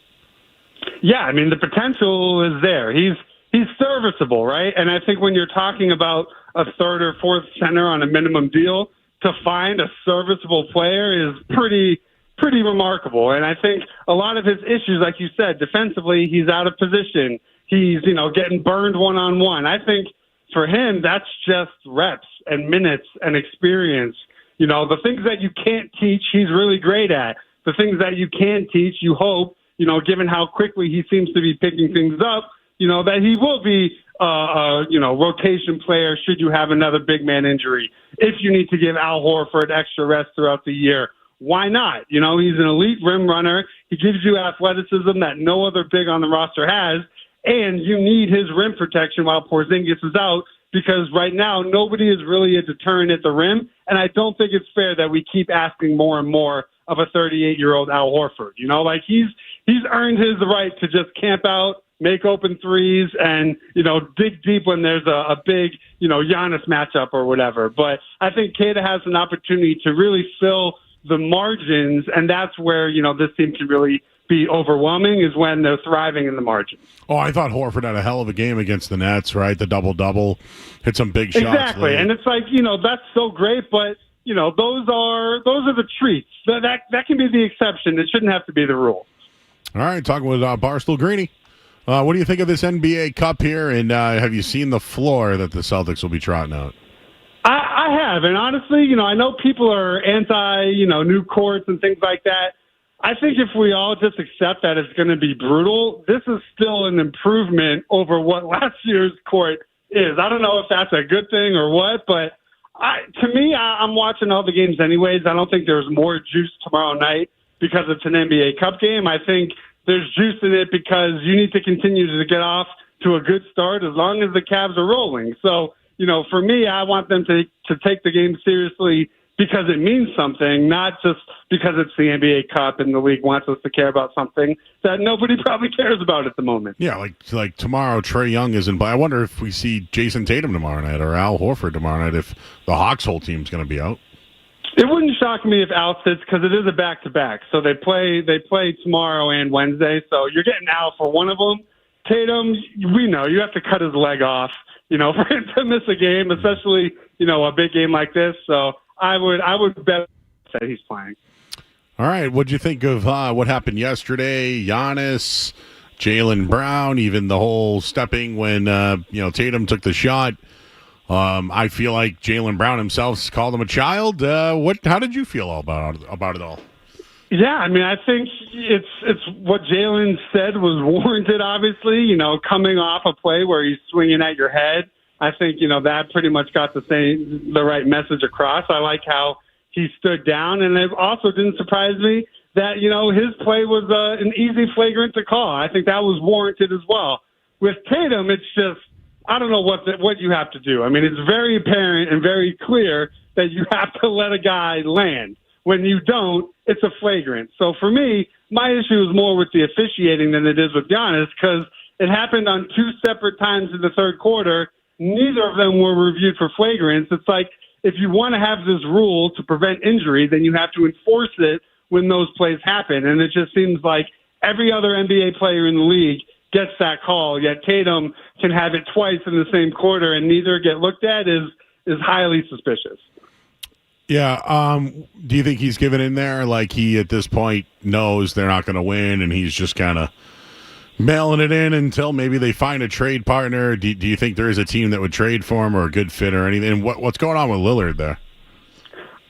Yeah, I mean, the potential is there. He's serviceable, right? And I think when you're talking about a 3rd or 4th center on a minimum deal, to find a serviceable player is pretty remarkable. And I think a lot of his issues, like you said, defensively, he's out of position. He's, getting burned one-on-one. I think for him, that's just reps and minutes and experience. The things that you can't teach, he's really great at. The things that you can teach, you hope, given how quickly he seems to be picking things up, that he will be rotation player should you have another big man injury. If you need to give Al Horford extra rest throughout the year, why not? He's an elite rim runner. He gives you athleticism that no other big on the roster has. and you need his rim protection while Porzingis is out, because right now nobody is really a deterrent at the rim, and I don't think it's fair that we keep asking more and more of a 38-year-old Al Horford. You know, like he's earned his right to just camp out, make open threes, and, you know, dig deep when there's a big, you know, Giannis matchup or whatever. But I think Keita has an opportunity to really fill the margins, and that's where, you know, this team can really be overwhelming, is when they're thriving in the margins. Oh, I thought Horford had a hell of a game against the Nets, right? The double-double, hit some big shots. Exactly, and it's like, you know, that's so great, but, you know, those are the treats. That can be the exception. It shouldn't have to be the rule. All right, talking with Barstool Greeny. What do you think of this NBA Cup here, and have you seen the floor that the Celtics will be trotting out? I have, and honestly, you know, I know people are anti, you know, new courts and things like that. I think if we all just accept that it's going to be brutal, this is still an improvement over what last year's court is. I don't know if that's a good thing or what, but to me, I'm watching all the games anyways. I don't think there's more juice tomorrow night because it's an NBA Cup game. I think there's juice in it because you need to continue to get off to a good start as long as the Cavs are rolling. So, you know, for me, I want them to take the game seriously because it means something, not just because it's the NBA Cup and the league wants us to care about something that nobody probably cares about at the moment. Yeah, like tomorrow, Trae Young isn't. But I wonder if we see Jason Tatum tomorrow night or Al Horford tomorrow night, if the Hawks' whole team's going to be out. It wouldn't shock me if Al sits, because it is a back-to-back. So they play tomorrow and Wednesday. So you're getting Al for one of them. Tatum, we know you have to cut his leg off, you know, for him to miss a game, especially, you know, a big game like this. So I would bet that he's playing. All right, what'd you think of what happened yesterday? Giannis, Jaylen Brown, even the whole stepping when Tatum took the shot. I feel like Jaylen Brown himself called him a child. How did you feel about it all? Yeah, I mean, I think it's what Jaylen said was warranted, obviously, you know, coming off a play where he's swinging at your head. I think, you know, that pretty much got the right message across. I like how he stood down, and it also didn't surprise me that, you know, his play was an easy flagrant to call. I think that was warranted as well. With Tatum, it's just, I don't know what you have to do. I mean, it's very apparent and very clear that you have to let a guy land. When you don't, it's a flagrant. So for me, my issue is more with the officiating than it is with Giannis, because it happened on two separate times in the third quarter. Neither of them were reviewed for flagrants. It's like, if you want to have this rule to prevent injury, then you have to enforce it when those plays happen. And it just seems like every other NBA player in the league gets that call, yet Tatum can have it twice in the same quarter and neither get looked at is highly suspicious. Yeah. Do you think he's given in there? Like, he at this point knows they're not going to win and he's just kind of mailing it in until maybe they find a trade partner? Do you think there is a team that would trade for him or a good fit or anything? What's going on with Lillard there?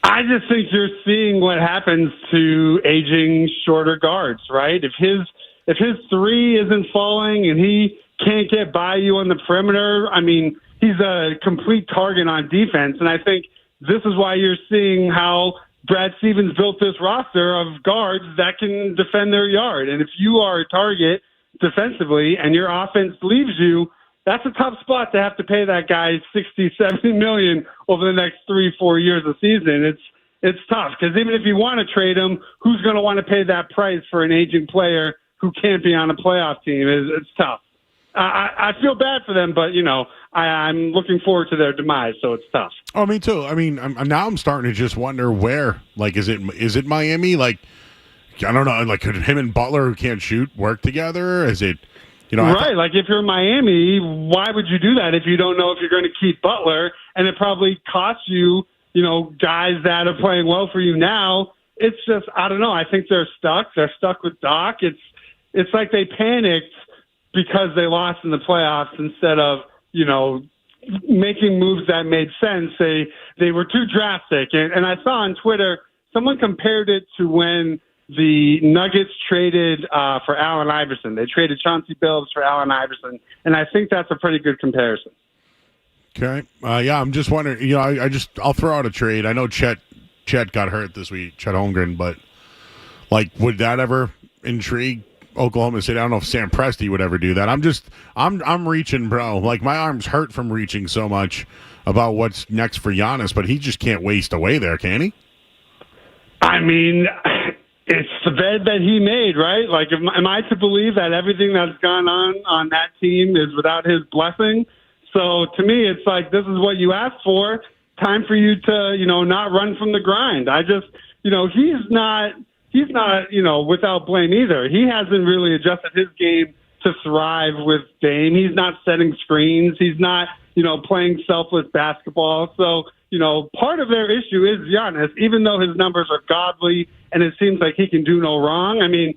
I just think you're seeing what happens to aging shorter guards, right? If his three isn't falling and he can't get by you on the perimeter, I mean, he's a complete target on defense. And I think this is why you're seeing how Brad Stevens built this roster of guards that can defend their yard. And if you are a target defensively and your offense leaves you, that's a tough spot to have to pay that guy $60-70 million over the next 3-4 years of season. It's tough, because even if you want to trade him, who's going to want to pay that price for an aging player who can't be on a playoff team? It's tough. I feel bad for them, but, you know, I'm looking forward to their demise, so it's tough. Oh, me too. I mean, I'm starting to just wonder where. Like, is it Miami? Like, I don't know. Like, could him and Butler, who can't shoot, work together? Is it, you know? Right. Like, if you're Miami, why would you do that if you don't know if you're going to keep Butler? And it probably costs you, you know, guys that are playing well for you now. It's just, I don't know. I think they're stuck. They're stuck with Doc. It's like they panicked because they lost in the playoffs instead of, you know, making moves that made sense. They were too drastic. And I saw on Twitter, someone compared it to when the Nuggets traded for Allen Iverson. They traded Chauncey Billups for Allen Iverson, and I think that's a pretty good comparison. Okay. Yeah, I'm just wondering, you know, I'll throw out a trade. I know Chet got hurt this week, Chet Holmgren, but, like, would that ever intrigue Oklahoma City. I don't know if Sam Presti would ever do that. I'm reaching, bro. Like, my arms hurt from reaching so much about what's next for Giannis, but he just can't waste away there, can he? I mean, it's the bed that he made, right? Like, am I to believe that everything that's gone on that team is without his blessing? So to me, it's like, this is what you asked for. Time for you to, not run from the grind. He's not, without blame either. He hasn't really adjusted his game to thrive with Dame. He's not setting screens. He's not, playing selfless basketball. So, part of their issue is Giannis, even though his numbers are godly and it seems like he can do no wrong. I mean,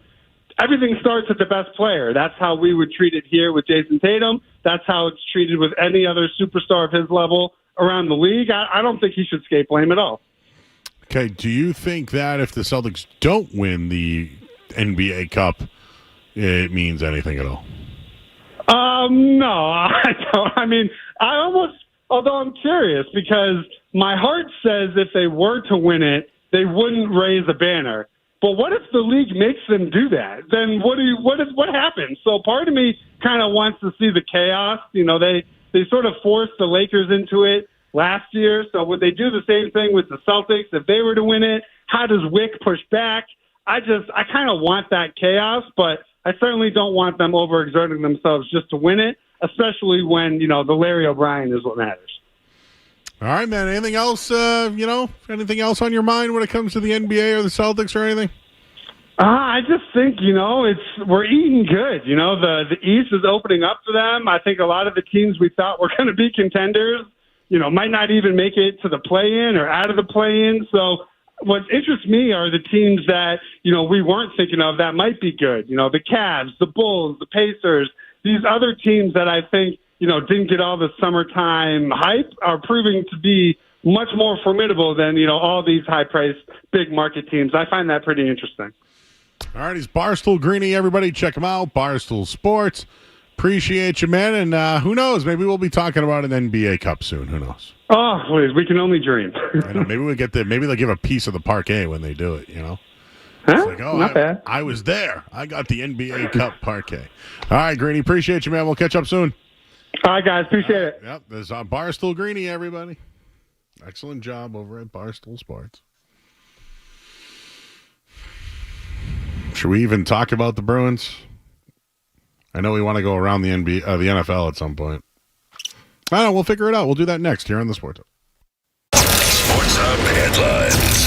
everything starts with the best player. That's how we would treat it here with Jason Tatum. That's how it's treated with any other superstar of his level around the league. I don't think he should escape blame at all. Okay, do you think that if the Celtics don't win the NBA Cup, it means anything at all? No, I don't. I mean, although I'm curious, because my heart says if they were to win it, they wouldn't raise a banner. But what if the league makes them do that? Then what happens? So part of me kind of wants to see the chaos. They sort of forced the Lakers into it last year. So would they do the same thing with the Celtics if they were to win it? How does Wick push back? I kind of want that chaos, but I certainly don't want them overexerting themselves just to win it, especially when, the Larry O'Brien is what matters. All right, man. Anything else, anything else on your mind when it comes to the NBA or the Celtics or anything? I just think, we're eating good. The East is opening up for them. I think a lot of the teams we thought were going to be contenders, might not even make it to the play-in or out of the play-in. So what interests me are the teams that, we weren't thinking of that might be good. The Cavs, the Bulls, the Pacers, these other teams that I think, didn't get all the summertime hype are proving to be much more formidable than, all these high-priced big market teams. I find that pretty interesting. All right, he's Barstool Greeny. Everybody check him out, Barstool Sports. Appreciate you, man. And who knows? Maybe we'll be talking about an NBA Cup soon. Who knows? Oh, please. We can only dream. Maybe we get maybe they'll give a piece of the parquet when they do it, Huh? It's like, Not bad. I was there. I got the NBA Cup parquet. All right, Greeny. Appreciate you, man. We'll catch up soon. All right, guys. Appreciate it. Yep. This is Barstool Greeny, everybody. Excellent job over at Barstool Sports. Should we even talk about the Bruins? I know we want to go around the the NFL at some point. I don't know. We'll figure it out. We'll do that next here on the Sports Hub. Sports Hub headlines.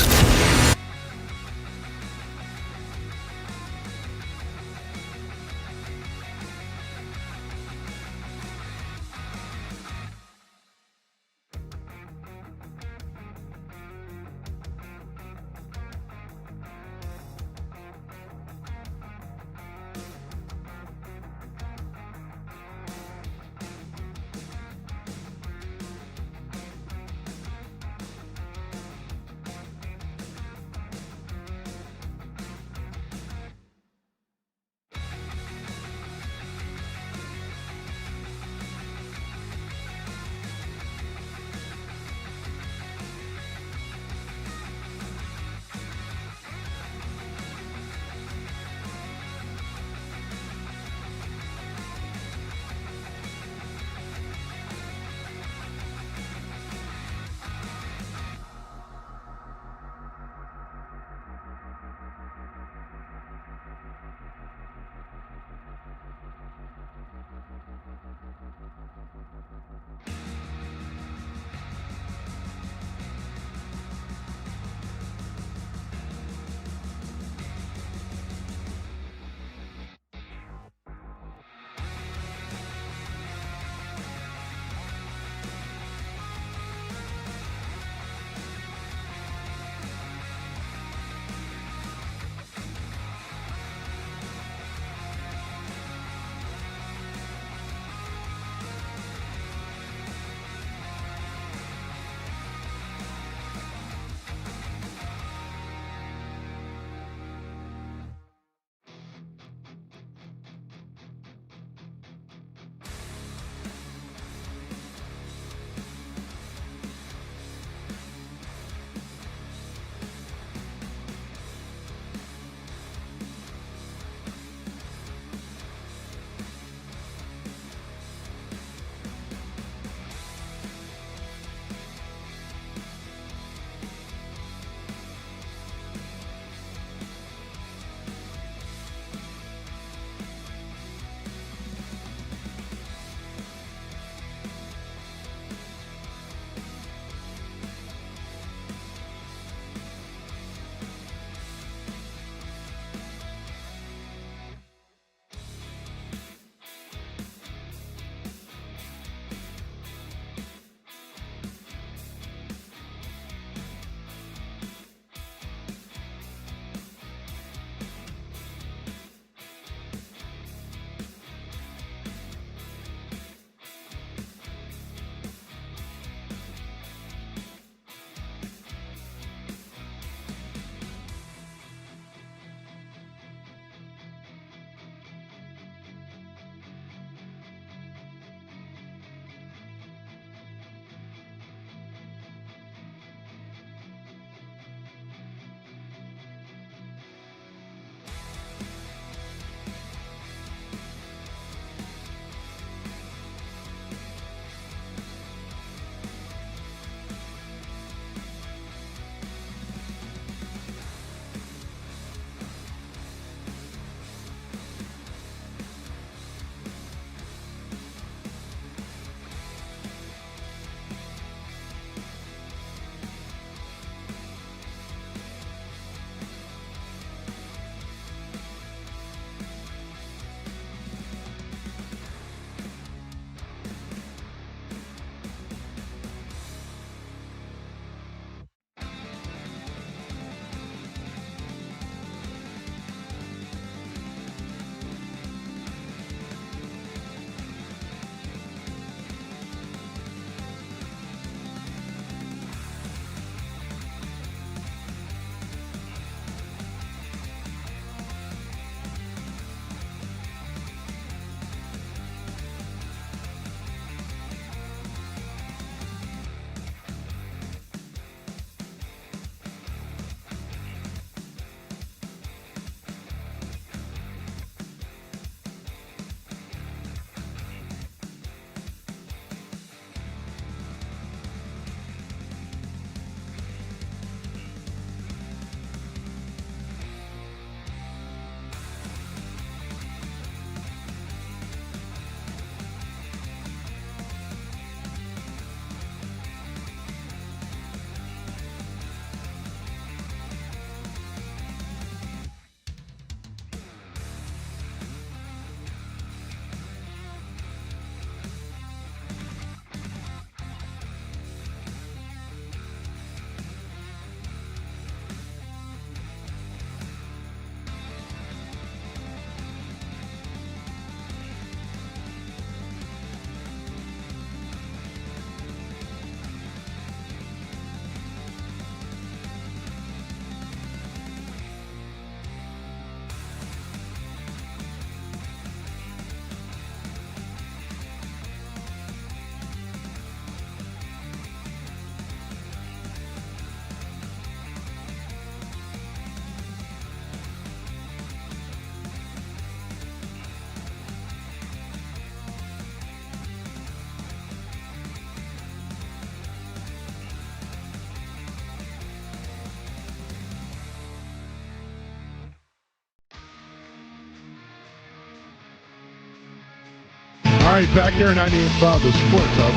right, back here in 98.5, the Sports Hub.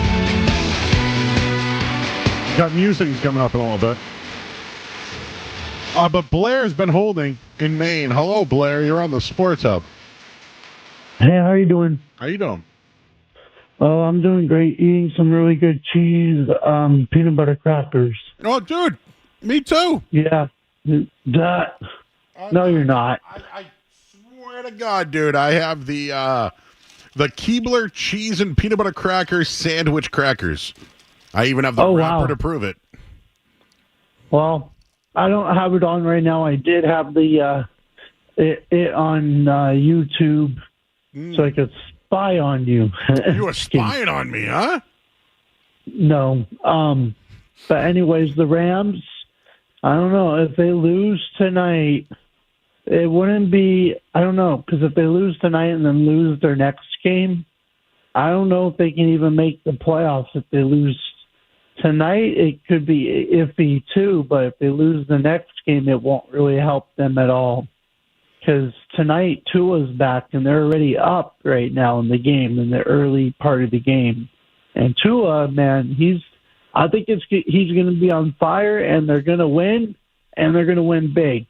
Got Musings coming up in a little bit. But Blair's been holding in Maine. Hello, Blair. You're on the Sports Hub. Hey, how you doing? How you doing? Oh, I'm doing great. Eating some really good cheese, peanut butter crackers. Oh, dude, me too. Yeah. No, you're not. I swear to God, dude, I have the Keebler cheese and peanut butter crackers sandwich crackers. I even have the wrapper to prove it. Well, I don't have it on right now. I did have the it on YouTube, so I could spy on you. You were spying on me, huh? No. But anyways, the Rams, I don't know. If they lose tonight, it wouldn't be, I don't know, because if they lose tonight and then lose their next game, I don't know if they can even make the playoffs. If they lose tonight, it could be iffy too, but if they lose the next game, it won't really help them at all. Because tonight, Tua's back, and they're already up right now in the game, in the early part of the game. And Tua, man, I think he's going to be on fire, and they're going to win, and they're going to win big.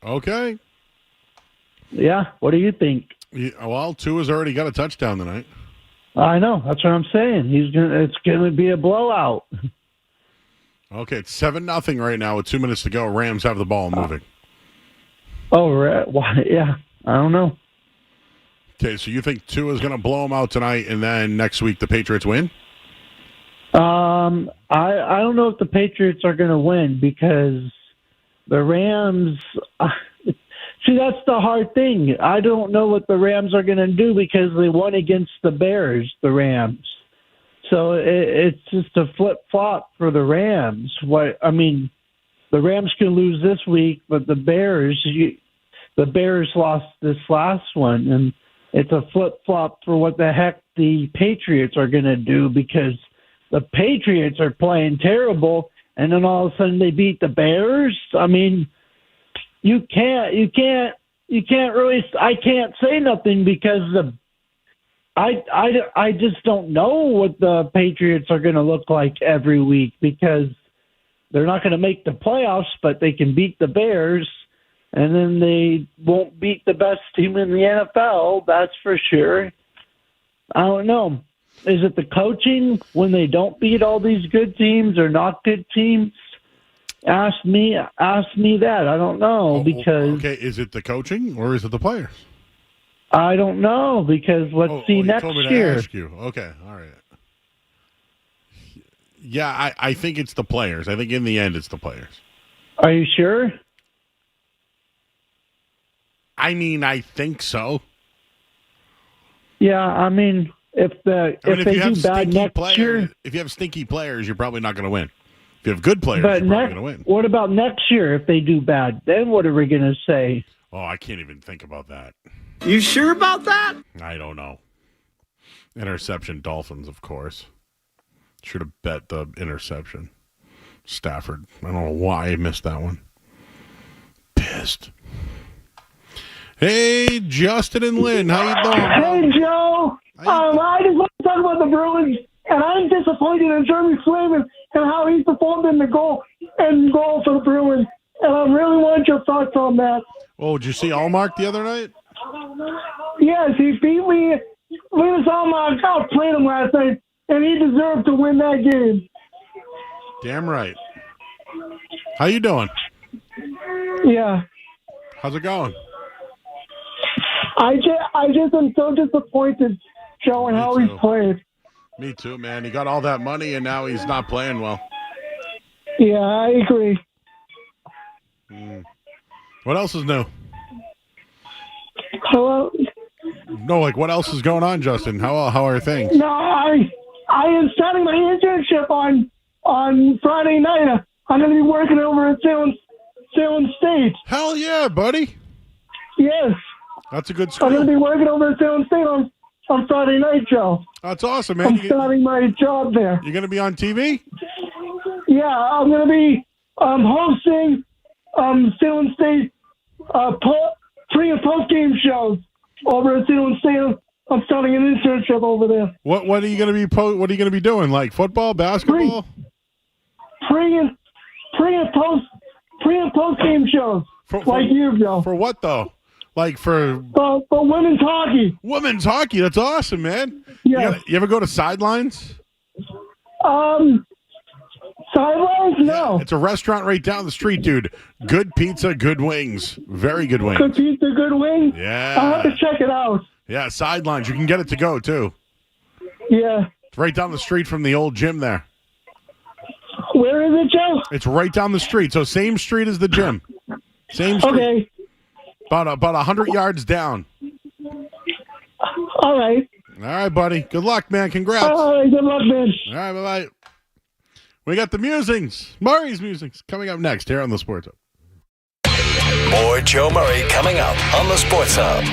Okay. Yeah, what do you think? Well, Tua's already got a touchdown tonight. I know, that's what I'm saying. It's going to be a blowout. Okay, it's 7-0 right now with 2 minutes to go. Rams have the ball moving. Oh, right. Why? Yeah, I don't know. Okay, so you think Tua's going to blow them out tonight, and then next week the Patriots win? I don't know if the Patriots are going to win because the Rams. See, that's the hard thing. I don't know what the Rams are going to do because they won against the Bears, the Rams. So it's just a flip-flop for the Rams. The Rams can lose this week, but the Bears lost this last one, and it's a flip-flop for what the heck the Patriots are going to do because the Patriots are playing terrible, and then all of a sudden they beat the Bears. I mean, you can't really. I can't say nothing because I just don't know what the Patriots are going to look like every week because they're not going to make the playoffs, but they can beat the Bears, and then they won't beat the best team in the NFL. That's for sure. I don't know. Is it the coaching when they don't beat all these good teams or not good teams? Ask me that. I don't know because. Okay, is it the coaching or is it the players? I don't know because let's see next told me year. To ask you. Okay, all right. Yeah, I think it's the players. I think in the end it's the players. Are you sure? I mean, I think so. Yeah, I mean, if they do bad next year, if you have stinky players, you're probably not going to win. If you have good players, but you're probably going to win. What about next year if they do bad? Then what are we going to say? Oh, I can't even think about that. You sure about that? I don't know. Interception, Dolphins, of course. Should have bet the interception. Stafford. I don't know why I missed that one. Pissed. Hey, Justin and Lynn, how you doing? Hey, Joe. I just want to talk about the Bruins, and I'm disappointed in Jeremy Swayman and how he's performed in the goal for the Bruins. And I really want your thoughts on that. Oh, did you see Allmark the other night? Yes, he beat me. Linus Allmark outplayed him last night, and he deserved to win that game. Damn right. How you doing? Yeah. How's it going? I just am so disappointed showing how he's played. Me too, man. He got all that money, and now he's not playing well. Yeah, I agree. What else is new? Hello? No, what else is going on, Justin? How are things? No, I am starting my internship on Friday night. I'm going to be working over at Salem State. Hell yeah, buddy. Yes. That's a good school. I'm going to be working over at Salem State on Friday night, Joe. That's awesome, man. I'm starting my job there. You're going to be on TV? Yeah, I'm going to be hosting Salem State pre- and post-game shows over at Salem State I'm starting an internship over there. What are you going to be what are you going to be doing? Like football, basketball? Pre and post game shows. Like you, Joe. For what though? Like for women's hockey. Women's hockey. That's awesome, man. Yeah. You ever go to Sidelines? Sidelines? No. It's a restaurant right down the street, dude. Good pizza, good wings. Very good wings. Good pizza, good wings? Yeah. I'll have to check it out. Yeah, Sidelines. You can get it to go, too. Yeah. It's right down the street from the old gym there. Where is it, Joe? It's right down the street. So same street as the gym. Same street. Okay. About 100 yards down. All right. All right, buddy. Good luck, man. Congrats. All right, good luck, man. All right, bye-bye. We got the Musings. Murray's Musings coming up next here on the Sports Hub. More Joe Murray coming up on the Sports Hub.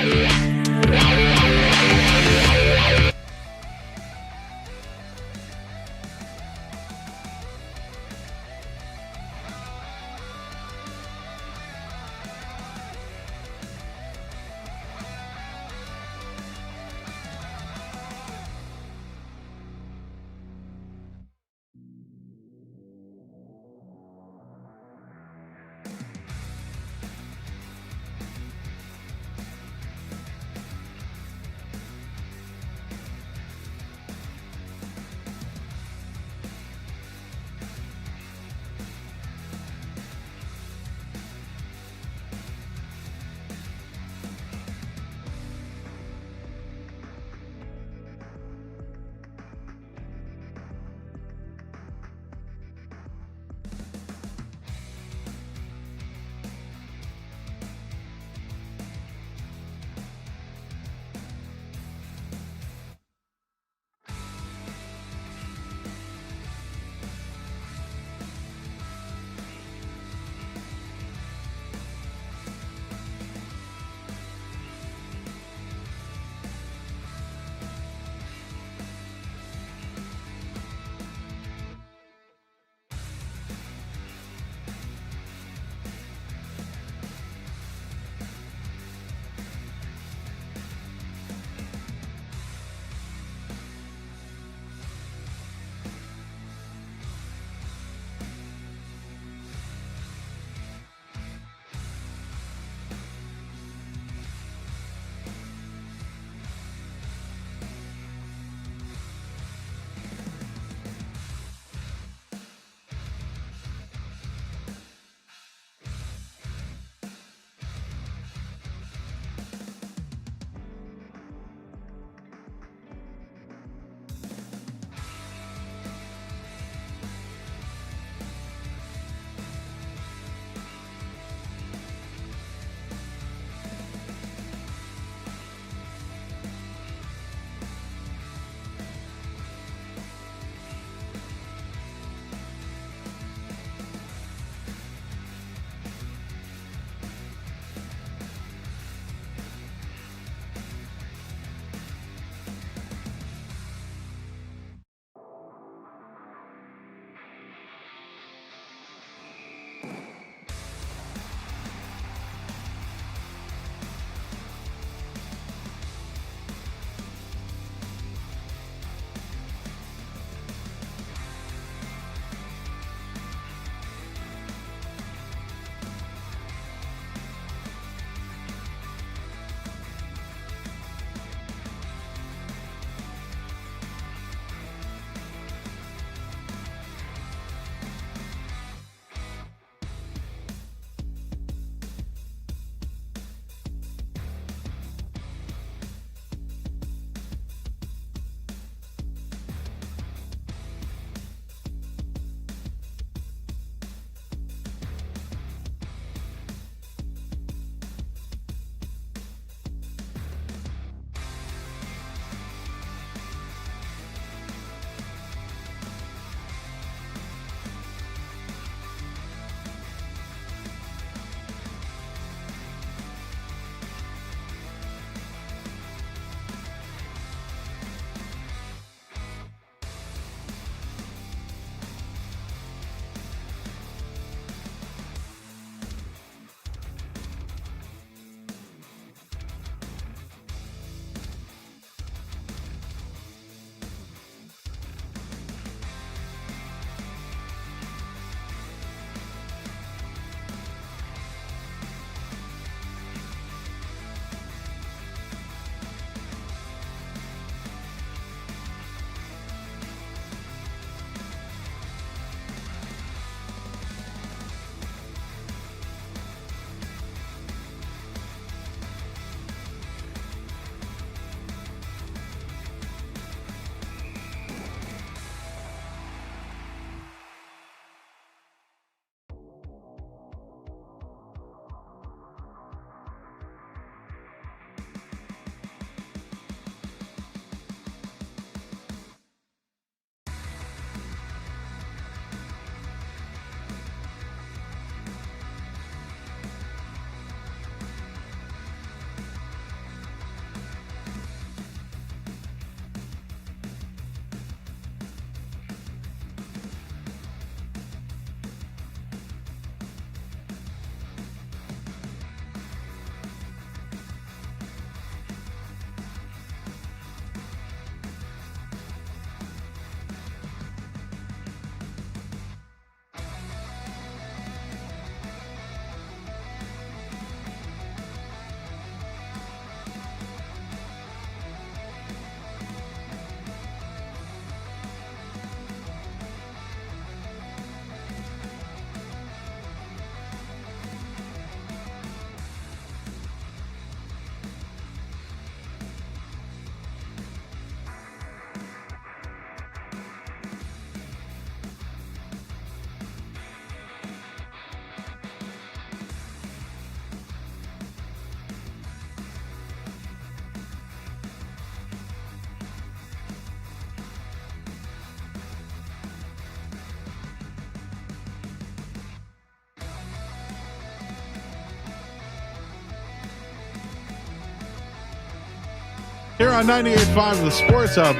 Here on 98.5 The Sports Hub.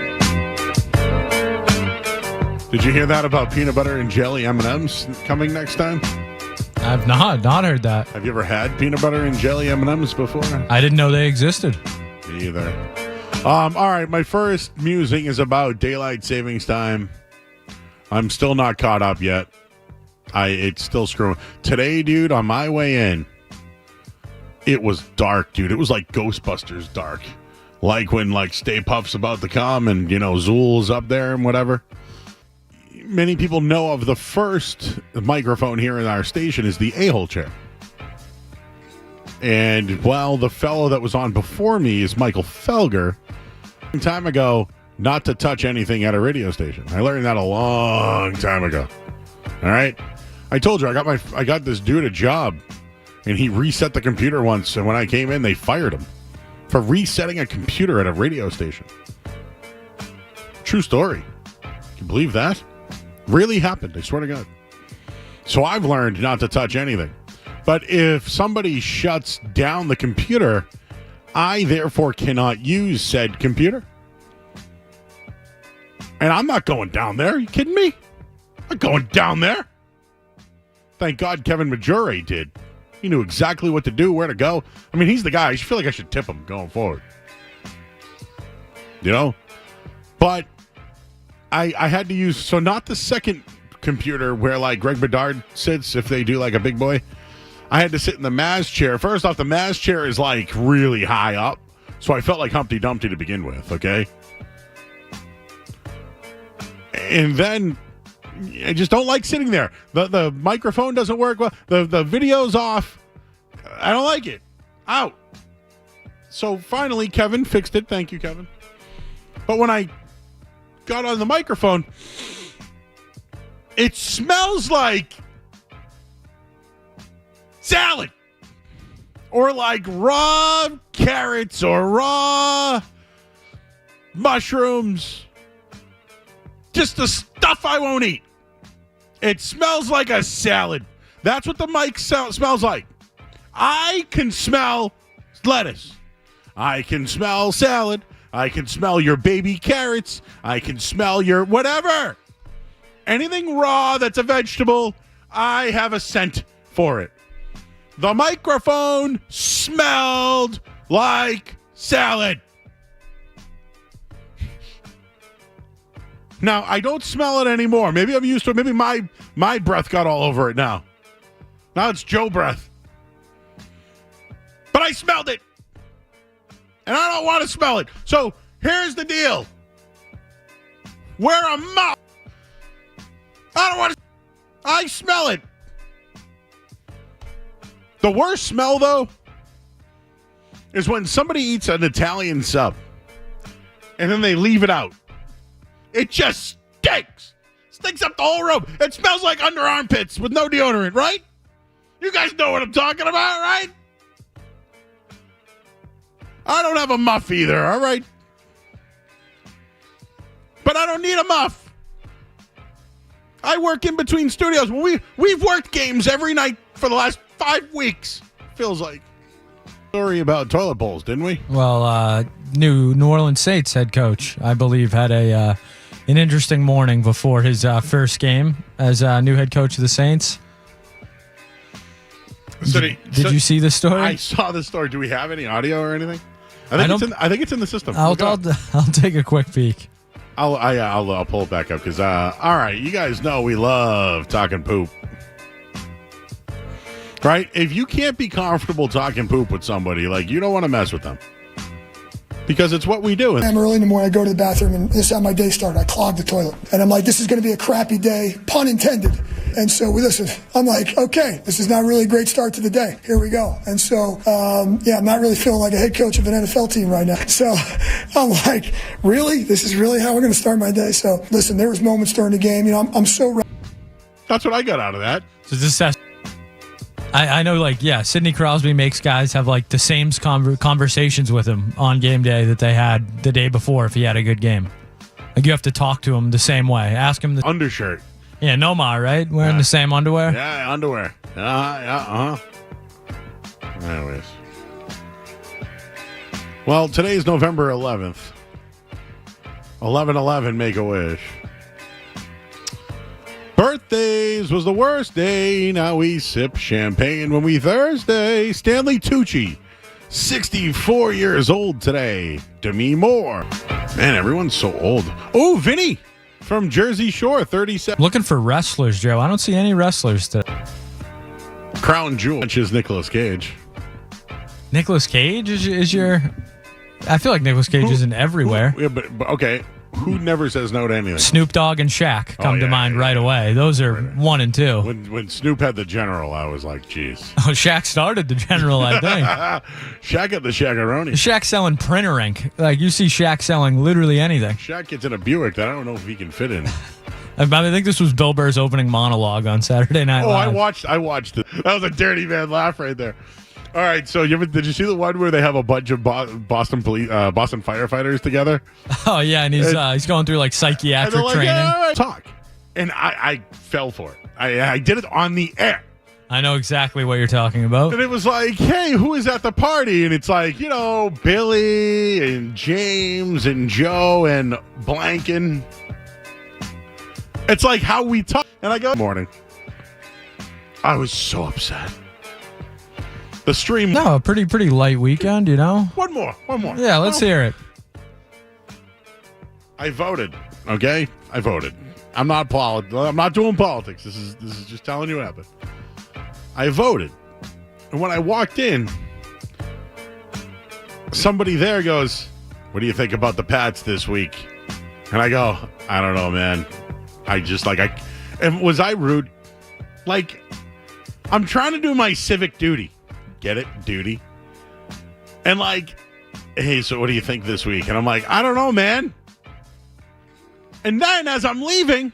Did you hear that about peanut butter and jelly M&Ms coming next time? I've not heard that. Have you ever had peanut butter and jelly M&Ms before? I didn't know they existed. Me either. All right, my first musing is about daylight savings time. I'm still not caught up yet. It's still screwing. Today, dude, on my way in, it was dark, dude. It was like Ghostbusters dark. Like when Stay Puft's about to come and, Zool's up there and whatever. Many people know of the first microphone here in our station is the a-hole chair. And, the fellow that was on before me is Michael Felger. A long time ago, not to touch anything at a radio station. I learned that a long time ago. All right? I told you, I got this dude a job, and he reset the computer once, and when I came in, they fired him for resetting a computer at a radio station. True story. Can you believe that? Really happened, I swear to God. So I've learned not to touch anything. But if somebody shuts down the computer, I therefore cannot use said computer. And I'm not going down there. Are you kidding me? I'm not going down there. Thank God Kevin Majore did. He knew exactly what to do, where to go. I mean, he's the guy. I feel like I should tip him going forward. But I had to use, so not the second computer where Greg Bedard sits if they do a big boy. I had to sit in the Maz chair. First off, the Maz chair is really high up. So I felt like Humpty Dumpty to begin with, okay? And then I just don't like sitting there. The microphone doesn't work well. The video's off. I don't like it. Out. So finally, Kevin fixed it. Thank you, Kevin. But when I got on the microphone, it smells like salad. Or raw carrots or raw mushrooms. Just the stuff I won't eat. It smells like a salad. That's what the mic smells like. I can smell lettuce. I can smell salad. I can smell your baby carrots. I can smell your whatever. Anything raw that's a vegetable, I have a scent for it. The microphone smelled like salad. Now, I don't smell it anymore. Maybe I'm used to it. Maybe my breath got all over it now. Now it's Joe breath. But I smelled it. And I don't want to smell it. So here's the deal. Wear a mouth. I don't want to. I smell it. The worst smell, though, is when somebody eats an Italian sub and then they leave it out. It just stinks. Stinks up the whole room. It smells like under armpits with no deodorant, right? You guys know what I'm talking about, right? I don't have a muff either, all right? But I don't need a muff. I work in between studios. We've worked games every night for the last 5 weeks, feels like. Story about toilet bowls, didn't we? Well, New Orleans Saints head coach, I believe, had an interesting morning before his first game as new head coach of the Saints. Did you see the story? I saw the story. Do we have any audio or anything? I think it's in the system. I'll take a quick peek. I'll pull it back up because all right, you guys know we love talking poop, right? If you can't be comfortable talking poop with somebody, you don't want to mess with them because it's what we do. I'm early in the morning. I go to the bathroom and this is how my day started. I clog the toilet and I'm like, this is going to be a crappy day, pun intended. And so listen, I'm like, okay, this is not really a great start to the day. Here we go. And so, I'm not really feeling like a head coach of an NFL team right now. So I'm like, really? This is really how we're going to start my day? So listen, there was moments during the game, I'm so. That's what I got out of that. So this has. I know, Sidney Crosby makes guys have, the same conversations with him on game day that they had the day before if he had a good game. You have to talk to him the same way. Ask him the undershirt. Yeah, Nomar, right? Wearing the same underwear? Yeah, underwear. Anyways. Well, today's November 11th. 11/11, Make-A-Wish. Birthdays was the worst day. Now we sip champagne when we Thursday. Stanley Tucci, 64 years old today. Demi Moore. Man, everyone's so old. Oh, Vinny from Jersey Shore, 37. Looking for wrestlers, Joe. I don't see any wrestlers today. Crown Jewel, which is Nicolas Cage. Nicolas Cage is your... I feel like Nicolas Cage isn't everywhere. Yeah, but okay. Who never says no to anything? Snoop Dogg and Shaq come to mind right away. Those are 1 and 2. When Snoop had the General, I was like, geez. Oh, Shaq started the General, I think. Shaq had the Shaq-a-roni. Shaq selling printer ink. Like, you see Shaq selling literally anything. Shaq gets in a Buick that I don't know if he can fit in. I think this was Bill Burr's opening monologue on Saturday Night Live. I watched it. That was a dirty man laugh right there. All right, so did you see the one where they have a bunch of Boston firefighters together? Oh yeah, and he's going through like psychiatric training. Yeah, talk, and I fell for it. I did it on the air. I know exactly what you're talking about. And it was like, hey, who is at the party? And it's like, Billy and James and Joe and Blanken. It's like how we talk. And I go, morning. I was so upset. The stream. No, a pretty light weekend, One more. Yeah, let's hear it. I voted. Okay, I voted. I'm not doing politics. This is just telling you what happened. I voted, and when I walked in, somebody there goes, "What do you think about the Pats this week?" And I go, "I don't know, man. And was I rude? Like, I'm trying to do my civic duty." Get it? Duty. And like, hey, so what do you think this week? And I'm like, I don't know, man. And then as I'm leaving,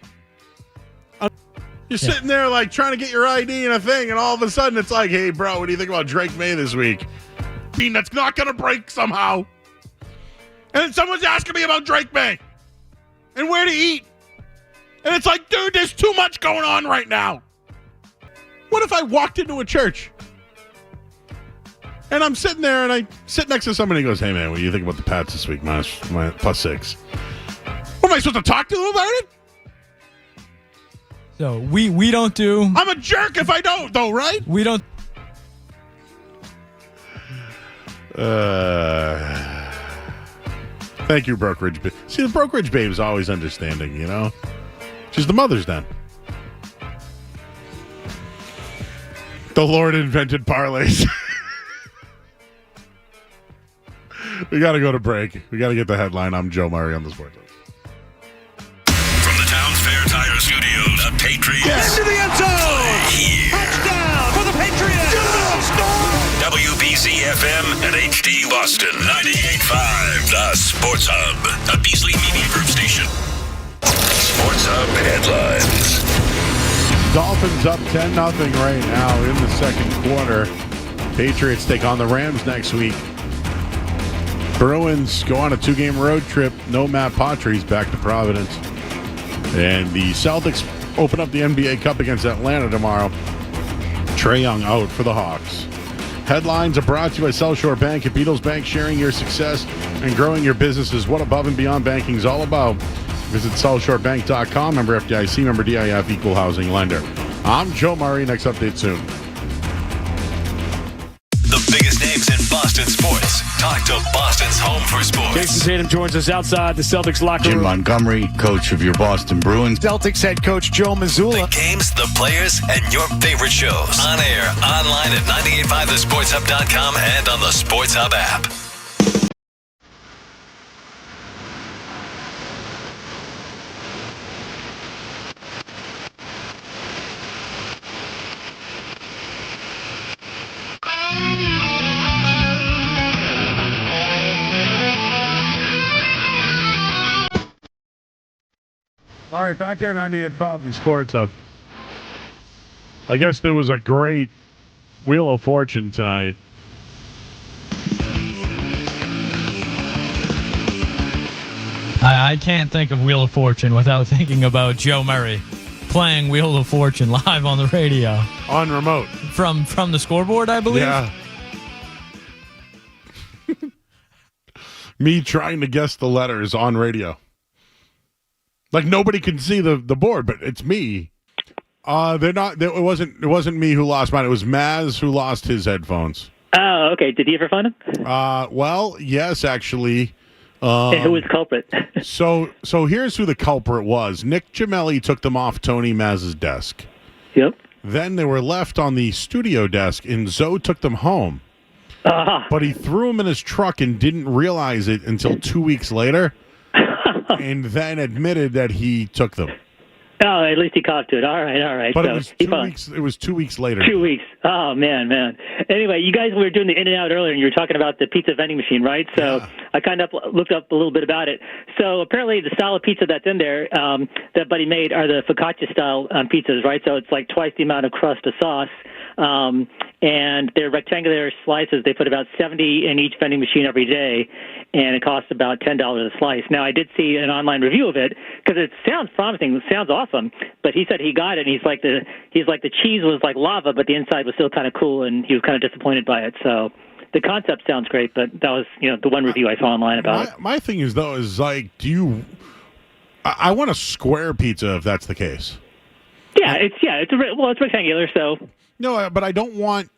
you're sitting there like trying to get your ID and a thing, and all of a sudden it's like, hey, bro, what do you think about Drake May this week? Bean that's not going to break somehow. And then someone's asking me about Drake May and where to eat. And it's like, dude, there's too much going on right now. What if I walked into a church? And I'm sitting there, and I sit next to somebody who goes, hey, man, what do you think about the Pats this week, +6? What am I supposed to talk to them about it? So we don't do... I'm a jerk if I don't, though, right? We don't... Thank you, Brokerage Babe. See, the Brokerage Babe is always understanding, She's the mother's den. The Lord invented parlays. We got to go to break. We got to get the headline. I'm Joe Murray on the Sports Hub. From the Town Fair Tire Studios, the Patriots. Into the end zone. Touchdown for the Patriots. WBC FM and HD Boston 98.5, the Sports Hub, a Beasley Media Group station. Sports Hub headlines. Dolphins up 10-0 right now in the second quarter. Patriots take on the Rams next week. Bruins go on a 2-game road trip. No Matt Patry's back to Providence. And the Celtics open up the NBA Cup against Atlanta tomorrow. Trae Young out for the Hawks. Headlines are brought to you by South Shore Bank and Beatles Bank, sharing your success and growing your business is what Above and Beyond Banking is all about. Visit SouthShoreBank.com, member FDIC, member DIF, equal housing lender. I'm Joe Murray. Next update soon. The biggest names in Boston sports. Talk to Boston's home for sports. Jason Tatum joins us outside the Celtics locker room. Jim Montgomery, coach of your Boston Bruins. Celtics head coach Joe Mazzulla. The games, the players, and your favorite shows. On air, online at 985thesportshub.com and on the Sports Hub app. All right, back there 98.5 the Sports Hub. I guess there was a great Wheel of Fortune tonight. I can't think of Wheel of Fortune without thinking about Joe Murray playing Wheel of Fortune live on the radio. On remote. From the scoreboard, I believe? Yeah. me trying to guess the letters on radio. Like nobody can see the board, but it's me. They're not. It wasn't me who lost mine. It was Maz who lost his headphones. Oh, okay. Did he ever find him? Well, yes, actually. And who was the culprit? so here's who the culprit was. Nick Gemelli took them off Tony Maz's desk. Yep. Then they were left on the studio desk, and Zoe took them home. But he threw them in his truck and didn't realize it until 2 weeks later, and then admitted that he took them. Oh, at least he caught to it. All right. But so it was 2 weeks. It was 2 weeks later. 2 weeks. Oh, man. Anyway, you guys were doing the In-N-Out earlier, and you were talking about the pizza vending machine, right? So I kind of looked up a little bit about it. So apparently the style of pizza that's in there that Buddy made are the focaccia-style pizzas, right? So it's like twice the amount of crust of sauce. And they're rectangular slices. They put about 70 in each vending machine every day, and it costs about $10 a slice. Now, I did see an online review of it because it sounds promising. It sounds awesome. But he said he got it, and he's like the cheese was like lava, but the inside was still kind of cool, and he was kind of disappointed by it. So the concept sounds great, but that was the one review I saw online about it. My thing is like, I want a square pizza if that's the case. Yeah, it's rectangular, so. No, but I don't want.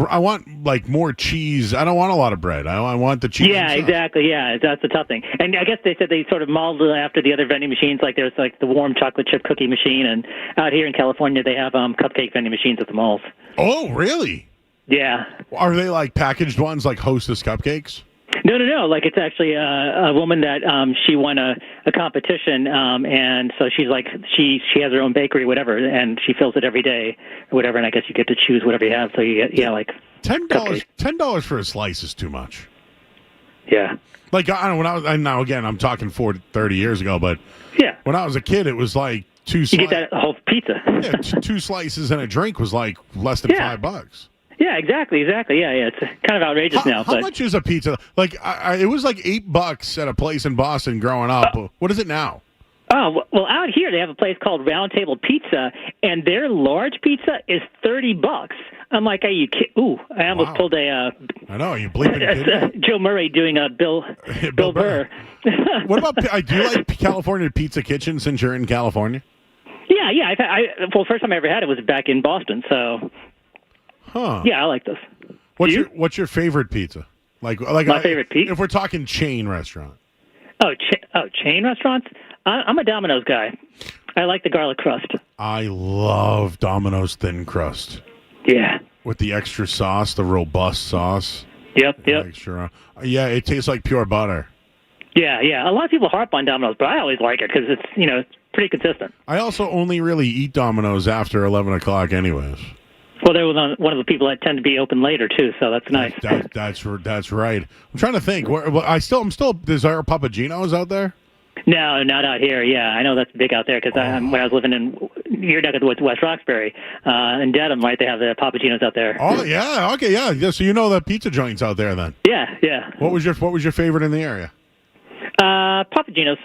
I want like more cheese. I don't want a lot of bread. I want the cheese. Yeah, exactly. Yeah, that's the tough thing. And I guess they said they sort of modeled it after the other vending machines. Like there's like the warm chocolate chip cookie machine, and out here in California they have cupcake vending machines at the malls. Oh, really? Yeah. Are they like packaged ones, like Hostess cupcakes? No. Like it's actually a woman that she won a competition, and so she's like she has her own bakery, whatever, and she fills it every day, or whatever. And I guess you get to choose whatever you have. So you get like $10 for a slice is too much. Yeah. Like I don't know. Now again, I'm talking 30 years ago, but yeah, when I was a kid, it was like two. You get that whole pizza. Yeah, two slices and a drink was like less than $5. Yeah, exactly. Yeah, it's kind of outrageous now. How much is a pizza? Like, it was like $8 at a place in Boston growing up. What is it now? Oh, well, out here they have a place called Round Table Pizza, and their large pizza is $30. I'm like, are you kidding? Ooh, I almost pulled a. I know, you bleeping Joe Murray doing a Bill Burr. What about? Do you like California Pizza Kitchen since you're in California? Yeah. Well, first time I ever had it was back in Boston, so. Huh. Yeah, I like this. What's your favorite pizza? Like my favorite pizza. If we're talking chain restaurant. Chain restaurants? I'm a Domino's guy. I like the garlic crust. I love Domino's thin crust. Yeah. With the extra sauce, the robust sauce. Yep. Extra. Yeah, it tastes like pure butter. Yeah. A lot of people harp on Domino's, but I always like it because it's pretty consistent. I also only really eat Domino's after 11 o'clock, anyways. Well, they were one of the people that tend to be open later too, so that's nice. That's right. I'm trying to think. I'm still. Is there Papagino's out there? No, not out here. Yeah, I know that's big out there because when I was living in your neck of the woods, West Roxbury, in Dedham, right, they have the Papagino's out there. Oh yeah, okay, yeah. So you know the pizza joints out there then? Yeah. What was your favorite in the area? Papagino's.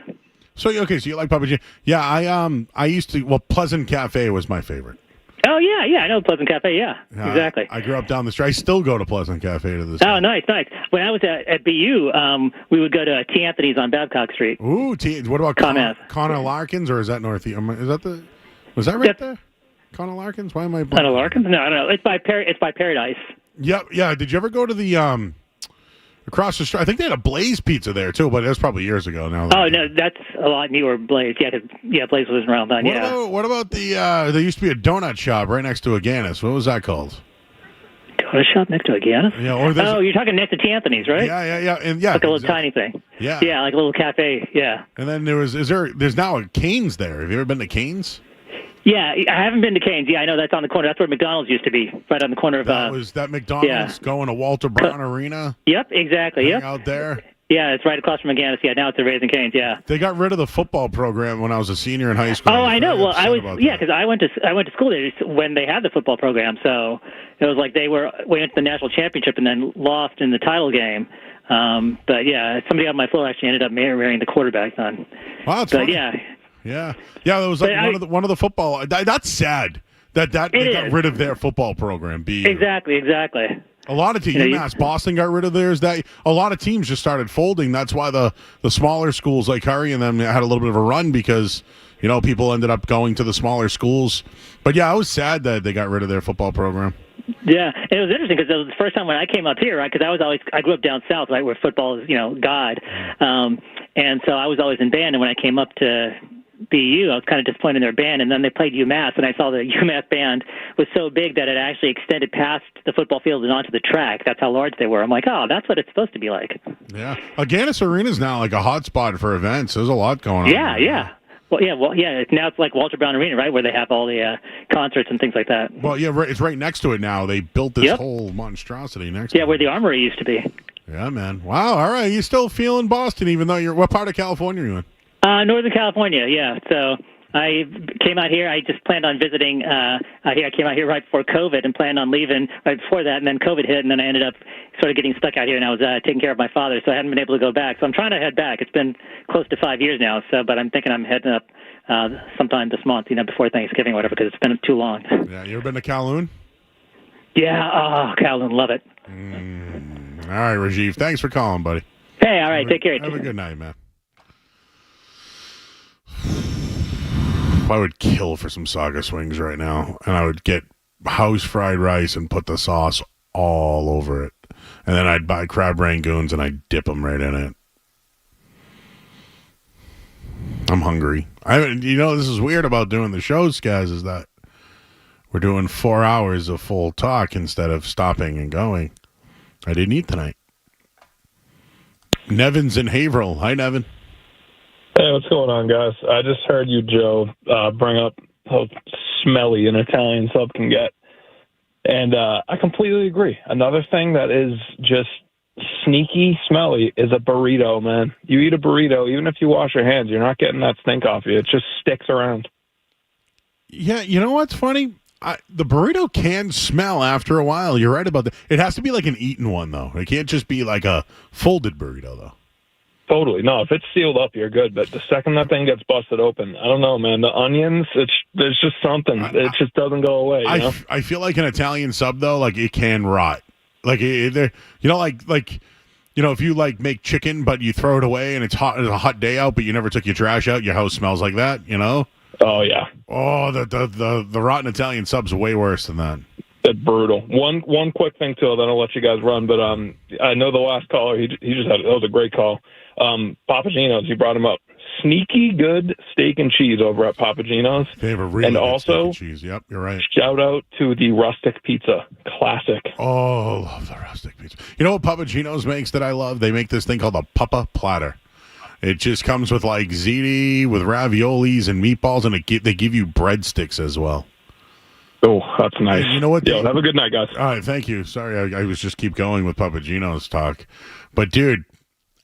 So you like Papagino? Yeah, I used to. Well, Pleasant Cafe was my favorite. Oh, yeah, I know Pleasant Cafe, yeah, exactly. I grew up down the street. I still go to Pleasant Cafe to this day. Oh, nice. When I was at BU, we would go to T. Anthony's on Babcock Street. Ooh, what about Connor Larkins, or is that Northeast? Was that right there? Connor Larkins? Why am I... Connor Larkins? No, I don't know. It's by Paradise. Yep, yeah. Did you ever go to the... across the street? I think they had a Blaze Pizza there, too, but it was probably years ago now. Oh, no, that's a lot newer, Blaze. Yeah, Blaze wasn't around then, What about the... there used to be a donut shop right next to Aganis. What was that called? Donut shop next to Aganis? Yeah, you're talking next to T. Anthony's, right? Yeah. And yeah, like a little tiny thing. Yeah. Yeah, like a little cafe, yeah. And then there's now a Cane's there. Have you ever been to Cane's? Yeah, I haven't been to Cane's. Yeah, I know that's on the corner. That's where McDonald's used to be, right on the corner of... That McDonald's going to Walter Brown Arena? Yep, exactly. Yep. Out there? Yeah, it's right across from McGannis. Yeah, now it's a Raising Cane's, yeah. They got rid of the football program when I was a senior in high school. Oh, I know. Well, because I went to school there when they had the football program, so it was like they went to the national championship and then lost in the title game. But, yeah, somebody on my floor actually ended up marrying the quarterback then. Wow, that's funny. Yeah. Yeah, it was like one of the football. That's sad that they got rid of their football program. Exactly. A lot of teams, UMass Boston got rid of theirs. A lot of teams just started folding. That's why the smaller schools like Curry and them had a little bit of a run because, people ended up going to the smaller schools. But, yeah, I was sad that they got rid of their football program. Yeah, it was interesting because it was the first time when I came up here, right? Because I grew up down south, right, where football is, God. And so I was always in band, and when I came up to BU, I was kind of disappointed in their band, and then they played UMass, and I saw the UMass band was so big that it actually extended past the football field and onto the track. That's how large they were. I'm like, oh, that's what it's supposed to be like. Yeah. Agganis Arena is now like a hot spot for events. There's a lot going on. Yeah. Well, yeah. Now it's like Walter Brown Arena, right, where they have all the concerts and things like that. Well, yeah, it's right next to it now. They built this whole monstrosity next to it. Yeah, where the Armory used to be. Yeah, man. Wow, all right. You still feeling Boston, even though what part of California are you in? Northern California, yeah. So I came out here. I just planned on visiting here. I came out here right before COVID and planned on leaving right before that, and then COVID hit, and then I ended up sort of getting stuck out here, and I was taking care of my father, so I hadn't been able to go back. So I'm trying to head back. It's been close to 5 years now, but I'm thinking I'm heading up sometime this month, before Thanksgiving or whatever, because it's been too long. Yeah, you ever been to Kowloon? Yeah, Kowloon, love it. All right, Rajiv, thanks for calling, buddy. Hey, all right, take care. Have a good night, man. I would kill for some Saga wings right now, and I would get house fried rice and put the sauce all over it, and then I'd buy crab rangoons and I'd dip them right in it. I'm hungry. This is weird about doing the shows, guys, is that we're doing 4 hours of full talk instead of stopping and going. I didn't eat tonight. Nevin's in Haverhill. Hi, Nevin. Hey, what's going on, guys? I just heard you, Joe, bring up how smelly an Italian sub can get. And I completely agree. Another thing that is just sneaky smelly is a burrito, man. You eat a burrito, even if you wash your hands, you're not getting that stink off you. It just sticks around. Yeah, you know what's funny? The burrito can smell after a while. You're right about that. It has to be like an eaten one, though. It can't just be like a folded burrito, though. Totally. No, if it's sealed up, you're good. But the second that thing gets busted open, I don't know, man. The onions, there's just something. It just doesn't go away. I feel like an Italian sub, though, like it can rot. Like, if you like make chicken, but you throw it away and it's a hot day out, but you never took your trash out, your house smells like that, Oh, yeah. Oh, the rotten Italian sub's way worse than that. That's brutal. One quick thing, too, then I'll let you guys run. But I know the last caller, he just had, that was a great call. Papagino's, you brought him up. Sneaky good steak and cheese over at Papagino's. They have a really good also, steak and cheese. Yep, you're right. Shout out to the rustic pizza. Classic. Oh, love the rustic pizza. You know what Papagino's makes that I love? They make this thing called a Papa Platter. It just comes with like ziti, with raviolis and meatballs, and they give you breadsticks as well. Oh, that's nice. And you know what? Yo, have a good night, guys. All right, thank you. Sorry, I was just keep going with Papagino's talk. But, dude,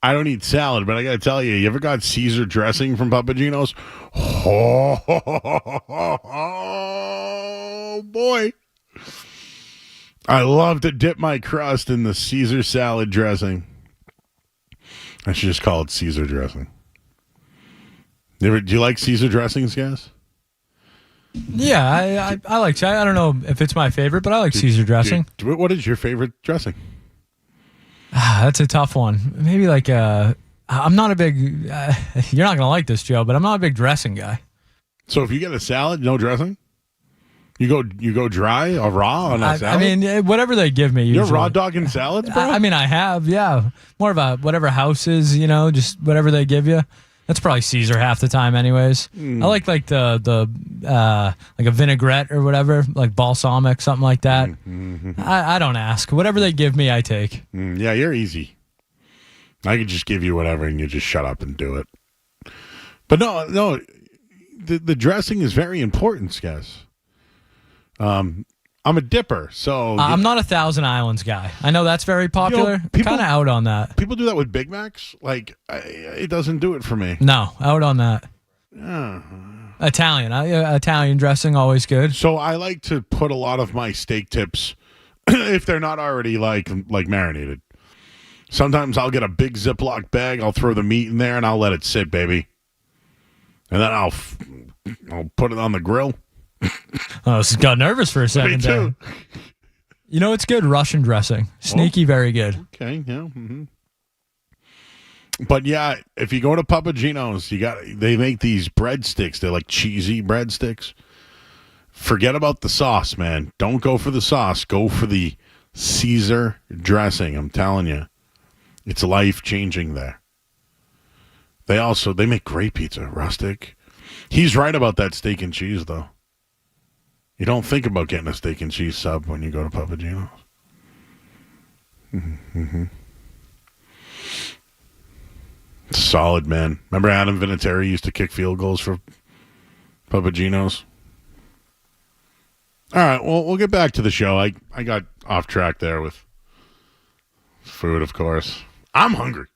I don't eat salad, but I got to tell you ever got Caesar dressing from Papagino's? Oh, boy. I love to dip my crust in the Caesar salad dressing. I should just call it Caesar dressing. Do you like Caesar dressings, guys? Yeah, I like. I don't know if it's my favorite, but I like Caesar dressing. What is your favorite dressing? That's a tough one. Maybe like I'm not a big. You're not gonna like this, Joe, but I'm not a big dressing guy. So if you get a salad, no dressing. You go dry or raw on a salad? I mean, whatever they give me. You're raw dogging salads, bro? I mean, I have, yeah. More of a whatever house is, just whatever they give you. That's probably Caesar half the time, anyways. I like the like a vinaigrette or whatever, like balsamic, something like that. I don't ask. Whatever they give me, I take. Yeah, you're easy. I could just give you whatever, and you just shut up and do it. But no, the dressing is very important, guys. I'm a dipper, so I'm not a Thousand Islands guy. I know that's very popular. Kind of out on that. People do that with Big Macs. Like, it doesn't do it for me. No, out on that. Italian dressing, always good. So I like to put a lot of my steak tips, if they're not already like marinated. Sometimes I'll get a big Ziploc bag. I'll throw the meat in there and I'll let it sit, baby. And then I'll put it on the grill. Oh, got nervous for a second. Me too. You know, it's good Russian dressing. Sneaky, very good. Okay, yeah. But yeah, if you go to Papagino's, they make these breadsticks. They're like cheesy breadsticks. Forget about the sauce, man. Don't go for the sauce. Go for the Caesar dressing. I'm telling you, it's life-changing there. They make great pizza, Rustic. He's right about that steak and cheese, though. You don't think about getting a steak and cheese sub when you go to Papagino's. Mm-hmm. Solid, man. Remember Adam Vinatieri used to kick field goals for Papagino's? All right, well, we'll get back to the show. I got off track there with food, of course. I'm hungry.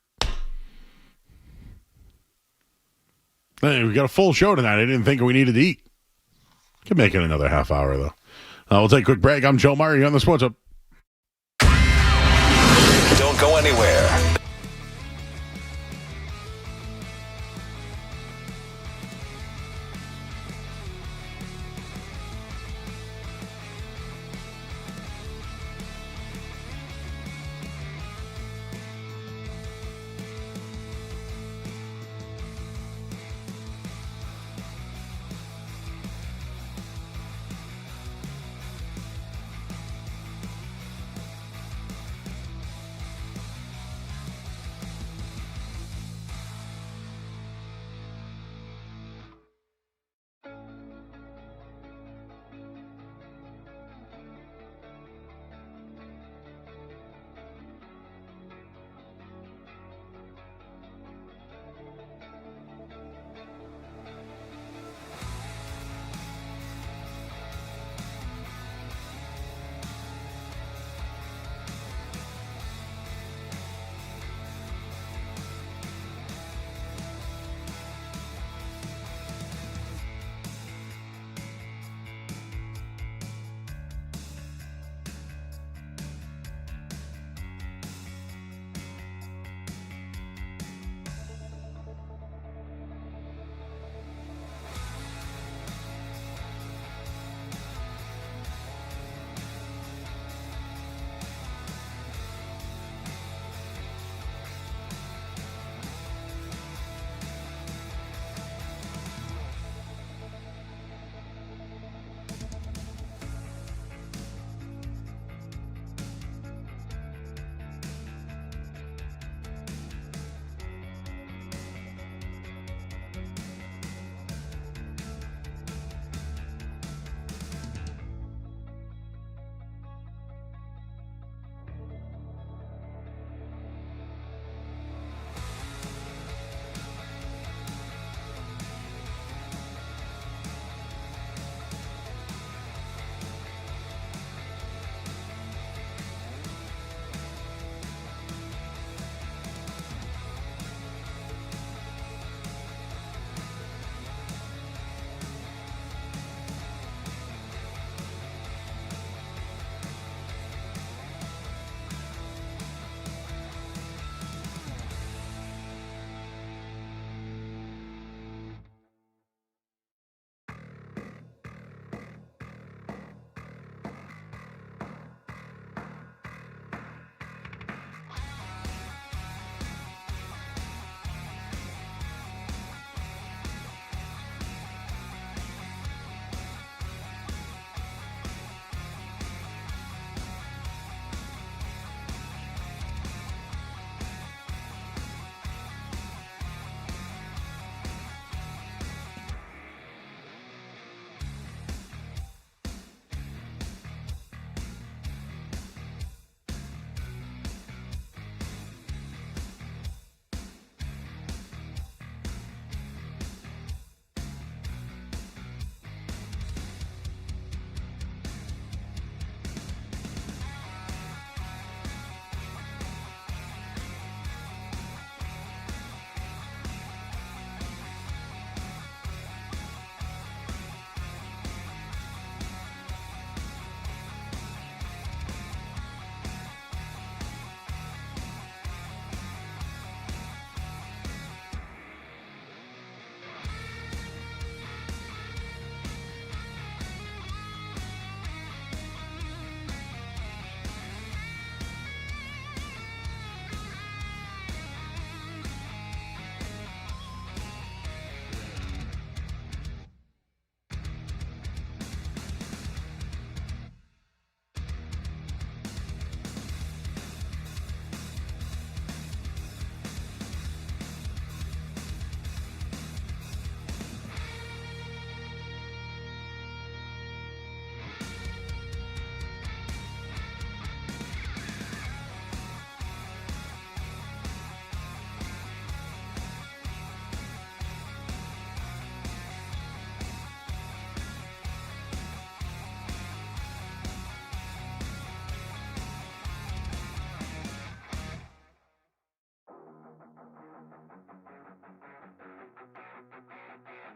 Hey, we got a full show tonight. I didn't think we needed to eat. Could make it another half hour, though. We'll take a quick break. I'm Joe Murray on the Sports Hub. Don't go anywhere.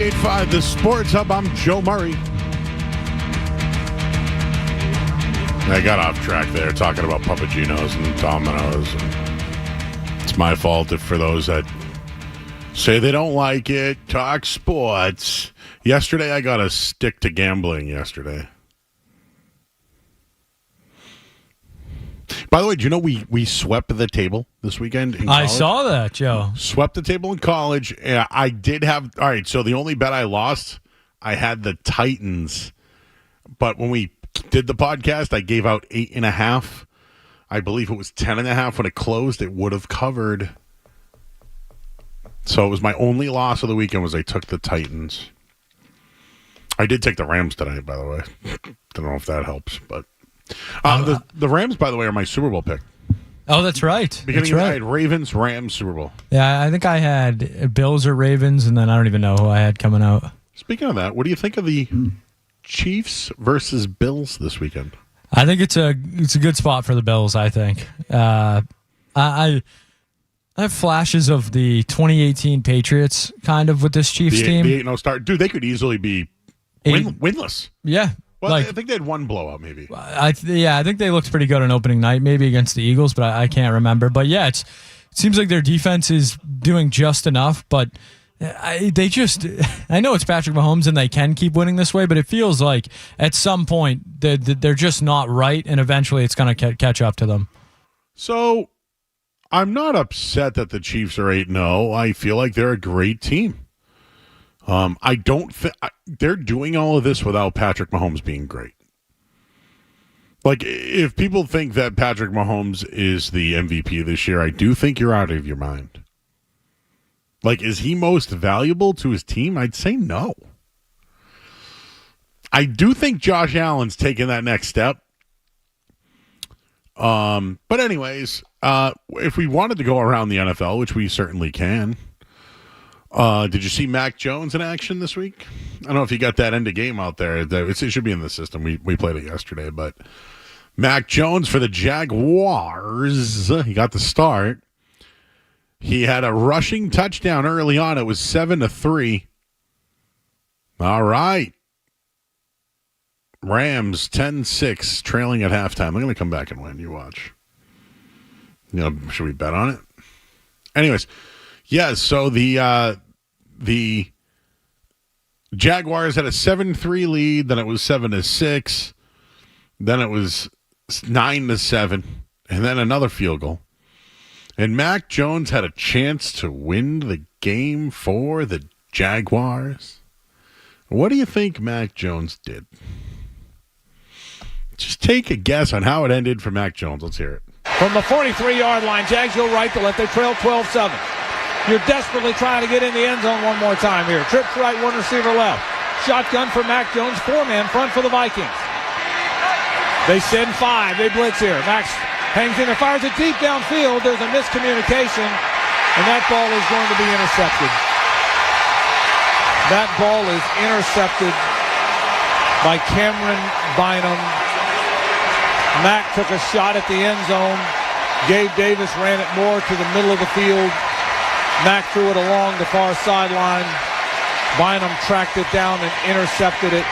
8-5, the Sports Hub. I'm Joe Murray. I got off track there talking about Puppuccinos and Domino's. It's my fault if for those that say they don't like it, talk sports. Yesterday, I got a stick to gambling yesterday. By the way, do you know we swept the table this weekend in college? I saw that, Joe. Swept the table in college. I did have... All right, so the only bet I lost, I had the Titans. But when we did the podcast, I gave out 8.5. I believe it was 10.5 when it closed. It would have covered. So it was my only loss of the weekend was I took the Titans. I did take the Rams tonight, by the way. Don't know if that helps, but... the Rams, by the way, are my Super Bowl pick. Oh, that's right. Beginning I had Ravens, Rams, Super Bowl. Yeah, I think I had Bills or Ravens, and then I don't even know who I had coming out. Speaking of that, what do you think of the Chiefs versus Bills this weekend? I think it's a good spot for the Bills, I think. I have flashes of the 2018 Patriots kind of with this Chiefs team. The 8-0 start. Dude, they could easily be winless. Yeah. Well, I think they had one blowout, maybe. I think they looked pretty good on opening night, maybe against the Eagles, but I can't remember. But yeah, it seems like their defense is doing just enough, but I know it's Patrick Mahomes and they can keep winning this way, but it feels like at some point they're just not right, and eventually it's going to catch up to them. So I'm not upset that the Chiefs are 8-0. I feel like they're a great team. I don't think they're doing all of this without Patrick Mahomes being great. Like, if people think that Patrick Mahomes is the MVP this year, I do think you're out of your mind. Like, is he most valuable to his team? I'd say no. I do think Josh Allen's taking that next step. But anyways, if we wanted to go around the NFL, which we certainly can, did you see Mac Jones in action this week? I don't know if you got that end of game out there. It should be in the system. We played it yesterday, but Mac Jones for the Jaguars, he got the start. He had a rushing touchdown early on. It was 7-3. All right. Rams 10-6, trailing at halftime. They're going to come back and win. You watch. Should we bet on it? Anyways, yeah, so the Jaguars had a 7-3 lead, then it was 7-6, then it was 9-7, and then another field goal. And Mac Jones had a chance to win the game for the Jaguars. What do you think Mac Jones did? Just take a guess on how it ended for Mac Jones. Let's hear it. From the 43-yard line, Jags go right to left. They trail 12-7. You're desperately trying to get in the end zone one more time here. Trips right, one receiver left. Shotgun for Mac Jones, four-man front for the Vikings. They send 5. They blitz here. Max hangs in there, fires it deep downfield. There's a miscommunication, and that ball is going to be intercepted. That ball is intercepted by Cameron Bynum. Mac took a shot at the end zone. Gabe Davis ran it more to the middle of the field. Mac threw it along the far sideline. Bynum tracked it down and intercepted it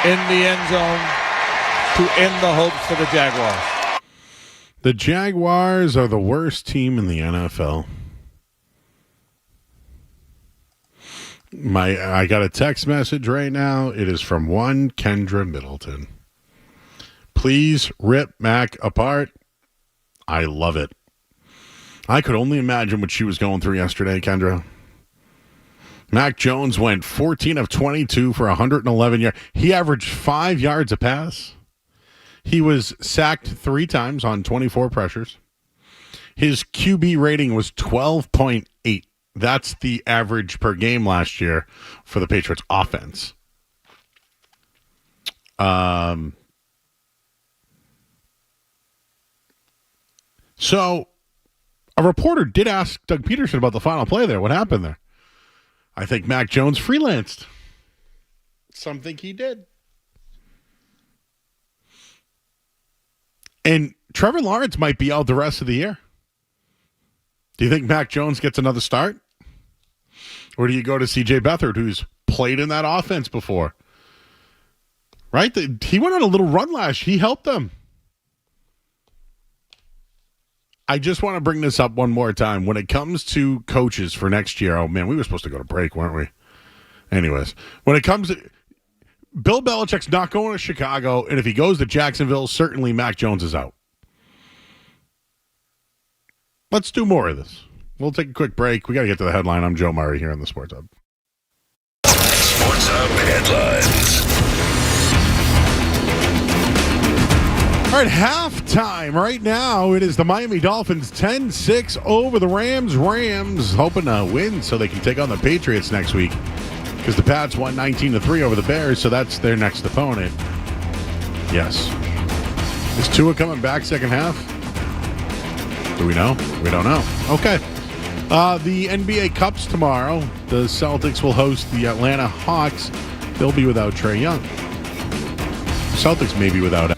in the end zone to end the hopes for the Jaguars. The Jaguars are the worst team in the NFL. I got a text message right now. It is from one Kendra Middleton. Please rip Mac apart. I love it. I could only imagine what she was going through yesterday, Kendra. Mac Jones went 14 of 22 for 111 yards. He averaged 5 yards a pass. He was sacked 3 times on 24 pressures. His QB rating was 12.8. That's the average per game last year for the Patriots offense. So a reporter did ask Doug Peterson about the final play there. What happened there? I think Mac Jones freelanced. Some think he did. And Trevor Lawrence might be out the rest of the year. Do you think Mac Jones gets another start? Or do you go to C.J. Beathard, who's played in that offense before. Right? He went on a little run last. He helped them. I just want to bring this up one more time. When it comes to coaches for next year, oh, man, we were supposed to go to break, weren't we? Anyways, when it comes to Bill Belichick's not going to Chicago, and if he goes to Jacksonville, certainly Mac Jones is out. Let's do more of this. We'll take a quick break. We got to get to the headline. I'm Joe Murray here on the Sports Hub. Sports Hub headlines. All right, halftime right now. It is the Miami Dolphins 10-6 over the Rams. Rams hoping to win so they can take on the Patriots next week because the Pats won 19-3 over the Bears, so that's their next opponent. Yes. Is Tua coming back second half? Do we know? We don't know. Okay. The NBA Cup's tomorrow. The Celtics will host the Atlanta Hawks. They'll be without Trae Young. The Celtics may be without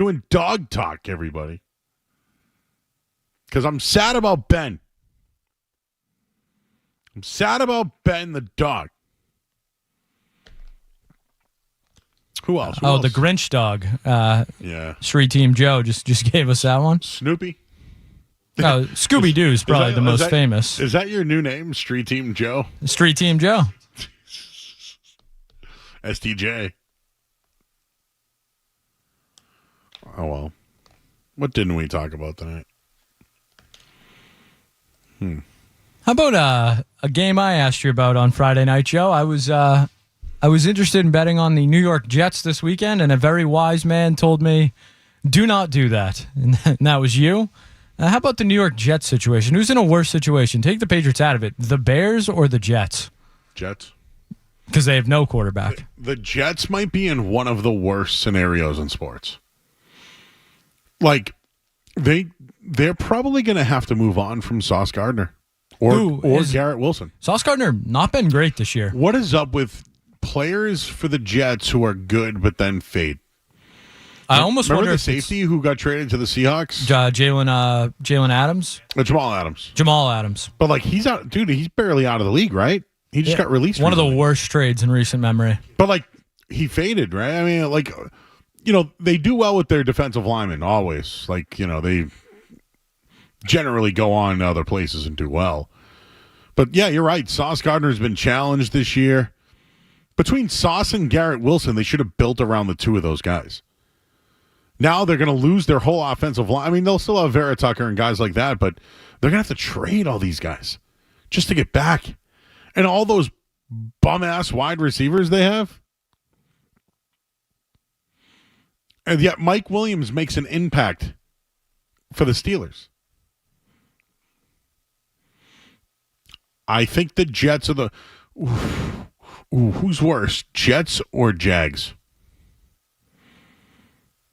Doing dog talk, everybody. Because I'm sad about Ben. I'm sad about Ben the dog. Who else? Who else? The Grinch dog. Yeah. Street Team Joe just gave us that one. Snoopy? No, Scooby-Doo's probably the most famous. Is that your new name, Street Team Joe? Street Team Joe. STJ. Oh, well. What didn't we talk about tonight? How about a game I asked you about on Friday night, Joe? I was interested in betting on the New York Jets this weekend, and a very wise man told me, do not do that. And that was you. How about the New York Jets situation? Who's in a worse situation? Take the Patriots out of it. The Bears or the Jets? Jets. Because they have no quarterback. The Jets might be in one of the worst scenarios in sports. Like, they're probably going to have to move on from Sauce Gardner or Garrett Wilson. Sauce Gardner not been great this year. What is up with players for the Jets who are good but then fade? I almost remember wonder the if safety who got traded to the Seahawks? Jalen Adams? Jamal Adams. But, like, he's out. Dude, he's barely out of the league, right? He just got released. One of the worst trades in recent memory. But, like, he faded, right? I mean, like, you know, they do well with their defensive linemen, always. Like, you know, they generally go on to other places and do well. But, yeah, you're right. Sauce Gardner's been challenged this year. Between Sauce and Garrett Wilson, they should have built around the two of those guys. Now they're going to lose their whole offensive line. I mean, they'll still have Vera Tucker and guys like that, but they're going to have to trade all these guys just to get back. And all those bum-ass wide receivers they have. And yet Mike Williams makes an impact for the Steelers. I think the Jets are the... who's worse, Jets or Jags?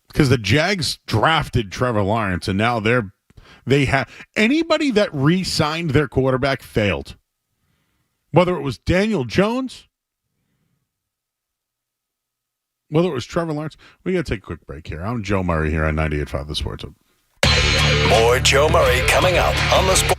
Because the Jags drafted Trevor Lawrence, and now they have... Anybody that re-signed their quarterback failed. Whether it was Daniel Jones, whether it was Trevor Lawrence. We got to take a quick break here. I'm Joe Murray here on 98.5 The Sports Hub. More Joe Murray coming up on the Sports.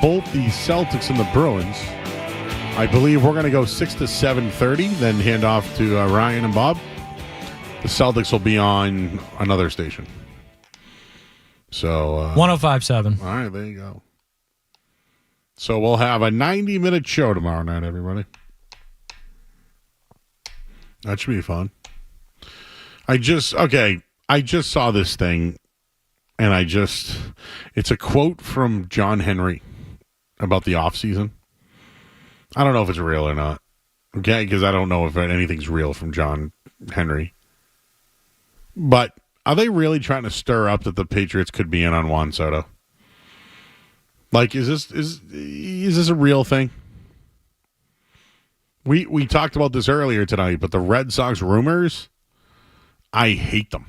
both the Celtics and the Bruins. I believe we're going to go 6 to 7:30, then hand off to Ryan and Bob. The Celtics will be on another station. So 105.7. All right, there you go. So we'll have a 90-minute show tomorrow night, everybody. That should be fun. I just saw this thing, and it's a quote from John Henry about the offseason. I don't know if it's real or not, okay, because I don't know if anything's real from John Henry. But are they really trying to stir up that the Patriots could be in on Juan Soto? Like, is this a real thing? We talked about this earlier tonight, but the Red Sox rumors, I hate them.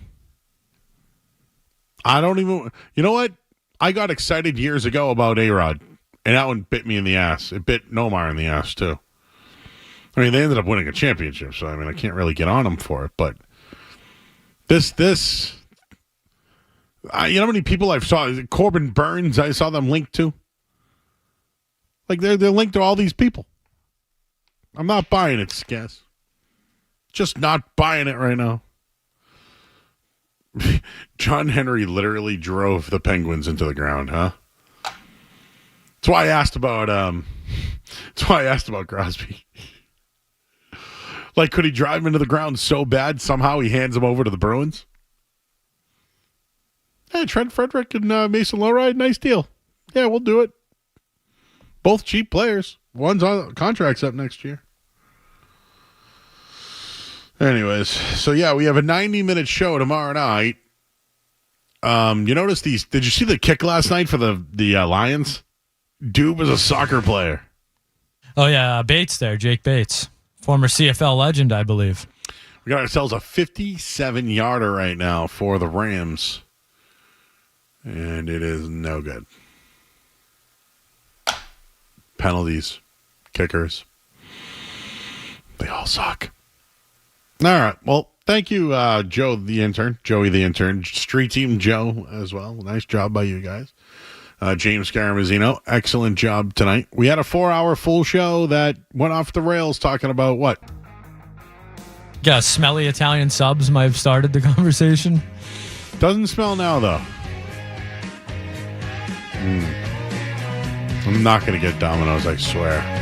I don't even... You know what? I got excited years ago about A-Rod, and that one bit me in the ass. It bit Nomar in the ass, too. I mean, they ended up winning a championship, so, I mean, I can't really get on them for it, but this... you know how many people I've saw? Corbin Burns, I saw them linked to. Like, they're linked to all these people. I'm not buying it, Skess. Just not buying it right now. John Henry literally drove the Penguins into the ground, huh? That's why I asked about Crosby. Like, could he drive him into the ground so bad somehow he hands him over to the Bruins? Hey, Trent Frederick and Mason Lowride, nice deal. Yeah, we'll do it. Both cheap players. One's on contracts up next year. Anyways, so yeah, we have a 90-minute show tomorrow night. You notice these? Did you see the kick last night for the Lions? Dude was a soccer player. Oh yeah, Bates there, Jake Bates, former CFL legend, I believe. We got ourselves a 57-yarder right now for the Rams. And it is no good. Penalties, kickers, they all suck. All right. Well, thank you, Joey the intern, Street Team Joe as well. Nice job by you guys. James Scaramazino, excellent job tonight. We had a 4-hour full show that went off the rails talking about what? Yeah, smelly Italian subs might have started the conversation. Doesn't smell now, though. I'm not going to get Domino's, I swear.